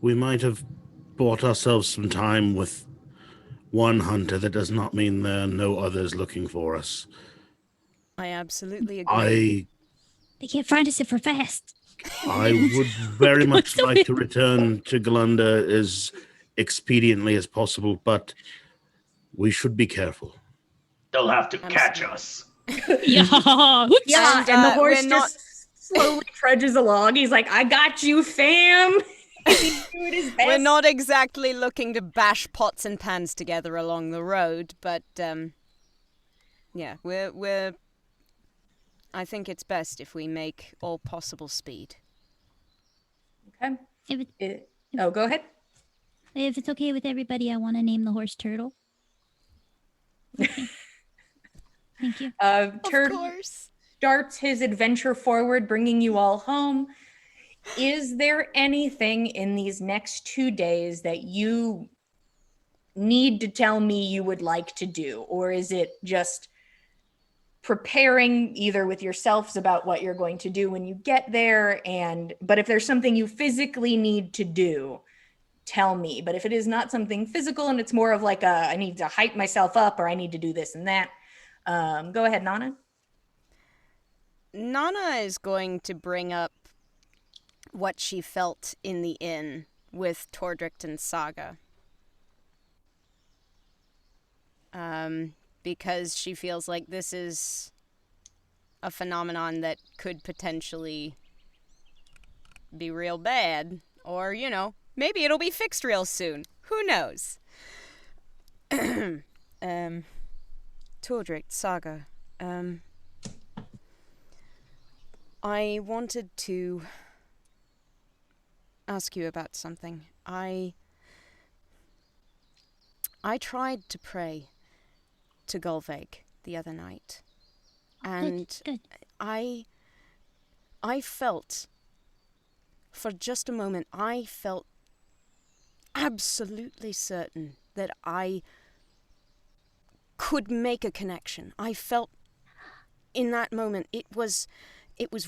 Speaker 3: We might have bought ourselves some time with one hunter. That does not mean there are no others looking for us.
Speaker 2: I absolutely agree.
Speaker 6: They can't find us if we're fast.
Speaker 3: I would very much
Speaker 6: so
Speaker 3: like to return to Gull'Lundr as expediently as possible, but we should be careful.
Speaker 5: They'll have to catch
Speaker 2: Absolutely.
Speaker 5: us.
Speaker 6: Yeah.
Speaker 1: Yeah,
Speaker 2: And,
Speaker 1: and the horse
Speaker 2: we're not-
Speaker 1: just slowly trudges along. He's like, I got you, fam. He's doing his best.
Speaker 2: We're not exactly looking to bash pots and pans together along the road, but yeah, we're. I think it's best if we make all possible speed.
Speaker 1: Okay.
Speaker 6: If
Speaker 1: Oh, go ahead.
Speaker 6: it's okay with everybody, I want to name the horse Turtle. Okay. Thank you.
Speaker 1: Turtle
Speaker 2: course.
Speaker 1: starts his adventure forward, bringing you all home. Is there anything in these next 2 days that you need to tell me you would like to do? Or is it just preparing either with yourselves about what you're going to do when you get there? But if there's something you physically need to do, tell me. But if it is not something physical and it's more of like I need to hype myself up or I need to do this and that, go ahead, Nanna.
Speaker 2: Nanna is going to bring up what she felt in the inn with Tordricht and Saga. Because she feels like this is a phenomenon that could potentially be real bad. Or, you know, maybe it'll be fixed real soon. Who knows? Tordricht, Saga. I wanted to ask you about something. I tried to pray to Gullveig the other night, and
Speaker 6: Good.
Speaker 2: I felt, for just a moment, I felt absolutely certain that I could make a connection. I felt in that moment it was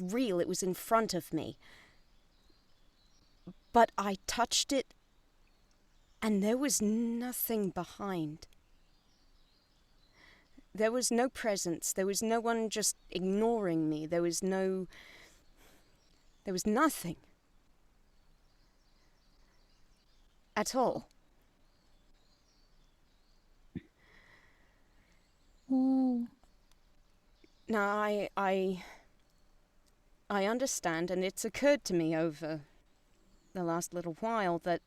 Speaker 2: real, it was in front of me. But I touched it, and there was nothing behind. There was no presence. There was no one just ignoring me. There was nothing. At all.
Speaker 6: Oh.
Speaker 2: Now, I understand, and it's occurred to me over the last little while that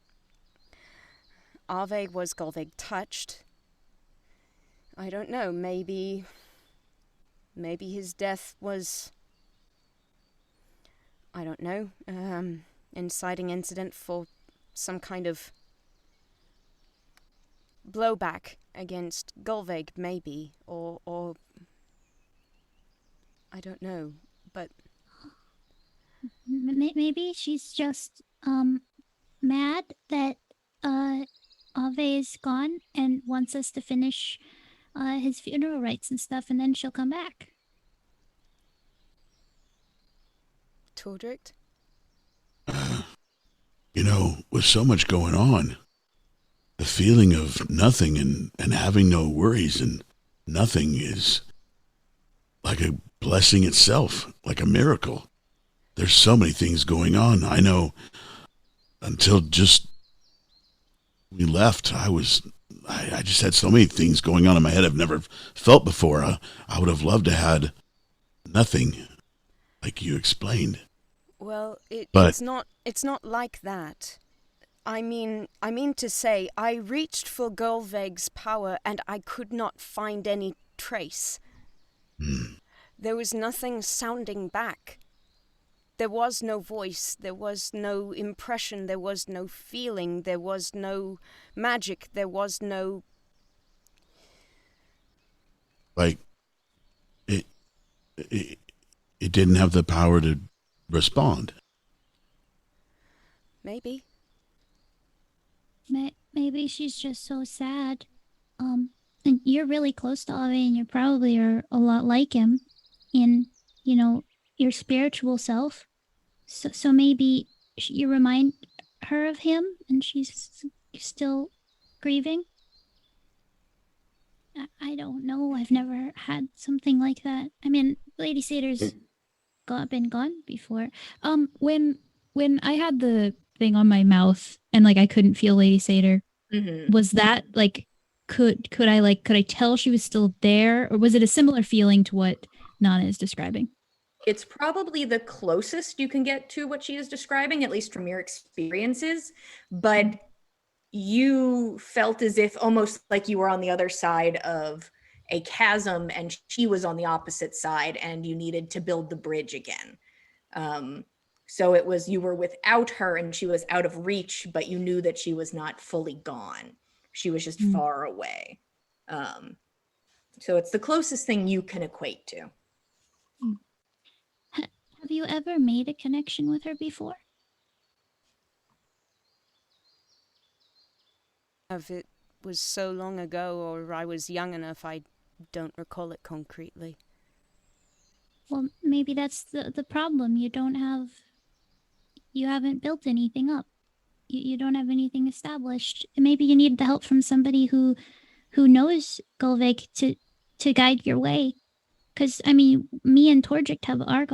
Speaker 2: Arve was Gullveig touched. I don't know, maybe his death was, I don't know, inciting incident for some kind of blowback against Gull'Veg, maybe, or I don't know, but
Speaker 6: Maybe she's just mad that Ave is gone and wants us to finish his funeral rites and stuff, and then she'll come back.
Speaker 2: Tordrict?
Speaker 7: You know, with so much going on, the feeling of nothing and having no worries and nothing is like a blessing itself, like a miracle. There's so many things going on. I know until just we left, I just had so many things going on in my head I've never felt before. I would have loved to had nothing, like you explained.
Speaker 2: Well,
Speaker 7: But-
Speaker 2: it's not like that. I mean to say, I reached for Gull'Veg's power and I could not find any trace. There was nothing sounding back. There was no voice, there was no impression, there was no feeling, there was no magic, there was no...
Speaker 7: Like, it didn't have the power to respond.
Speaker 2: Maybe.
Speaker 6: Maybe she's just so sad. And you're really close to Ave, and you probably are a lot like him in, you know, your spiritual self. So maybe you remind her of him, and she's still grieving. I don't know. I've never had something like that. I mean, Lady Seydyr's been gone before. When I had the thing on my mouth and like I couldn't feel Lady Seydyr, was that like could I tell she was still there, or was it a similar feeling to what Nanna is describing?
Speaker 1: It's probably the closest you can get to what she is describing, at least from your experiences, but you felt as if almost like you were on the other side of a chasm and she was on the opposite side and you needed to build the bridge again. So it was, you were without her and she was out of reach, but you knew that she was not fully gone. She was just far away. So it's the closest thing you can equate to.
Speaker 6: Have you ever made a connection with her before?
Speaker 2: If it was so long ago or I was young enough, I don't recall it concretely.
Speaker 6: Well, maybe that's the problem. You haven't built anything up. You don't have anything established. Maybe you need the help from somebody who knows Gull'Veg to guide your way. Because I mean, me and Tordrict have our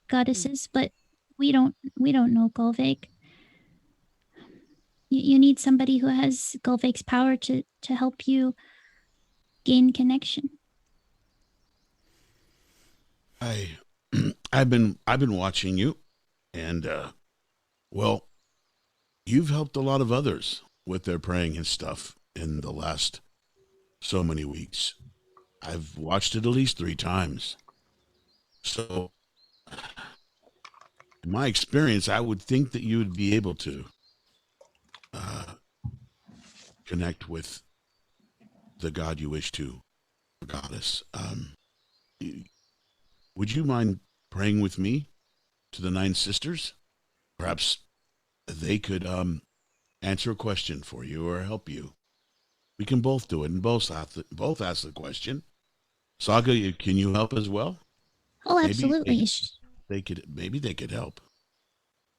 Speaker 6: goddesses, but we don't know Gull'Veg. You need somebody who has Gull'Veg's power to help you gain connection.
Speaker 7: I've been watching you, and well, you've helped a lot of others with their praying and stuff in the last so many weeks. I've watched it at least 3 times. So, in my experience, I would think that you would be able to connect with the god you wish to, the goddess. Would you mind praying with me to the 9 sisters? Perhaps they could answer a question for you or help you. We can both do it and both ask the question. Saga, can you help as well?
Speaker 6: Oh, absolutely.
Speaker 7: Maybe they could help.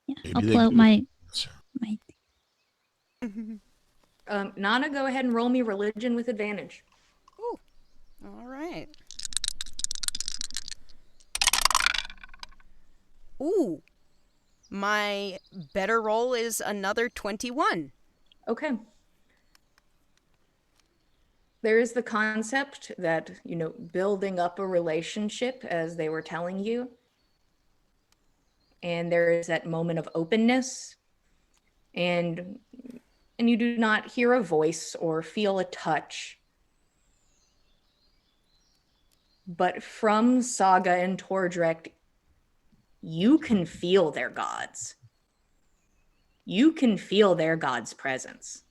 Speaker 6: Yeah,
Speaker 7: Maybe
Speaker 6: I'll
Speaker 7: they
Speaker 6: pull out
Speaker 7: could
Speaker 6: my.
Speaker 1: Nanna, go ahead and roll me religion with advantage.
Speaker 2: Ooh, all right. Ooh, my better roll is another 21.
Speaker 1: Okay. There is the concept that, building up a relationship, as they were telling you. And there is that moment of openness. And you do not hear a voice or feel a touch. But from Saga and Tordrict, you can feel their gods. you can feel their god's presence.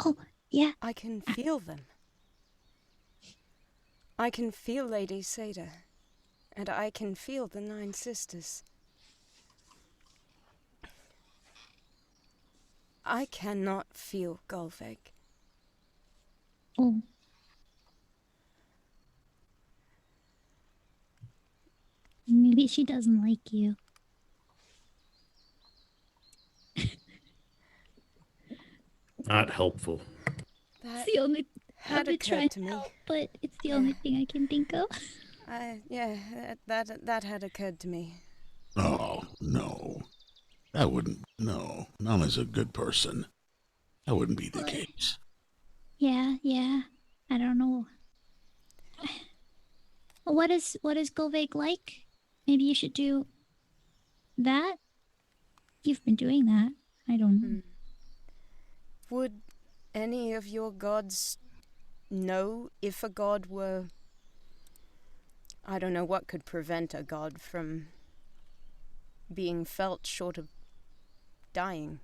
Speaker 6: Oh, yeah.
Speaker 2: I can feel them. I can feel Lady Seidyr, and I can feel the 9 sisters. I cannot feel Gull'Lundr.
Speaker 6: Oh. Maybe she doesn't like you.
Speaker 3: Not helpful.
Speaker 2: That
Speaker 6: It's the only
Speaker 2: had
Speaker 6: I've been trying
Speaker 2: occurred to
Speaker 6: to
Speaker 2: me.
Speaker 6: help, but it's the only thing I can think of.
Speaker 2: That had occurred to me.
Speaker 7: Oh, no. That wouldn't... No. Nanna's a good person. That wouldn't be the case.
Speaker 6: Yeah. I don't know. What is Gull'Lundr like? Maybe you should do that. You've been doing that. I don't know.
Speaker 2: Would any of your gods know if a god were... I don't know what could prevent a god from being felt short of dying.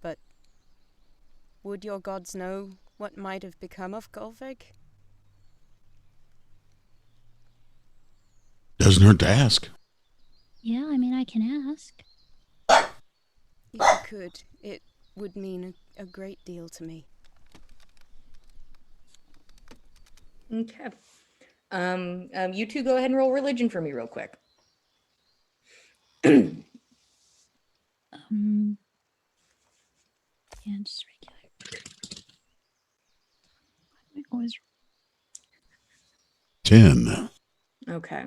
Speaker 2: But would your gods know what might have become of Gull'Lundr?
Speaker 7: Doesn't hurt to ask.
Speaker 6: Yeah, I mean, I can ask.
Speaker 2: If you could, it would mean a great deal to me.
Speaker 1: Okay. You two go ahead and roll religion for me real quick.
Speaker 6: Yeah, just regular. I always
Speaker 7: 10.
Speaker 1: Okay.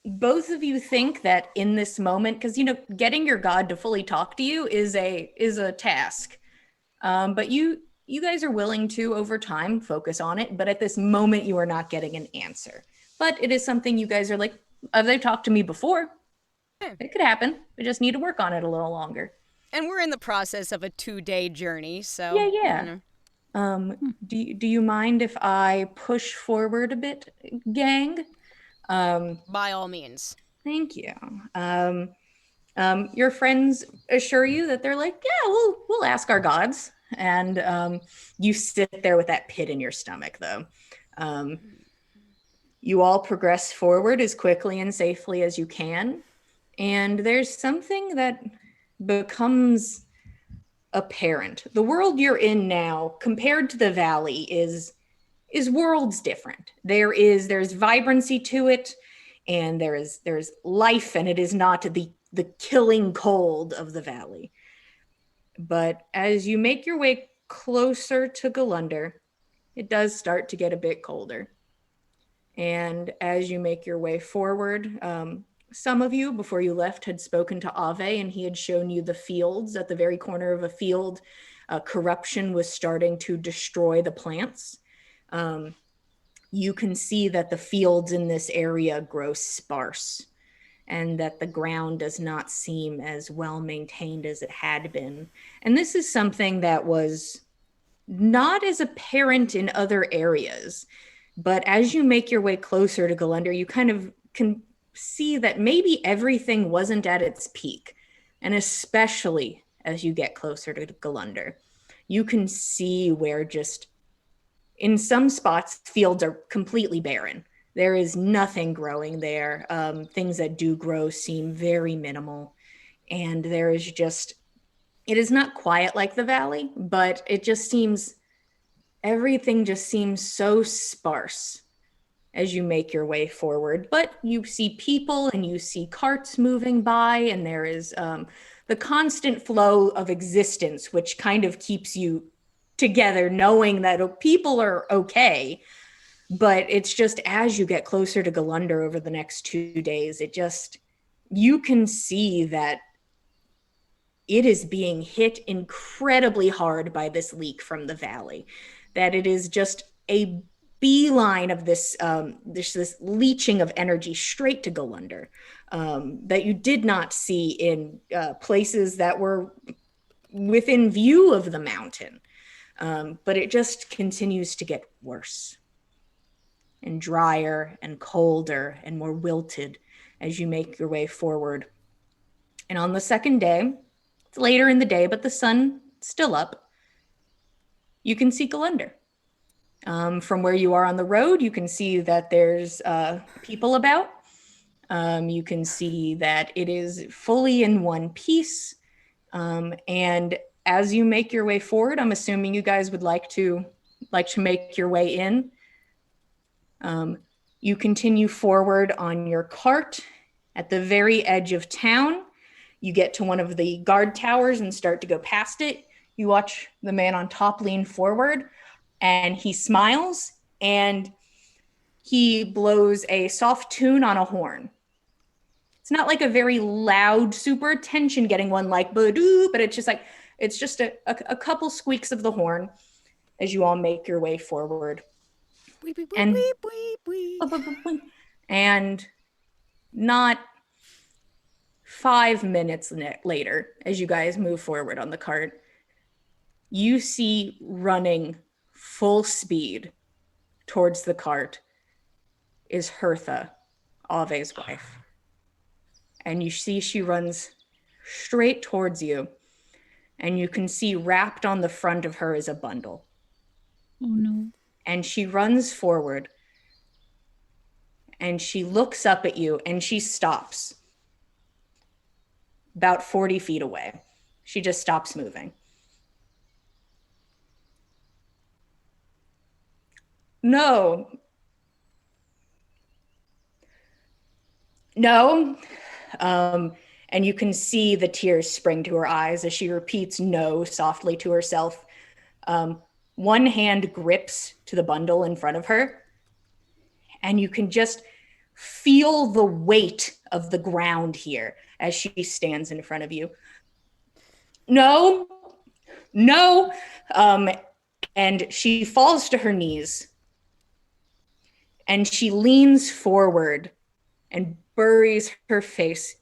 Speaker 1: Both of you think that in this moment, because getting your god to fully talk to you is a task. But you guys are willing to over time focus on it, but at this moment you are not getting an answer. But it is something you guys are like, they've talked to me before. It could happen. We just need to work on it a little longer.
Speaker 2: And we're in the process of a 2-day journey, so...
Speaker 1: Yeah. Do you mind if I push forward a bit, gang?
Speaker 2: By all means.
Speaker 1: Thank you. Your friends assure you that they're like, yeah, we'll ask our gods. And you sit there with that pit in your stomach, though. You all progress forward as quickly and safely as you can. And there's something that becomes apparent. The world you're in now, compared to the valley, is worlds different. There's vibrancy to it, and there's life, and it is not the killing cold of the valley. But as you make your way closer to Gull'Lundr, it does start to get a bit colder. And as you make your way forward, some of you, before you left, had spoken to Ave, and he had shown you the fields. At the very corner of a field, corruption was starting to destroy the plants. You can see that the fields in this area grow sparse, and that the ground does not seem as well maintained as it had been. And this is something that was not as apparent in other areas. But as you make your way closer to Gull'Lundr, you kind of can see that maybe everything wasn't at its peak. And especially as you get closer to Gull'Lundr, you can see where just in some spots, fields are completely barren. There is nothing growing there. Things that do grow seem very minimal. And there is just, it is not quiet like the valley, but it just seems, everything just seems so sparse as you make your way forward. But you see people and you see carts moving by, and there is the constant flow of existence, which kind of keeps you together, knowing that people are okay. But it's just as you get closer to Gull'Lundr over the next 2 days, you can see that it is being hit incredibly hard by this leak from the valley, that it is just a beeline of this leaching of energy straight to Gull'Lundr, that you did not see in places that were within view of the mountain. But it just continues to get worse and drier and colder and more wilted as you make your way forward. And on the second day, it's later in the day, but the sun's still up, you can see Gull'Lundr. From where you are on the road, you can see that there's people about. You can see that it is fully in one piece. And as you make your way forward, I'm assuming you guys would like to make your way in. You continue forward on your cart. At the very edge of town, you get to one of the guard towers and start to go past it. You watch the man on top lean forward, and he smiles, and he blows a soft tune on a horn. It's not like a very loud, super attention-getting one like ba-doo, but it's just a couple squeaks of the horn as you all make your way forward. And not 5 minutes later, as you guys move forward on the cart, you see running full speed towards the cart is Hertha, Ave's wife. And you see she runs straight towards you, and you can see wrapped on the front of her is a bundle.
Speaker 6: Oh no.
Speaker 1: And she runs forward, and she looks up at you, and she stops about 40 feet away. She just stops moving. No. And you can see the tears spring to her eyes as she repeats no softly to herself. One hand grips to the bundle in front of her, and you can just feel the weight of the ground here as she stands in front of you. No. And she falls to her knees, and she leans forward and buries her face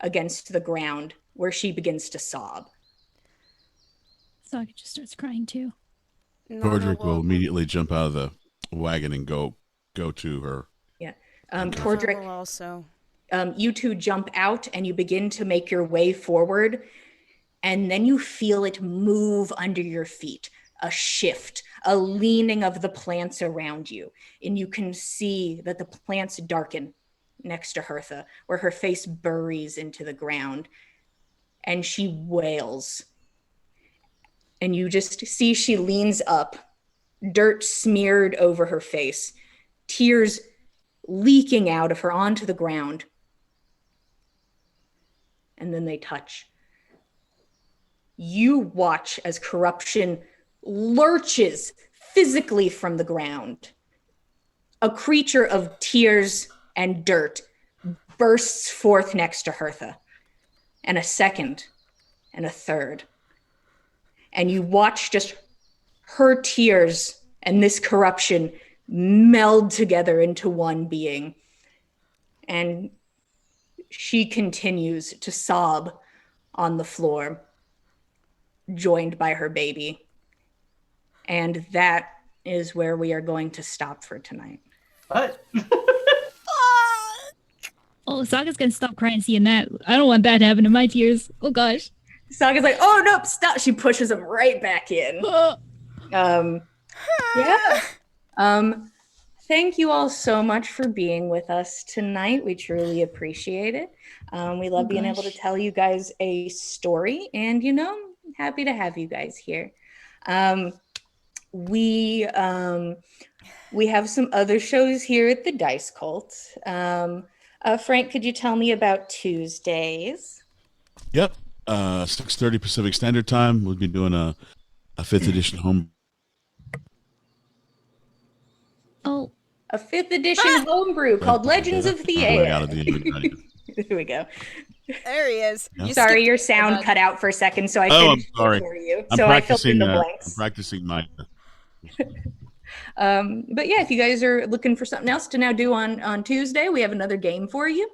Speaker 1: against the ground, where she begins to sob.
Speaker 6: Saga just starts crying too.
Speaker 7: Tordrick will immediately jump out of the wagon and go to her.
Speaker 1: Yeah. Tordrick,
Speaker 2: also.
Speaker 1: You two jump out and you begin to make your way forward, and then you feel it move under your feet, a shift, a leaning of the plants around you, and you can see that the plants darken next to Hertha, where her face buries into the ground, and she wails. And you just see she leans up, dirt smeared over her face, tears leaking out of her onto the ground. And then they touch. You watch as corruption lurches physically from the ground. A creature of tears and dirt bursts forth next to Hertha, and a second, and a third. And you watch just her tears and this corruption meld together into one being. And she continues to sob on the floor, joined by her baby. And that is where we are going to stop for tonight.
Speaker 5: What?
Speaker 6: Oh, Saga's gonna stop crying seeing that. I don't want that to happen to my tears. Oh gosh.
Speaker 1: Saga's like, oh, no, stop. She pushes him right back in. Yeah. Thank you all so much for being with us tonight. We truly appreciate it. We love being able to tell you guys a story, and, happy to have you guys here. We have some other shows here at the Dice Cult. Frank, could you tell me about Tuesdays?
Speaker 7: Yep. 6:30 Pacific Standard Time. We'll be doing a 5th edition home.
Speaker 1: Oh. A 5th edition homebrew called Legends of the Air. There we go.
Speaker 2: There he is.
Speaker 7: Yeah.
Speaker 1: Sorry, your sound cut out for a second, so I finished it for you. I filled in the blanks.
Speaker 7: I'm practicing my...
Speaker 1: But yeah, if you guys are looking for something else to now do on Tuesday, we have another game for you.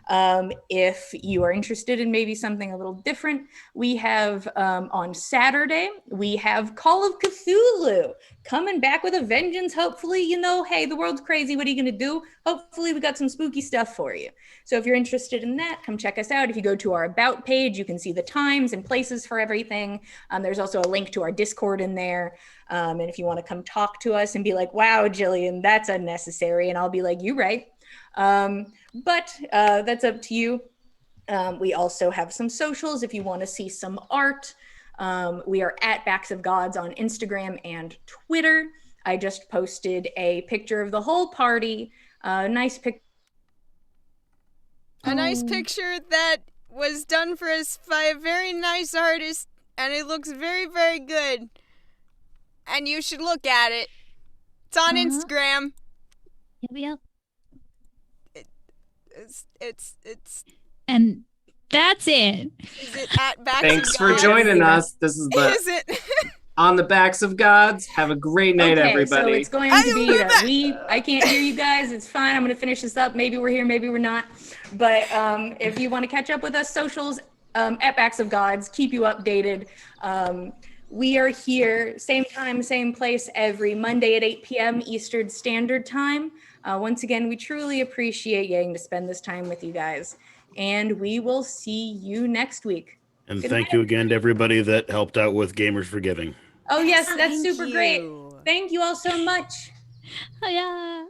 Speaker 1: If you are interested in maybe something a little different, we have on Saturday, we have Call of Cthulhu coming back with a vengeance. Hopefully, you know, hey, the world's crazy. What are you going to do? Hopefully, we got some spooky stuff for you. So if you're interested in that, come check us out. If you go to our About page, you can see the times and places for everything. There's also a link to our Discord in there. And if you want to come talk to us and be like, wow, Jillian, that's unnecessary. And I'll be like, you right. But that's up to you. We also have some socials if you want to see some art. We are at Backs of Gods on Instagram and Twitter. I just posted a picture of the whole party. Nice picture.
Speaker 2: A nice picture that was done for us by a very nice artist, and it looks very, very good. And you should look at it. It's on Instagram.
Speaker 6: Yep.
Speaker 2: It's.
Speaker 6: And that's it.
Speaker 2: Is it at Backs
Speaker 8: Thanks
Speaker 2: of
Speaker 8: for
Speaker 2: Gods?
Speaker 8: joining us. This is the
Speaker 2: Is it?
Speaker 8: On the Backs of Gods. Have a great night,
Speaker 1: Okay,
Speaker 8: everybody.
Speaker 1: so it's going to be that I can't hear you guys. It's fine. I'm going to finish this up. Maybe we're here, maybe we're not. But if you want to catch up with us, socials at Backs of Gods, keep you updated. We are here, same time, same place, every Monday at 8 p.m. Eastern Standard Time. Once again, we truly appreciate getting to spend this time with you guys. And we will see you next week.
Speaker 3: And
Speaker 1: Good
Speaker 3: thank
Speaker 1: night.
Speaker 3: you again to everybody that helped out with Gamers for Giving.
Speaker 1: Oh, yes, that's
Speaker 2: Thank
Speaker 1: super great.
Speaker 2: you.
Speaker 1: Thank you all so much.
Speaker 6: Oh, yeah.